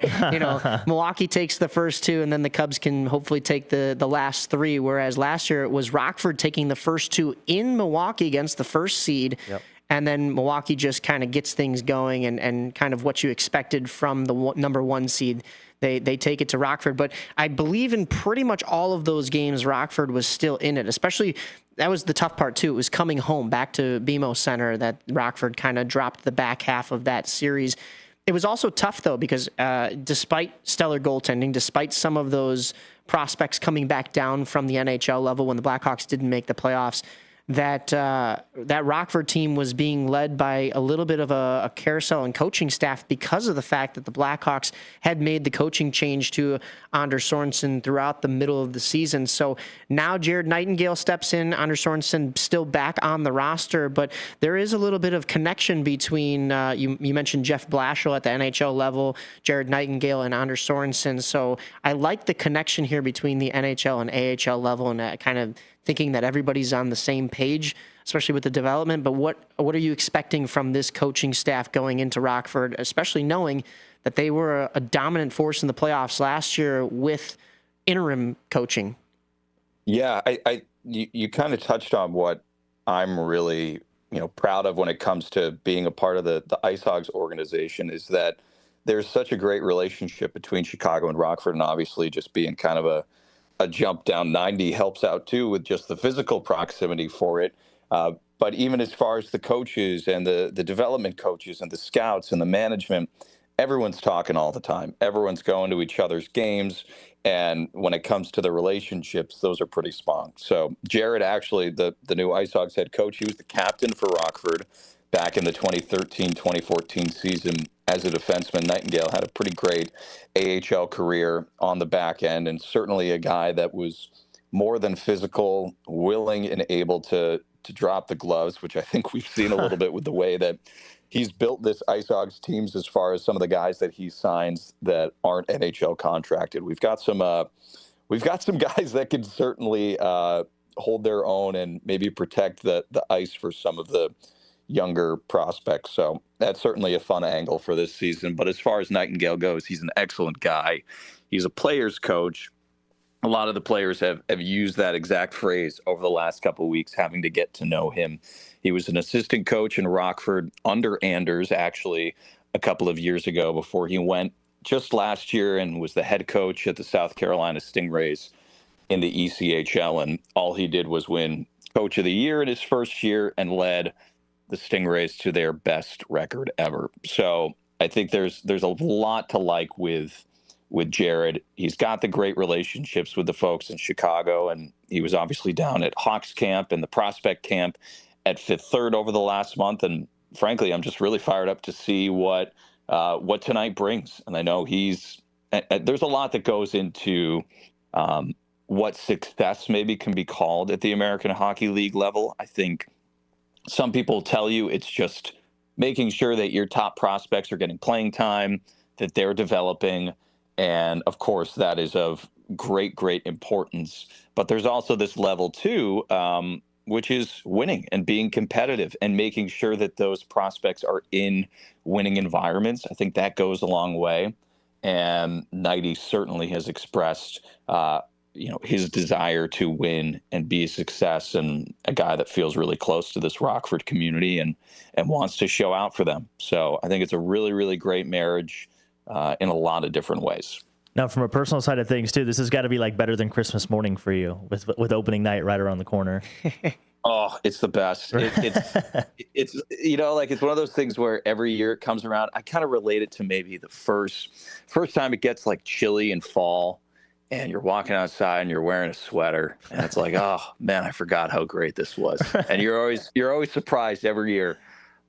Milwaukee takes the first two, and then the Cubs can hopefully take the last three. Whereas last year it was Rockford taking the first two in Milwaukee against the first seed. Yep. And then Milwaukee just kind of gets things going and kind of what you expected from the number one seed. They take it to Rockford. But I believe in pretty much all of those games, Rockford was still in it. Especially, that was the tough part, too. It was coming home back to BMO Center that Rockford kind of dropped the back half of that series. It was also tough, though, because despite stellar goaltending, despite some of those prospects coming back down from the NHL level when the Blackhawks didn't make the playoffs, that Rockford team was being led by a little bit of a carousel and coaching staff because of the fact that the Blackhawks had made the coaching change to Anders Sorensen throughout the middle of the season. So now Jared Nightingale steps in, Anders Sorensen still back on the roster, but there is a little bit of connection between, you mentioned Jeff Blashill at the NHL level, Jared Nightingale and Anders Sorensen. So I like the connection here between the NHL and AHL level, and kind of thinking that everybody's on the same page, especially with the development. But what are you expecting from this coaching staff going into Rockford, especially knowing that they were a dominant force in the playoffs last year with interim coaching? Yeah, you kind of touched on what I'm really proud of when it comes to being a part of the Ice Hogs organization, is that there's such a great relationship between Chicago and Rockford, and obviously just being kind of a jump down 90 helps out too with just the physical proximity for it. But even as far as the coaches and the development coaches and the scouts and the management, everyone's talking all the time. Everyone's going to each other's games. And when it comes to the relationships, those are pretty strong. So Jared, actually, the new Ice Hogs head coach, he was the captain for Rockford back in the 2013-2014 season as a defenseman. Nightingale had a pretty great AHL career on the back end, and certainly a guy that was more than physical, willing and able to drop the gloves, which I think we've seen a little bit with the way that he's built this Ice Hogs teams as far as some of the guys that he signs that aren't NHL contracted. We've got some guys that can certainly hold their own and maybe protect the ice for some of the younger prospects. So that's certainly a fun angle for this season. But as far as Nightingale goes, he's an excellent guy. He's a player's coach. A lot of the players have used that exact phrase over the last couple of weeks, having to get to know him. He was an assistant coach in Rockford under Anders, actually, a couple of years ago before he went just last year and was the head coach at the South Carolina Stingrays in the ECHL. And all he did was win Coach of the Year in his first year and led the Stingrays to their best record ever. So I think there's a lot to like with Jared. He's got the great relationships with the folks in Chicago, and he was obviously down at Hawks camp and the prospect camp at Fifth Third over the last month. And frankly, I'm just really fired up to see what tonight brings. And I know there's a lot that goes into what success maybe can be called at the American Hockey League level. I think some people tell you it's just making sure that your top prospects are getting playing time, that they're developing. And of course, that is of great, great importance. But there's also this level too, which is winning and being competitive and making sure that those prospects are in winning environments. I think that goes a long way. And Nighty certainly has expressed his desire to win and be a success, and a guy that feels really close to this Rockford community and wants to show out for them. So I think it's a really, really great marriage in a lot of different ways. Now, from a personal side of things too, this has got to be like better than Christmas morning for you with opening night right around the corner. Oh, it's the best. It's it's one of those things where every year it comes around. I kind of relate it to maybe the first time it gets like chilly in fall, and you're walking outside and you're wearing a sweater, and it's like, oh man, I forgot how great this was. And you're always surprised every year.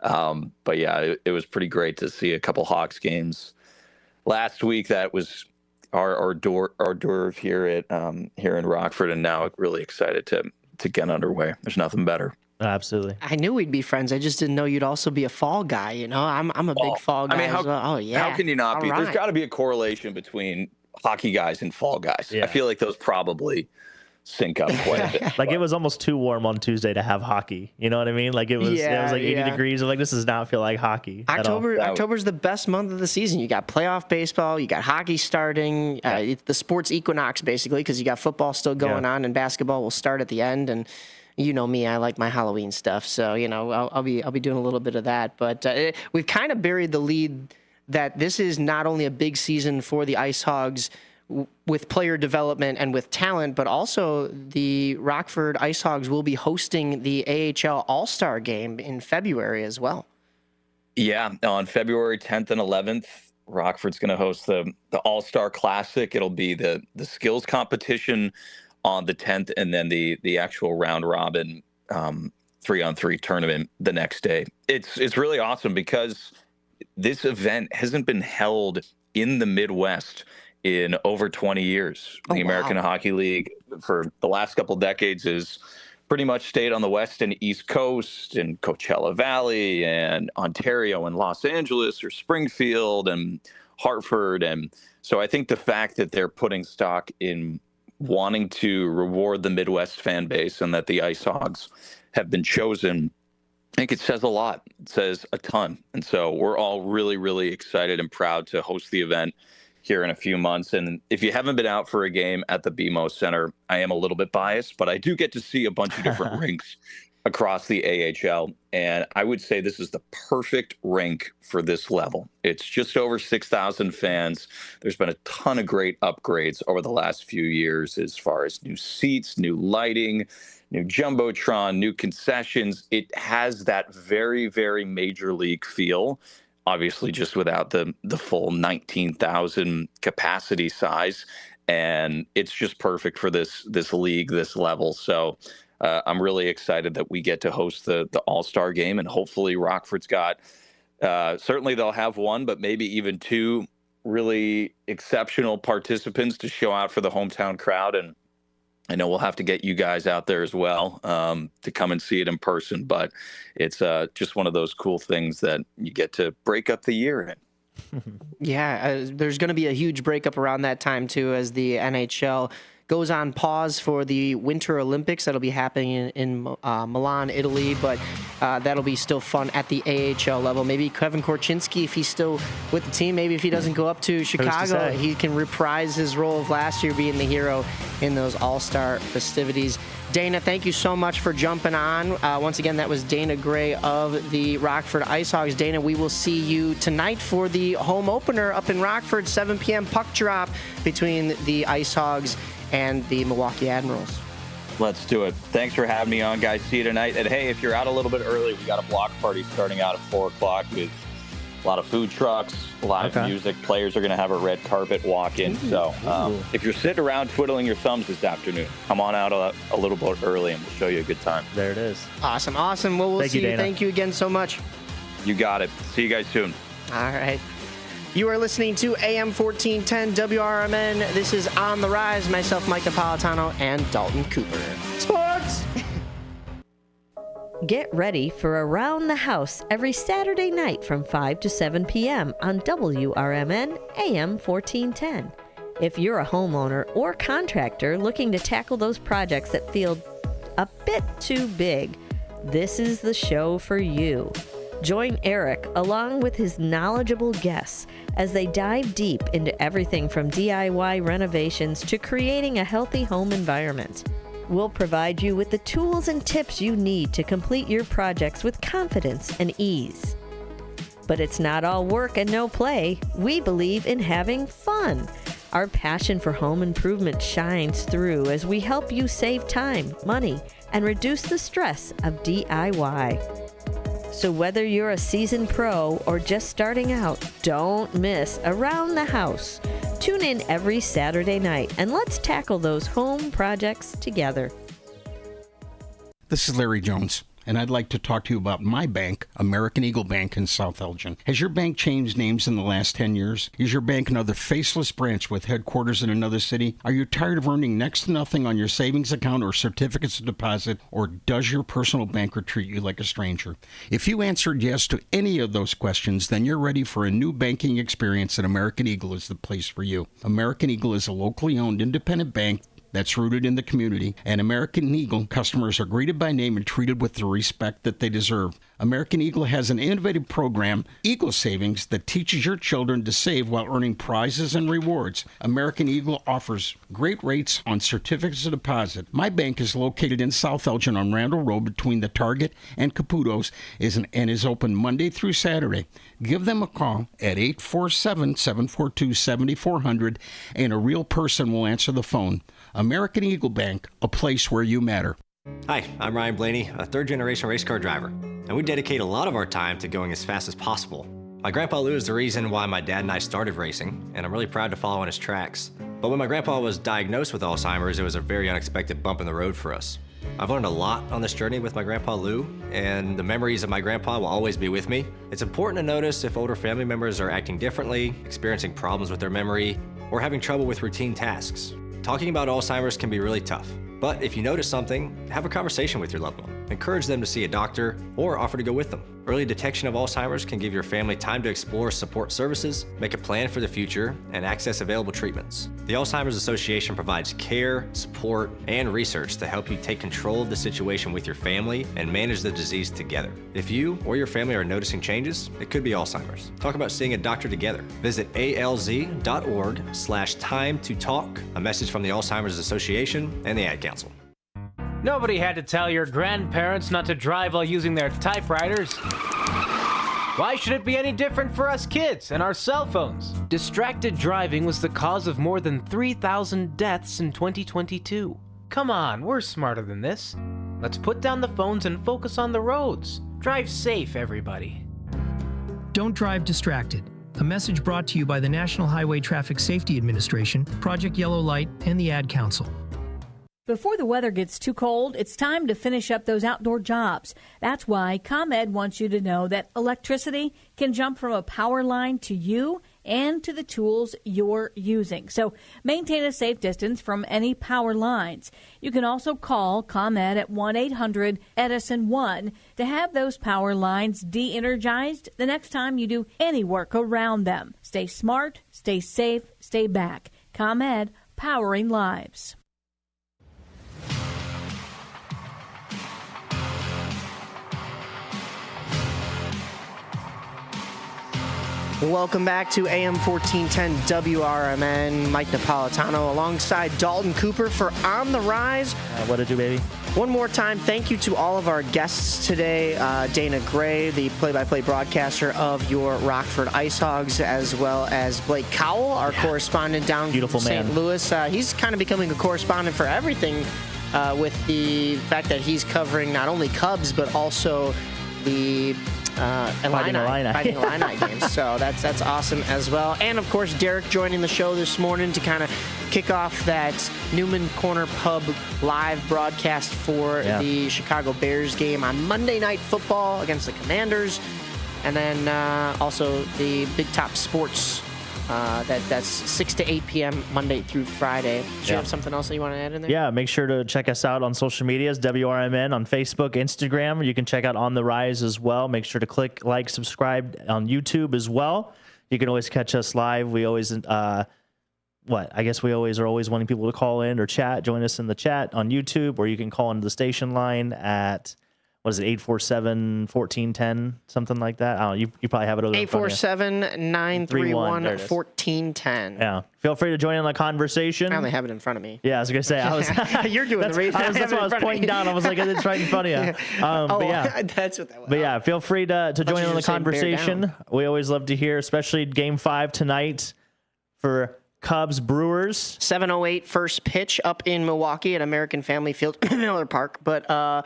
But yeah, it was pretty great to see a couple Hawks games last week. That was our hors d'oeuvre here in Rockford, and now really excited to get underway. There's nothing better. Absolutely. I knew we'd be friends. I just didn't know you'd also be a fall guy. I'm a big fall guy. as well. Oh yeah. How can you not be? Right. There's got to be a correlation between hockey guys and fall guys. Yeah. I feel like those probably sync up quite a bit. Like, it was almost too warm on Tuesday to have hockey. You know what I mean? Like, it was like 80 degrees. I'm like, this does not feel like hockey at all. October's the best month of the season. You got playoff baseball, you got hockey starting, it's the sports equinox basically, because you got football still going on, and basketball will start at the end. And you know me, I like my Halloween stuff, so I'll be doing a little bit of that. But we've kind of buried the lead that this is not only a big season for the Ice Hogs with player development and with talent, but also the Rockford Ice Hogs will be hosting the AHL All-Star Game in February as well. Yeah, on February 10th and 11th, Rockford's going to host the All-Star Classic. It'll be the skills competition on the 10th, and then the actual round robin 3-on-3 tournament the next day. It's really awesome because this event hasn't been held in the Midwest in over 20 years. The American Hockey League for the last couple decades is pretty much stayed on the West and East Coast and Coachella Valley and Ontario and Los Angeles or Springfield and Hartford. And so I think the fact that they're putting stock in wanting to reward the Midwest fan base and that the Ice Hogs have been chosen, I think it says a lot. It says a ton. And so we're all really, really excited and proud to host the event here in a few months. And if you haven't been out for a game at the BMO Center, I am a little bit biased, but I do get to see a bunch of different rinks across the AHL. And I would say this is the perfect rink for this level. It's just over 6,000 fans. There's been a ton of great upgrades over the last few years as far as new seats, new lighting, new Jumbotron, new concessions. It has that very, very major league feel. Obviously, just without the full 19,000 capacity size, and it's just perfect for this league, this level. So I'm really excited that we get to host the All-Star Game, and hopefully Rockford's got certainly they'll have one, but maybe even two really exceptional participants to show out for the hometown crowd. And I know we'll have to get you guys out there as well to come and see it in person, but it's just one of those cool things that you get to break up the year in. Yeah, there's going to be a huge breakup around that time, too, as the NHL goes on pause for the Winter Olympics. That'll be happening in Milan, Italy, but that'll be still fun at the AHL level. Maybe Kevin Korchinski, if he's still with the team, maybe if he doesn't go up to Chicago, he can reprise his role of last year being the hero in those all-star festivities. Dana, thank you so much for jumping on. Once again, that was Dana Gray of the Rockford Ice Hogs. Dana, we will see you tonight for the home opener up in Rockford, 7 p.m. puck drop between the Ice Hogs and the Milwaukee Admirals. Let's do it. Thanks for having me on, guys. See you tonight. And hey, if you're out a little bit early, we got a block party starting out at 4 o'clock with a lot of food trucks, live music. Players are going to have a red carpet walk-in. So if you're sitting around twiddling your thumbs this afternoon, come on out a little bit early and we'll show you a good time. There it is. Awesome. Well, we'll see you. Thank you again so much. You got it. See you guys soon. All right. You are listening to AM 1410 WRMN. This is On the Rise. Myself, Mike Napolitano, and Dalton Cooper. Sports! Get ready for Around the House every Saturday night from 5 to 7 p.m. on WRMN AM 1410. If you're a homeowner or contractor looking to tackle those projects that feel a bit too big, this is the show for you. Join Eric along with his knowledgeable guests as they dive deep into everything from DIY renovations to creating a healthy home environment. We'll provide you with the tools and tips you need to complete your projects with confidence and ease. But it's not all work and no play. We believe in having fun. Our passion for home improvement shines through as we help you save time, money, and reduce the stress of DIY. So whether you're a seasoned pro or just starting out, don't miss Around the House. Tune in every Saturday night and let's tackle those home projects together. This is Larry Jones, and I'd like to talk to you about my bank, American Eagle Bank in South Elgin. Has your bank changed names in the last 10 years? Is your bank another faceless branch with headquarters in another city? Are you tired of earning next to nothing on your savings account or certificates of deposit, or does your personal banker treat you like a stranger? If you answered yes to any of those questions, then you're ready for a new banking experience, and American Eagle is the place for you. American Eagle is a locally owned independent bank that's rooted in the community. And American Eagle customers are greeted by name and treated with the respect that they deserve. American Eagle has an innovative program, Eagle Savings, that teaches your children to save while earning prizes and rewards. American Eagle offers great rates on certificates of deposit. My bank is located in South Elgin on Randall Road between the Target and Caputo's and is open Monday through Saturday. Give them a call at 847-742-7400 and a real person will answer the phone. American Eagle Bank, a place where you matter. Hi, I'm Ryan Blaney, a third-generation race car driver, and we dedicate a lot of our time to going as fast as possible. My grandpa Lou is the reason why my dad and I started racing, and I'm really proud to follow in his tracks. But when my grandpa was diagnosed with Alzheimer's, it was a very unexpected bump in the road for us. I've learned a lot on this journey with my grandpa Lou, and the memories of my grandpa will always be with me. It's important to notice if older family members are acting differently, experiencing problems with their memory, or having trouble with routine tasks. Talking about Alzheimer's can be really tough, but if you notice something, have a conversation with your loved one. Encourage them to see a doctor or offer to go with them. Early detection of Alzheimer's can give your family time to explore support services, make a plan for the future, and access available treatments. The Alzheimer's Association provides care, support, and research to help you take control of the situation with your family and manage the disease together. If you or your family are noticing changes, it could be Alzheimer's. Talk about seeing a doctor together. Visit alz.org/time to talk. A message from the Alzheimer's Association and the Ad Council. Nobody had to tell your grandparents not to drive while using their typewriters. Why should it be any different for us kids and our cell phones? Distracted driving was the cause of more than 3,000 deaths in 2022. Come on, we're smarter than this. Let's put down the phones and focus on the roads. Drive safe, everybody. Don't drive distracted. A message brought to you by the National Highway Traffic Safety Administration, Project Yellow Light, and the Ad Council. Before the weather gets too cold, it's time to finish up those outdoor jobs. That's why ComEd wants you to know that electricity can jump from a power line to you and to the tools you're using. So maintain a safe distance from any power lines. You can also call ComEd at 1-800-EDISON-1 to have those power lines de-energized the next time you do any work around them. Stay smart, stay safe, stay back. ComEd, powering lives. Welcome back to AM 1410 WRMN. Mike Napolitano alongside Dalton Cooper for On the Rise. What to do, baby? One more time, thank you to all of our guests today. Dana Gray, the play-by-play broadcaster of your Rockford Ice Hogs, as well as Blake Cowell, our correspondent down from St. Louis. He's kind of becoming a correspondent for everything with the fact that he's covering not only Cubs, but also the Fighting Illini games. So that's awesome as well. And, of course, Derek joining the show this morning to kind of kick off that Newman Corner Pub live broadcast for the Chicago Bears game on Monday Night Football against the Commanders. And then also the Big Top Sports. That's 6 to 8 p.m. Monday through Friday. Do you have something else that you want to add in there? Yeah, make sure to check us out on social medias, WRMN on Facebook, Instagram. You can check out On the Rise as well. Make sure to click like, subscribe on YouTube as well. You can always catch us live. We always, I guess we always are wanting people to call in or chat. Join us in the chat on YouTube, or you can call into the station line at 847-1410, something like that? I don't know. You probably have it over 847-931-1410. Yeah. Feel free to join in the conversation. I only have it in front of me. Yeah, I was going to say. You're doing the radio. That's what I was pointing down. I was like, it's right in front of you. But yeah. That's what that was. But yeah, feel free to join in the conversation. We always love to hear, especially Game 5 tonight for Cubs Brewers. 7:08 first pitch up in Milwaukee at American Family Field, Miller Park. But I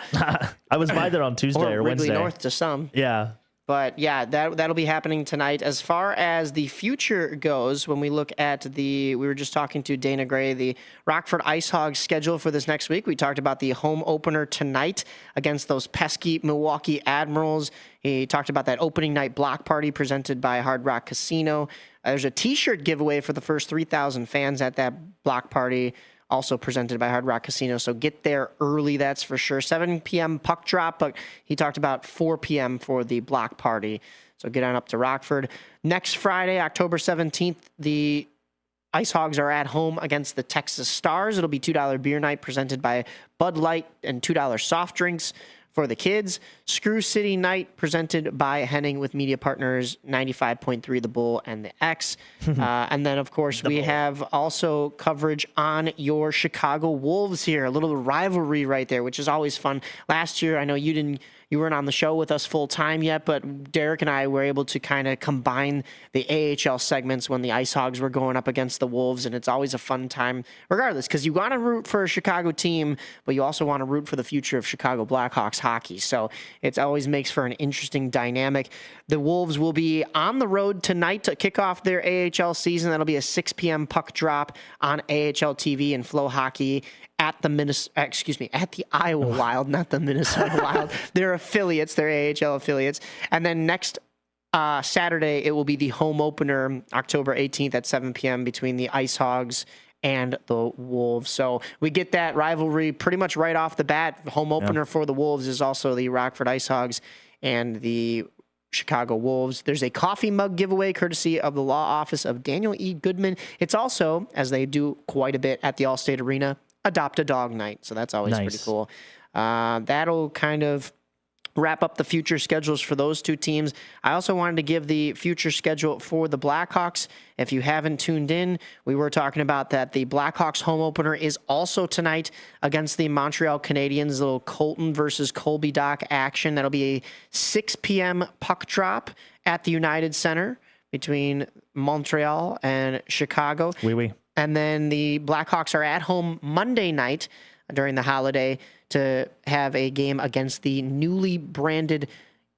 was by there on Tuesday or Wrigley Wednesday. North to some. Yeah. But yeah, that'll be happening tonight. As far as the future goes, when we look at we were just talking to Dana Gray, the Rockford Ice Hogs schedule for this next week. We talked about the home opener tonight against those pesky Milwaukee Admirals. He talked about that opening night block party presented by Hard Rock Casino. There's a T-shirt giveaway for the first 3,000 fans at that block party, also presented by Hard Rock Casino. So get there early, that's for sure. 7 p.m. puck drop, but he talked about 4 p.m. for the block party. So get on up to Rockford. Next Friday, October 17th, the Ice Hogs are at home against the Texas Stars. It'll be $2 beer night presented by Bud Light and $2 soft drinks for the kids. Screw City Night presented by Henning with media partners 95.3 The Bull and the X. And then, of course, we have also coverage on your Chicago Wolves here. A little rivalry right there, which is always fun. Last year, I know you weren't on the show with us full time yet, but Derek and I were able to kind of combine the AHL segments when the Ice Hogs were going up against the Wolves, and it's always a fun time regardless, because you want to root for a Chicago team, but you also want to root for the future of Chicago Blackhawks hockey. So it always makes for an interesting dynamic. The Wolves will be on the road tonight to kick off their AHL season. That'll be a 6 p.m. puck drop on AHL TV and Flow Hockey at the Iowa Wild, not the Minnesota Wild. They're affiliates, they're AHL affiliates. And then next Saturday, it will be the home opener, October 18th at 7 p.m. between the Ice Hogs and the Wolves. So we get that rivalry pretty much right off the bat. The home opener for the Wolves is also the Rockford Ice Hogs and the Chicago Wolves. There's a coffee mug giveaway courtesy of the law office of Daniel E. Goodman. It's also, as they do quite a bit at the Allstate Arena, Adopt a Dog Night. So that's always pretty cool. That'll kind of wrap up the future schedules for those two teams. I also wanted to give the future schedule for the Blackhawks. If you haven't tuned in, we were talking about that the Blackhawks home opener is also tonight against the Montreal Canadiens, little Colton versus Colby Dock action. That'll be a 6 p.m. puck drop at the United Center between Montreal and Chicago. Oui. And then the Blackhawks are at home Monday night during the holiday to have a game against the newly branded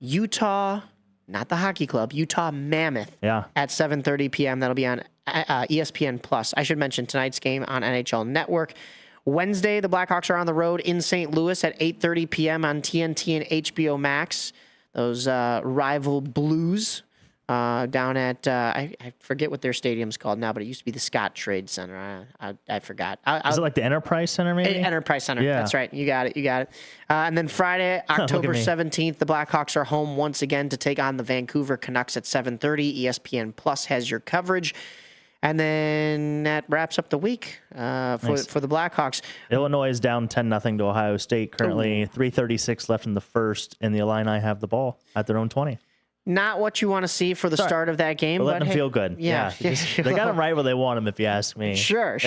Utah, not the hockey club, Utah Mammoth at 7:30 p.m. That'll be on ESPN Plus. I should mention tonight's game on NHL Network. Wednesday, the Blackhawks are on the road in St. Louis at 8:30 p.m. on TNT and HBO Max. Those rival Blues. Down at, I forget what their stadium's called now, but it used to be the Scott Trade Center. I forgot. Is it like the Enterprise Center, maybe? Enterprise Center. Yeah. That's right. You got it. And then Friday, October 17th, the Blackhawks are home once again to take on the Vancouver Canucks at 7:30. ESPN Plus has your coverage. And then that wraps up the week for the Blackhawks. Illinois is down 10-0 to Ohio State currently. 3:36 left in the first, and the Illini have the ball at their own 20. Not what you want to see for the start of that game. But let them feel good. Yeah. They got them right where they want them, if you ask me. Sure.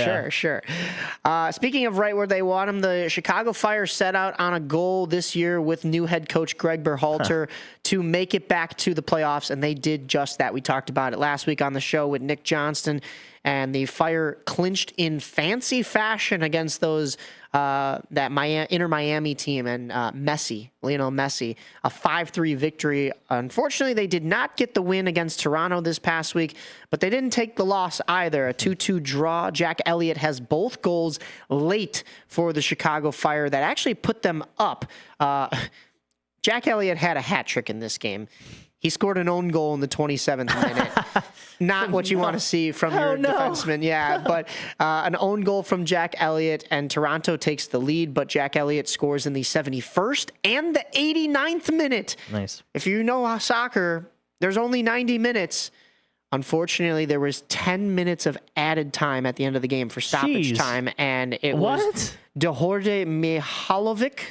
Speaking of right where they want them, the Chicago Fire set out on a goal this year with new head coach Greg Berhalter to make it back to the playoffs, and they did just that. We talked about it last week on the show with Nick Johnston, and the Fire clinched in fancy fashion against those Inter Miami team and Lionel Messi, a 5-3 victory. Unfortunately, they did not get the win against Toronto this past week, but they didn't take the loss either. A 2-2 draw. Jack Elliott has both goals late for the Chicago Fire that actually put them up. Jack Elliott had a hat trick in this game. He scored an own goal in the 27th minute. Not what you want to see from your defenseman. Yeah, but an own goal from Jack Elliott, and Toronto takes the lead, but Jack Elliott scores in the 71st and the 89th minute. Nice. If you know soccer, there's only 90 minutes. Unfortunately, there was 10 minutes of added time at the end of the game for stoppage time, and it was Dehorde Mihalovic.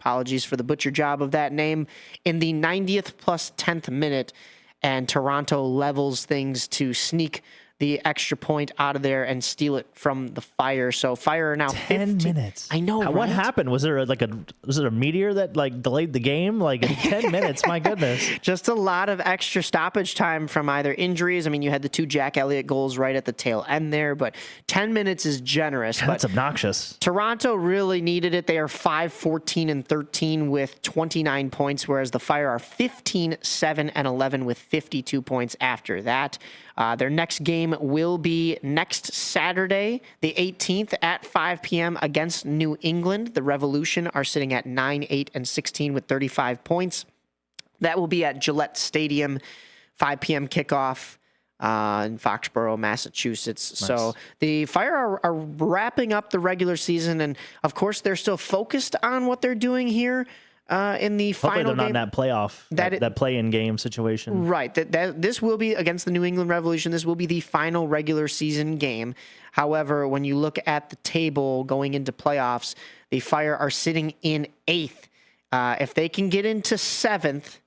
Apologies for the butcher job of that name. In the 90th plus 10th minute, and Toronto levels things to sneak the extra point out of there and steal it from the Fire. So Fire are now 10 minutes. I know. Right? What happened? Was there was it a meteor that delayed the game? In 10 minutes, my goodness. Just a lot of extra stoppage time from either injuries. I mean, you had the 2 Jack Elliott goals right at the tail end there, but 10 minutes is generous. That's obnoxious. Toronto really needed it. They are 5-14-13 with 29 points, whereas the Fire are 15-7-11 with 52 points after that. Their next game will be next Saturday, the 18th at 5 p.m. against New England. The Revolution are sitting at 9-8-16 with 35 points. That will be at Gillette Stadium, 5 p.m. kickoff in Foxborough, Massachusetts. Nice. So the Fire are wrapping up the regular season, and of course they're still focused on what they're doing here in the Hopefully final they're not game. in that playoff, that play-in game situation. Right. This will be against the New England Revolution. This will be the final regular season game. However, when you look at the table going into playoffs, the Fire are sitting in 8th. If they can get into 7th,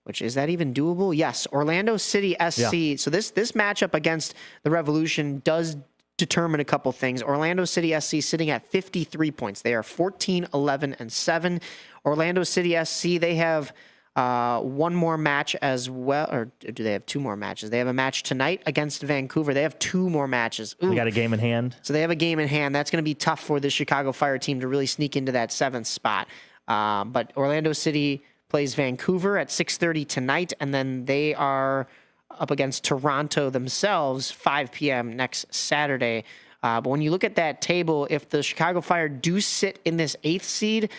which is that even doable? Yes. Orlando City SC. Yeah. So this matchup against the Revolution does determine a couple things. Orlando City SC sitting at 53 points. They are 14, 11, and 7. Orlando City SC, they have one more match as well, or do they have 2 more matches? They have a match tonight against Vancouver. They have 2 more matches. They got a game in hand. So they have a game in hand. That's going to be tough for the Chicago Fire team to really sneak into that 7th spot. But Orlando City plays Vancouver at 6:30 tonight, and then they are up against Toronto themselves 5 p.m. next Saturday. But when you look at that table, if the Chicago Fire do sit in this 8th seed,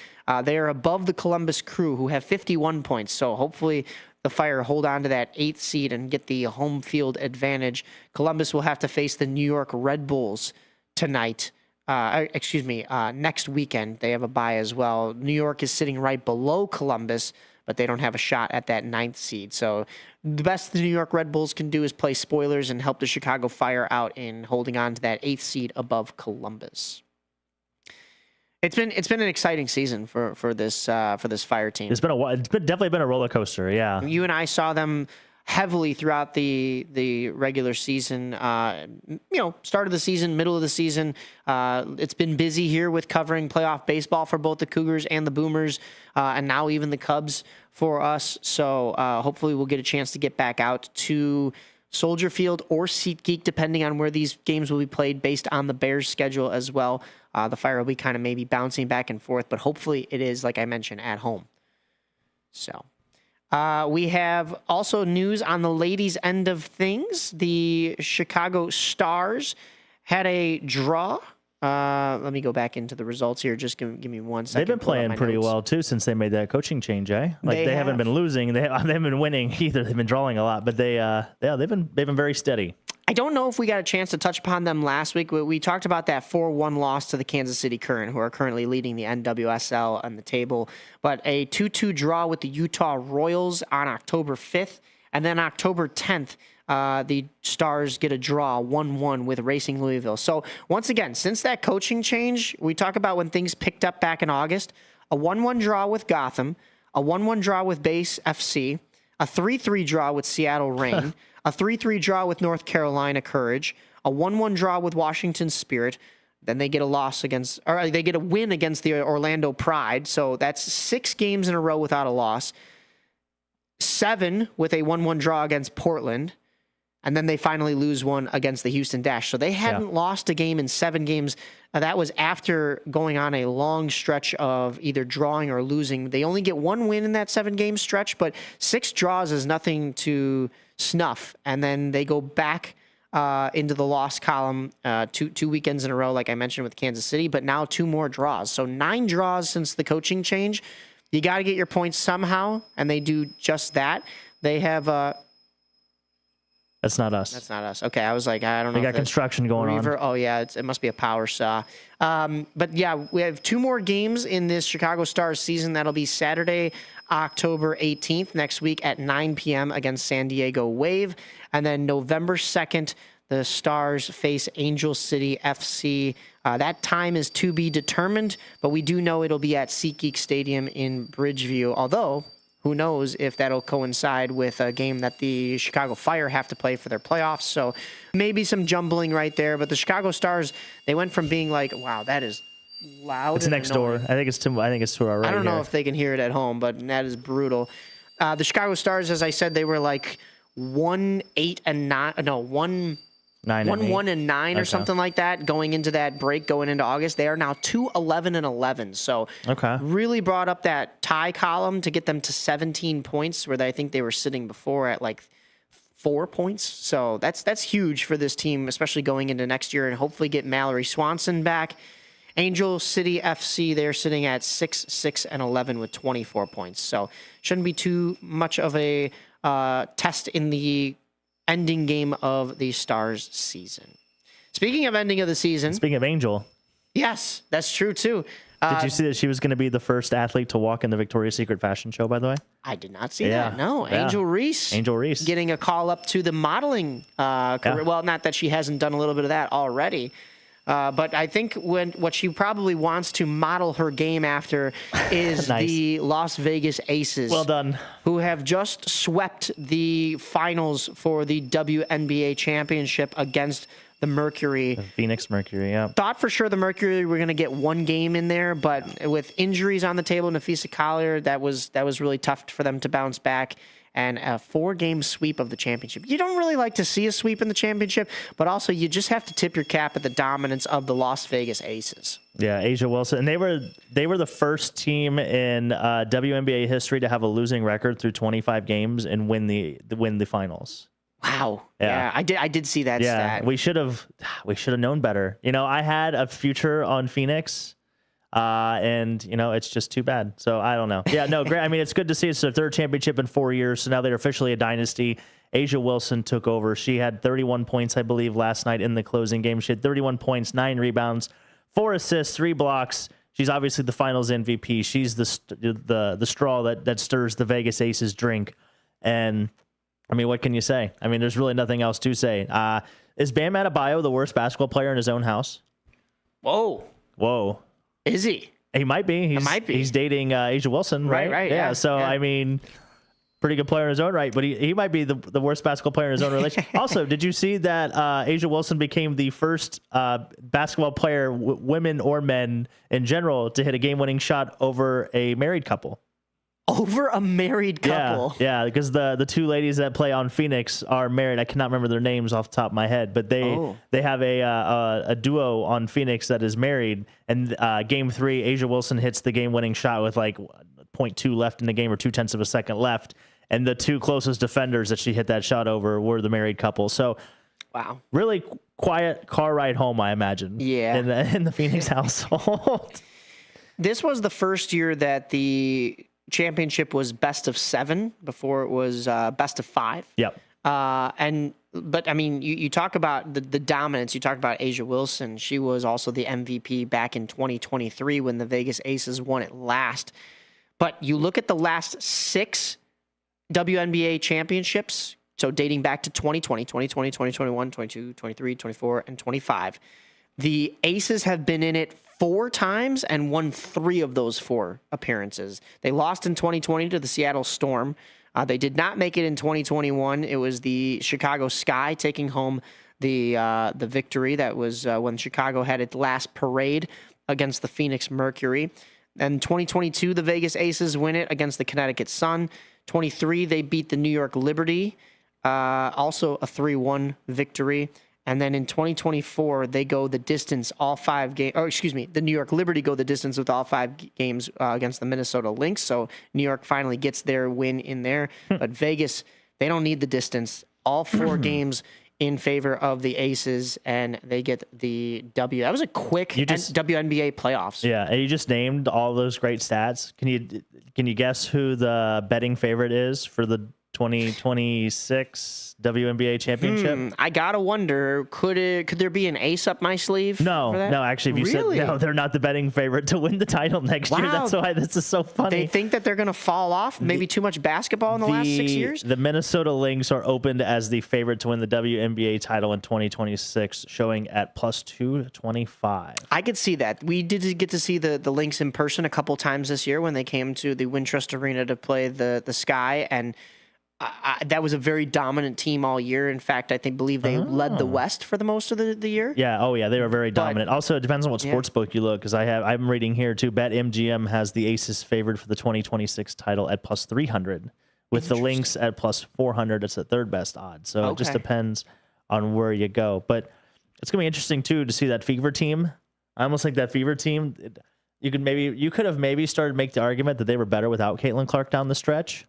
they are above the Columbus Crew, who have 51 points. So hopefully the Fire hold on to that 8th seed and get the home field advantage. Columbus will have to face the New York Red Bulls tonight. Next weekend. They have a bye as well. New York is sitting right below Columbus, but they don't have a shot at that 9th seed. So the best the New York Red Bulls can do is play spoilers and help the Chicago Fire out in holding on to that 8th seed above Columbus. It's been an exciting season for this Fire team. It's definitely been a roller coaster. Yeah, you and I saw them heavily throughout the regular season. Start of the season, middle of the season. It's been busy here with covering playoff baseball for both the Cougars and the Boomers, and now even the Cubs for us. So hopefully we'll get a chance to get back out to Soldier Field or SeatGeek, depending on where these games will be played based on the Bears' schedule as well. The Fire will be kind of maybe bouncing back and forth, but hopefully it is, like I mentioned, at home. So we have also news on the ladies' end of things. The Chicago Stars had a draw. Let me go back into the results here. Just give me 1 second. They've been playing pretty well, too, since they made that coaching change, eh? Like, they haven't been losing. They haven't been winning either. They've been drawing a lot, but they've been very steady. I don't know if we got a chance to touch upon them last week. We talked about that 4-1 loss to the Kansas City Current, who are currently leading the NWSL on the table. But a 2-2 draw with the Utah Royals on October 5th. And then October 10th, the Stars get a draw 1-1 with Racing Louisville. So once again, since that coaching change, we talk about when things picked up back in August, a 1-1 draw with Gotham, a 1-1 draw with Base FC, a 3-3 draw with Seattle Reign, a 3-3 draw with North Carolina Courage, a 1-1 draw with Washington Spirit. Then they get they get a win against the Orlando Pride. So that's 6 games in a row without a loss. 7 with a 1-1 draw against Portland. And then they finally lose one against the Houston Dash. So they hadn't lost a game in 7 games. That was after going on a long stretch of either drawing or losing. They only get 1 win in that 7-game stretch, but 6 draws is nothing to snuff. And then they go back into the loss column 2 weekends in a row, like I mentioned with Kansas City, but now 2 more draws. So 9 draws since the coaching change. You got to get your points somehow, and they do just that. They have... That's not us. That's not us. Okay, I was like, I don't know. They got construction going on. Oh, yeah, it must be a power saw. But, yeah, we have 2 more games in this Chicago Stars season. That'll be Saturday, October 18th, next week at 9 p.m. against San Diego Wave. And then November 2nd, the Stars face Angel City FC. That time is to be determined, but we do know it'll be at SeatGeek Stadium in Bridgeview, although... who knows if that'll coincide with a game that the Chicago Fire have to play for their playoffs. So maybe some jumbling right there. But the Chicago Stars, they went from being like, wow, that is loud. It's next door. I think it's to our right. I don't know here. if they can hear it at home, but that is brutal. The Chicago Stars, as I said, they were like 1-8 and 9. No, 1-1 and 9 or something like that going into that break, going into August. They are now 2-11 and 11. So really brought up that tie column to get them to 17 points, where I think they were sitting before at like 4 points. So that's huge for this team, especially going into next year, and hopefully get Mallory Swanson back. Angel City FC, they're sitting at 6 and 11 with 24 points. So shouldn't be too much of a test in the ending game of the Stars season. Speaking of ending of the season. Speaking of Angel. Yes, that's true too. Did you see that she was going to be the first athlete to walk in the Victoria's Secret fashion show, by the way? I did not see that. No. Yeah. Angel Reese. Angel Reese. Getting a call up to the modeling career. Yeah. Well, not that she hasn't done a little bit of that already. But I think what she probably wants to model her game after is Nice. the Las Vegas Aces. Well done. Who have just swept the finals for the WNBA championship against the Mercury. The Phoenix Mercury, yeah. Thought for sure the Mercury were going to get one game in there, but with injuries on the table, Nafisa Collier, that was really tough for them to bounce back. And a 4-game sweep of the championship. You don't really like to see a sweep in the championship, but also you just have to tip your cap at the dominance of the Las Vegas Aces. Yeah, Asia Wilson, and they were the first team in WNBA history to have a losing record through 25 games and win the finals. Wow. Yeah, I did see that stat. We should have known better. I had a future on Phoenix. And it's just too bad. So I don't know. Yeah, no, great. I mean, it's good to see it's their third championship in 4 years. So now they're officially a dynasty. Asia Wilson took over. She had 31 points, I believe, last night in the closing game. She had 31 points, 9 rebounds, 4 assists, 3 blocks. She's obviously the finals MVP. She's the straw that stirs the Vegas Aces drink. And I mean, what can you say? I mean, there's really nothing else to say. Is Bam Adebayo the worst basketball player in his own house? Whoa. Is he? He might be. He's dating Asia Wilson, right? Right. Yeah. So, I mean, pretty good player in his own right, but he might be the worst basketball player in his own relation. Also, did you see that Asia Wilson became the first basketball player, women or men in general, to hit a game-winning shot over a married couple? Over a married couple? Yeah, because the two ladies that play on Phoenix are married. I cannot remember their names off the top of my head, but they have a duo on Phoenix that is married. And game 3, Asia Wilson hits the game-winning shot with like 0.2 left in the game or 0.2 of a second left. And the two closest defenders that she hit that shot over were the married couple. So, wow, really quiet car ride home, I imagine. Yeah, in the Phoenix household. This was the first year that the championship was best of 7. Before it was best of 5. Yep. But I mean, you talk about the dominance. You talk about Asia Wilson. She was also the MVP back in 2023 when the Vegas Aces won it last. But you look at the last 6 WNBA championships, so dating back to 2020, 2021, 22, 23, 24, and 25. The Aces have been in it 4 times and won 3 of those 4 appearances. They lost in 2020 to the Seattle Storm. They did not make it in 2021. It was the Chicago Sky taking home the victory. That was when Chicago had its last parade against the Phoenix Mercury. And 2022, the Vegas Aces win it against the Connecticut Sun. 23, they beat the New York Liberty, also a 3-1 victory. And then in 2024, they go the distance all 5 games. Or excuse me, the New York Liberty go the distance with all 5 games against the Minnesota Lynx. So New York finally gets their win in there. But Vegas, they don't need the distance. All 4 games in favor of the Aces, and they get the W. That was a quick WNBA playoffs. Yeah, and you just named all those great stats. Can you guess who the betting favorite is for the 2026 WNBA championship? I gotta wonder, could there be an ace up my sleeve? No, actually, if you said no, they're not the betting favorite to win the title next year. That's why this is so funny. They think that they're gonna fall off. Maybe too much basketball in the last 6 years. The Minnesota Lynx are opened as the favorite to win the WNBA title in 2026, showing at plus 225. I could see that. We did get to see the Lynx in person a couple times this year when they came to the Wintrust Arena to play the Sky, and that was a very dominant team all year. In fact, believe they led the West for the most of the year. Yeah. Oh, yeah. They were very dominant. Also, it depends on what sports book you look, because I'm reading here too. BetMGM has the Aces favored for the 2026 title at plus 300, with the Lynx at plus 400. It's the third best odds. So it just depends on where you go. But it's gonna be interesting too to see that Fever team. I almost think that Fever team. You could have maybe started to make the argument that they were better without Caitlin Clark down the stretch.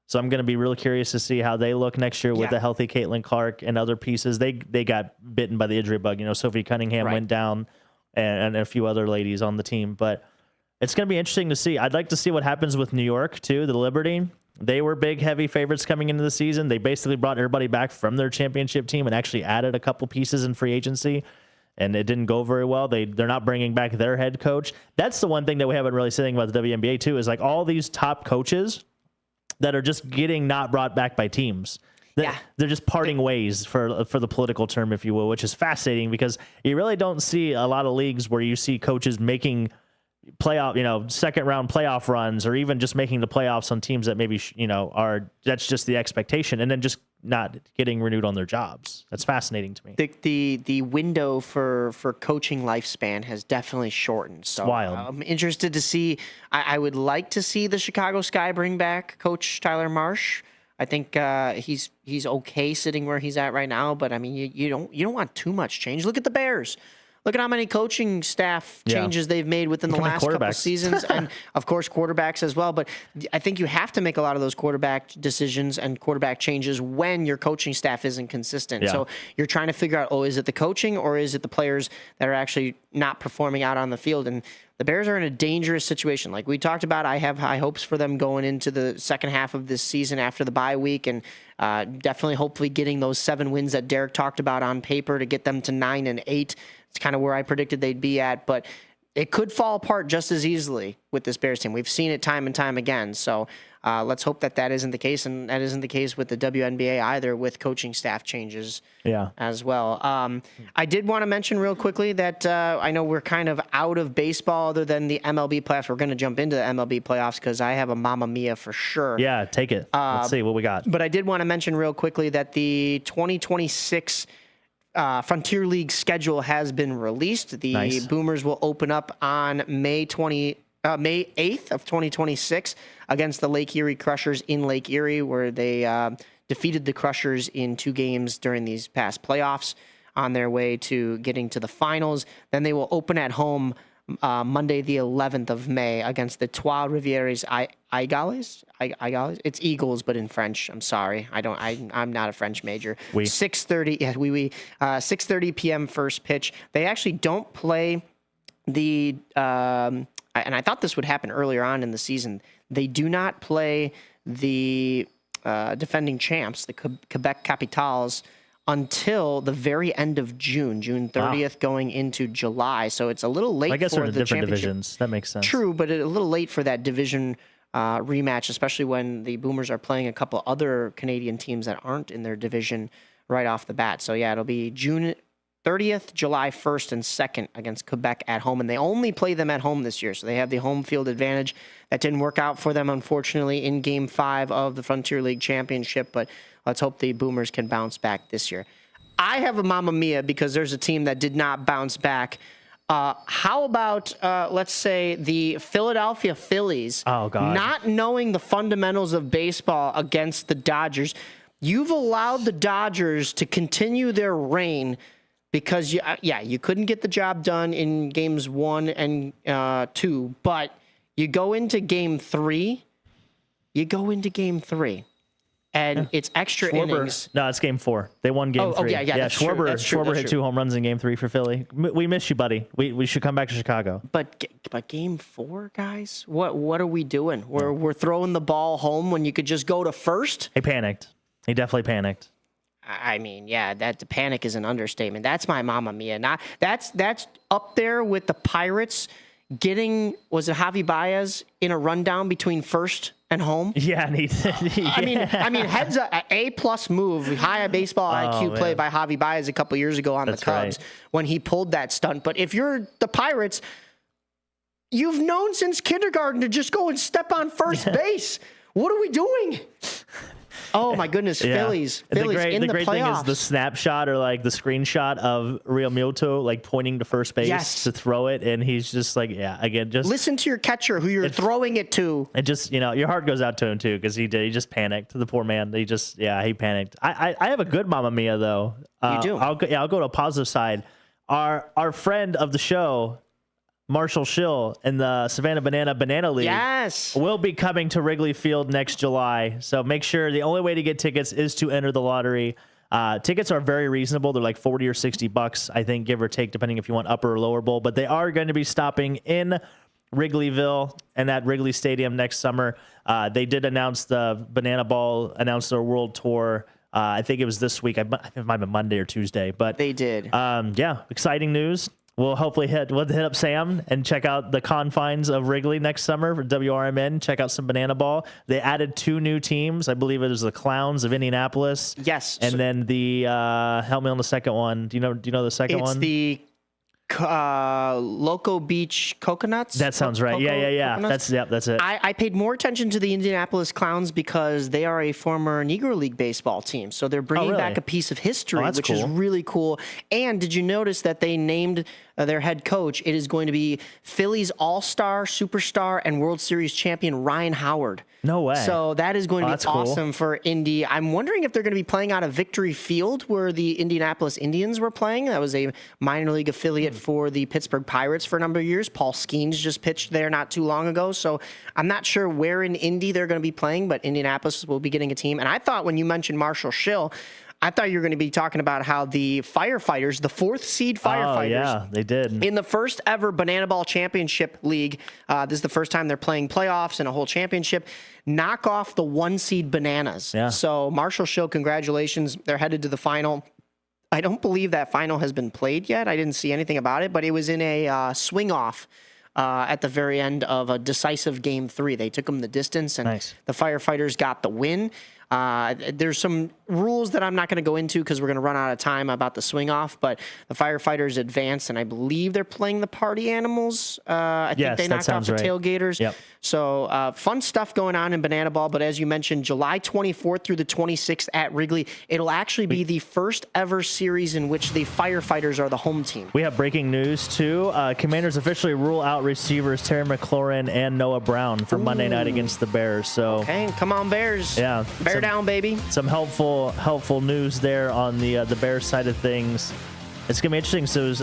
So I'm going to be really curious to see how they look next year with the healthy Caitlin Clark and other pieces. They got bitten by the injury bug. Sophie Cunningham went down, and a few other ladies on the team. But it's going to be interesting to see. I'd like to see what happens with New York, too, the Liberty. They were big, heavy favorites coming into the season. They basically brought everybody back from their championship team and actually added a couple pieces in free agency. and it didn't go very well. They're not bringing back their head coach. That's the one thing that we haven't really seen about the WNBA too, is like all these top coaches that are just getting not brought back by teams. They're just parting ways, for the political term, if you will, which is fascinating because you really don't see a lot of leagues where you see coaches making playoff, second round playoff runs, or even just making the playoffs on teams that maybe, that's just the expectation, and then just not getting renewed on their jobs. That's fascinating to me. The window for coaching lifespan has definitely shortened. So it's wild. I'm interested to see. I would like to see the Chicago Sky bring back Coach Tyler Marsh. I think he's okay sitting where he's at right now, but I mean, you don't want too much change. Look at the Bears. Look at how many coaching staff changes they've made within the last couple of seasons, and of course quarterbacks as well. But I think you have to make a lot of those quarterback decisions and quarterback changes when your coaching staff isn't consistent. So you're trying to figure out, is it the coaching or is it the players that are actually not performing out on the field? And the Bears are in a dangerous situation. Like we talked about, I have high hopes for them going into the second half of this season after the bye week, and definitely hopefully getting those 7 wins that Derek talked about on paper to get them to 9-8. It's kind of where I predicted they'd be at, but it could fall apart just as easily with this Bears team. We've seen it time and time again. So let's hope that isn't the case, and that isn't the case with the WNBA either, with coaching staff changes as well. I did want to mention real quickly that I know we're kind of out of baseball other than the MLB playoffs. We're going to jump into the MLB playoffs because I have a Mamma Mia for sure. Yeah, take it. Let's see what we got. But I did want to mention real quickly that the 2026 Frontier League schedule has been released. The Boomers will open up on May 8th of 2026 against the Lake Erie Crushers in Lake Erie, where they defeated the Crushers in 2 games during these past playoffs on their way to getting to the finals. Then they will open at home Monday, the 11th of May against the Trois Rivières Aigales. It's Eagles, but in French. I'm sorry. I'm not a French major. 6:30. Yeah, 6:30 p.m. first pitch. They actually don't play the. And I thought this would happen earlier on in the season. They do not play the defending champs, the Quebec Capitals, until the very end of June 30th, going into July. So it's a little late. I guess for they're in the different championship. divisions. That makes sense. True, but a little late for that division rematch, especially when the Boomers are playing a couple other Canadian teams that aren't in their division right off the bat. So yeah, it'll be June 30th, July 1st, and 2nd against Quebec at home. And they only play them at home this year, so they have the home field advantage. That didn't work out for them, unfortunately, in Game 5 of the Frontier League Championship, but let's hope the Boomers can bounce back this year. I have a Mamma Mia because there's a team that did not bounce back. How about, let's say, the Philadelphia Phillies not knowing the fundamentals of baseball against the Dodgers? You've allowed the Dodgers to continue their reign because, you couldn't get the job done in games 1 and 2, but you go into game 3. And it's extra innings. No, it's game 4. They won game 3. Yeah, Schwarber hit 2 home runs in game 3 for Philly. We miss you, buddy. We should come back to Chicago. But game 4, guys, what are we doing? We're throwing the ball home when you could just go to first. He panicked. He definitely panicked. I mean, that panic is an understatement. That's my Mamma Mia. That's up there with the Pirates getting, was it Javi Baez in a rundown between first and home? Yeah, and I mean, heads up, A+ move, high baseball IQ play by Javi Baez a couple years ago on the Cubs when he pulled that stunt. But if you're the Pirates, you've known since kindergarten to just go and step on first base. What are we doing? Oh my goodness, Phillies in the playoffs. The great thing is the snapshot or like the screenshot of Real Muto like pointing to first base to throw it, and he's just like, just listen to your catcher who you're throwing it to. It just, your heart goes out to him too because he just panicked. The poor man, he panicked. I have a good Mamma Mia though. You do? I'll go to a positive side. Our friend of the show, Marshall Schill in the Savannah Banana League will be coming to Wrigley Field next July. So make sure the only way to get tickets is to enter the lottery. Tickets are very reasonable. They're like $40 or $60, I think, give or take, depending if you want upper or lower bowl. But they are going to be stopping in Wrigleyville and at Wrigley Stadium next summer. They did announce the Banana Ball, announced their world tour I think it was this week. It might have been Monday or Tuesday, but they did. Yeah, exciting news. We'll hopefully hit up Sam and check out the confines of Wrigley next summer for WRMN. Check out some banana ball. They added 2 new teams. I believe it was the Clowns of Indianapolis. Yes. And then the help me on the second one. Do you know the second one? It's the Loco Beach Coconuts. That sounds right. Yeah. Coconuts? That's it. I paid more attention to the Indianapolis Clowns because they are a former Negro League baseball team. So they're bringing back a piece of history, which is really cool. And did you notice that they named their head coach? It is going to be Phillies All-Star, Superstar, and World Series champion Ryan Howard. No way. So that is going to be awesome cool. for Indy. I'm wondering if they're going to be playing out of Victory Field where the Indianapolis Indians were playing. That was a minor league affiliate for the Pittsburgh Pirates for a number of years. Paul Skeens just pitched there not too long ago. So I'm not sure where in Indy they're going to be playing, but Indianapolis will be getting a team. And I thought when you mentioned Marshall Schill, I thought you were going to be talking about how the firefighters, the 4th seed firefighters, yeah, they did. In the first ever Banana Ball Championship League, this is the first time they're playing playoffs and a whole championship, knock off the 1 seed Bananas. Yeah. So Marshall Schill, congratulations. They're headed to the final. I don't believe that final has been played yet. I didn't see anything about it, but it was in a swing-off at the very end of a decisive Game 3. They took them the distance, and the firefighters got the win. There's some rules that I'm not going to go into because we're going to run out of time about the swing off, but the firefighters advanced, and I believe they're playing the party animals. I think they knocked off the tailgaters. Yep. So fun stuff going on in Banana Ball, but as you mentioned, July 24th through the 26th at Wrigley, it'll actually be the first ever series in which the firefighters are the home team. We have breaking news, too. Commanders officially rule out receivers Terry McLaurin and Noah Brown for Monday night against the Bears. So okay, come on, Bears. Yeah. Bear down, baby. Some helpful news there on the Bears side of things. It's going to be interesting. So,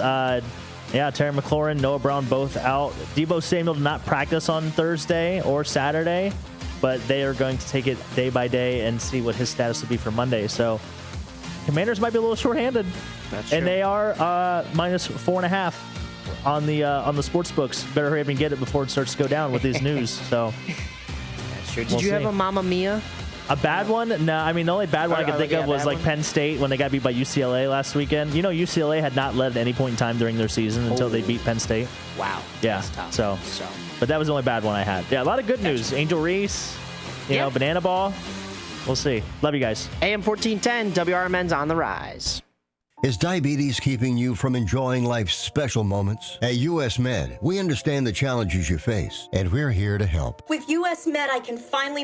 Terry McLaurin, Noah Brown both out. Deebo Samuel did not practice on Thursday or Saturday, but they are going to take it day by day and see what his status will be for Monday. So, Commanders might be a little shorthanded. That's and true. they are minus 4.5 on the sports books. Better hurry up and get it before it starts to go down with these news. So, that's true. Did you have a Mamma Mia? A bad one? No, I mean, the only bad one I could think of was like Penn State when they got beat by UCLA last weekend. You know, UCLA had not led at any point in time during their season until they beat Penn State. Wow. Yeah. So, but that was the only bad one I had. Yeah, a lot of good news. Angel Reese, you know, Banana Ball. We'll see. Love you guys. AM 1410, WRMN's on the rise. Is diabetes keeping you from enjoying life's special moments? At U.S. Med, we understand the challenges you face, and we're here to help. With U.S. Med, I can finally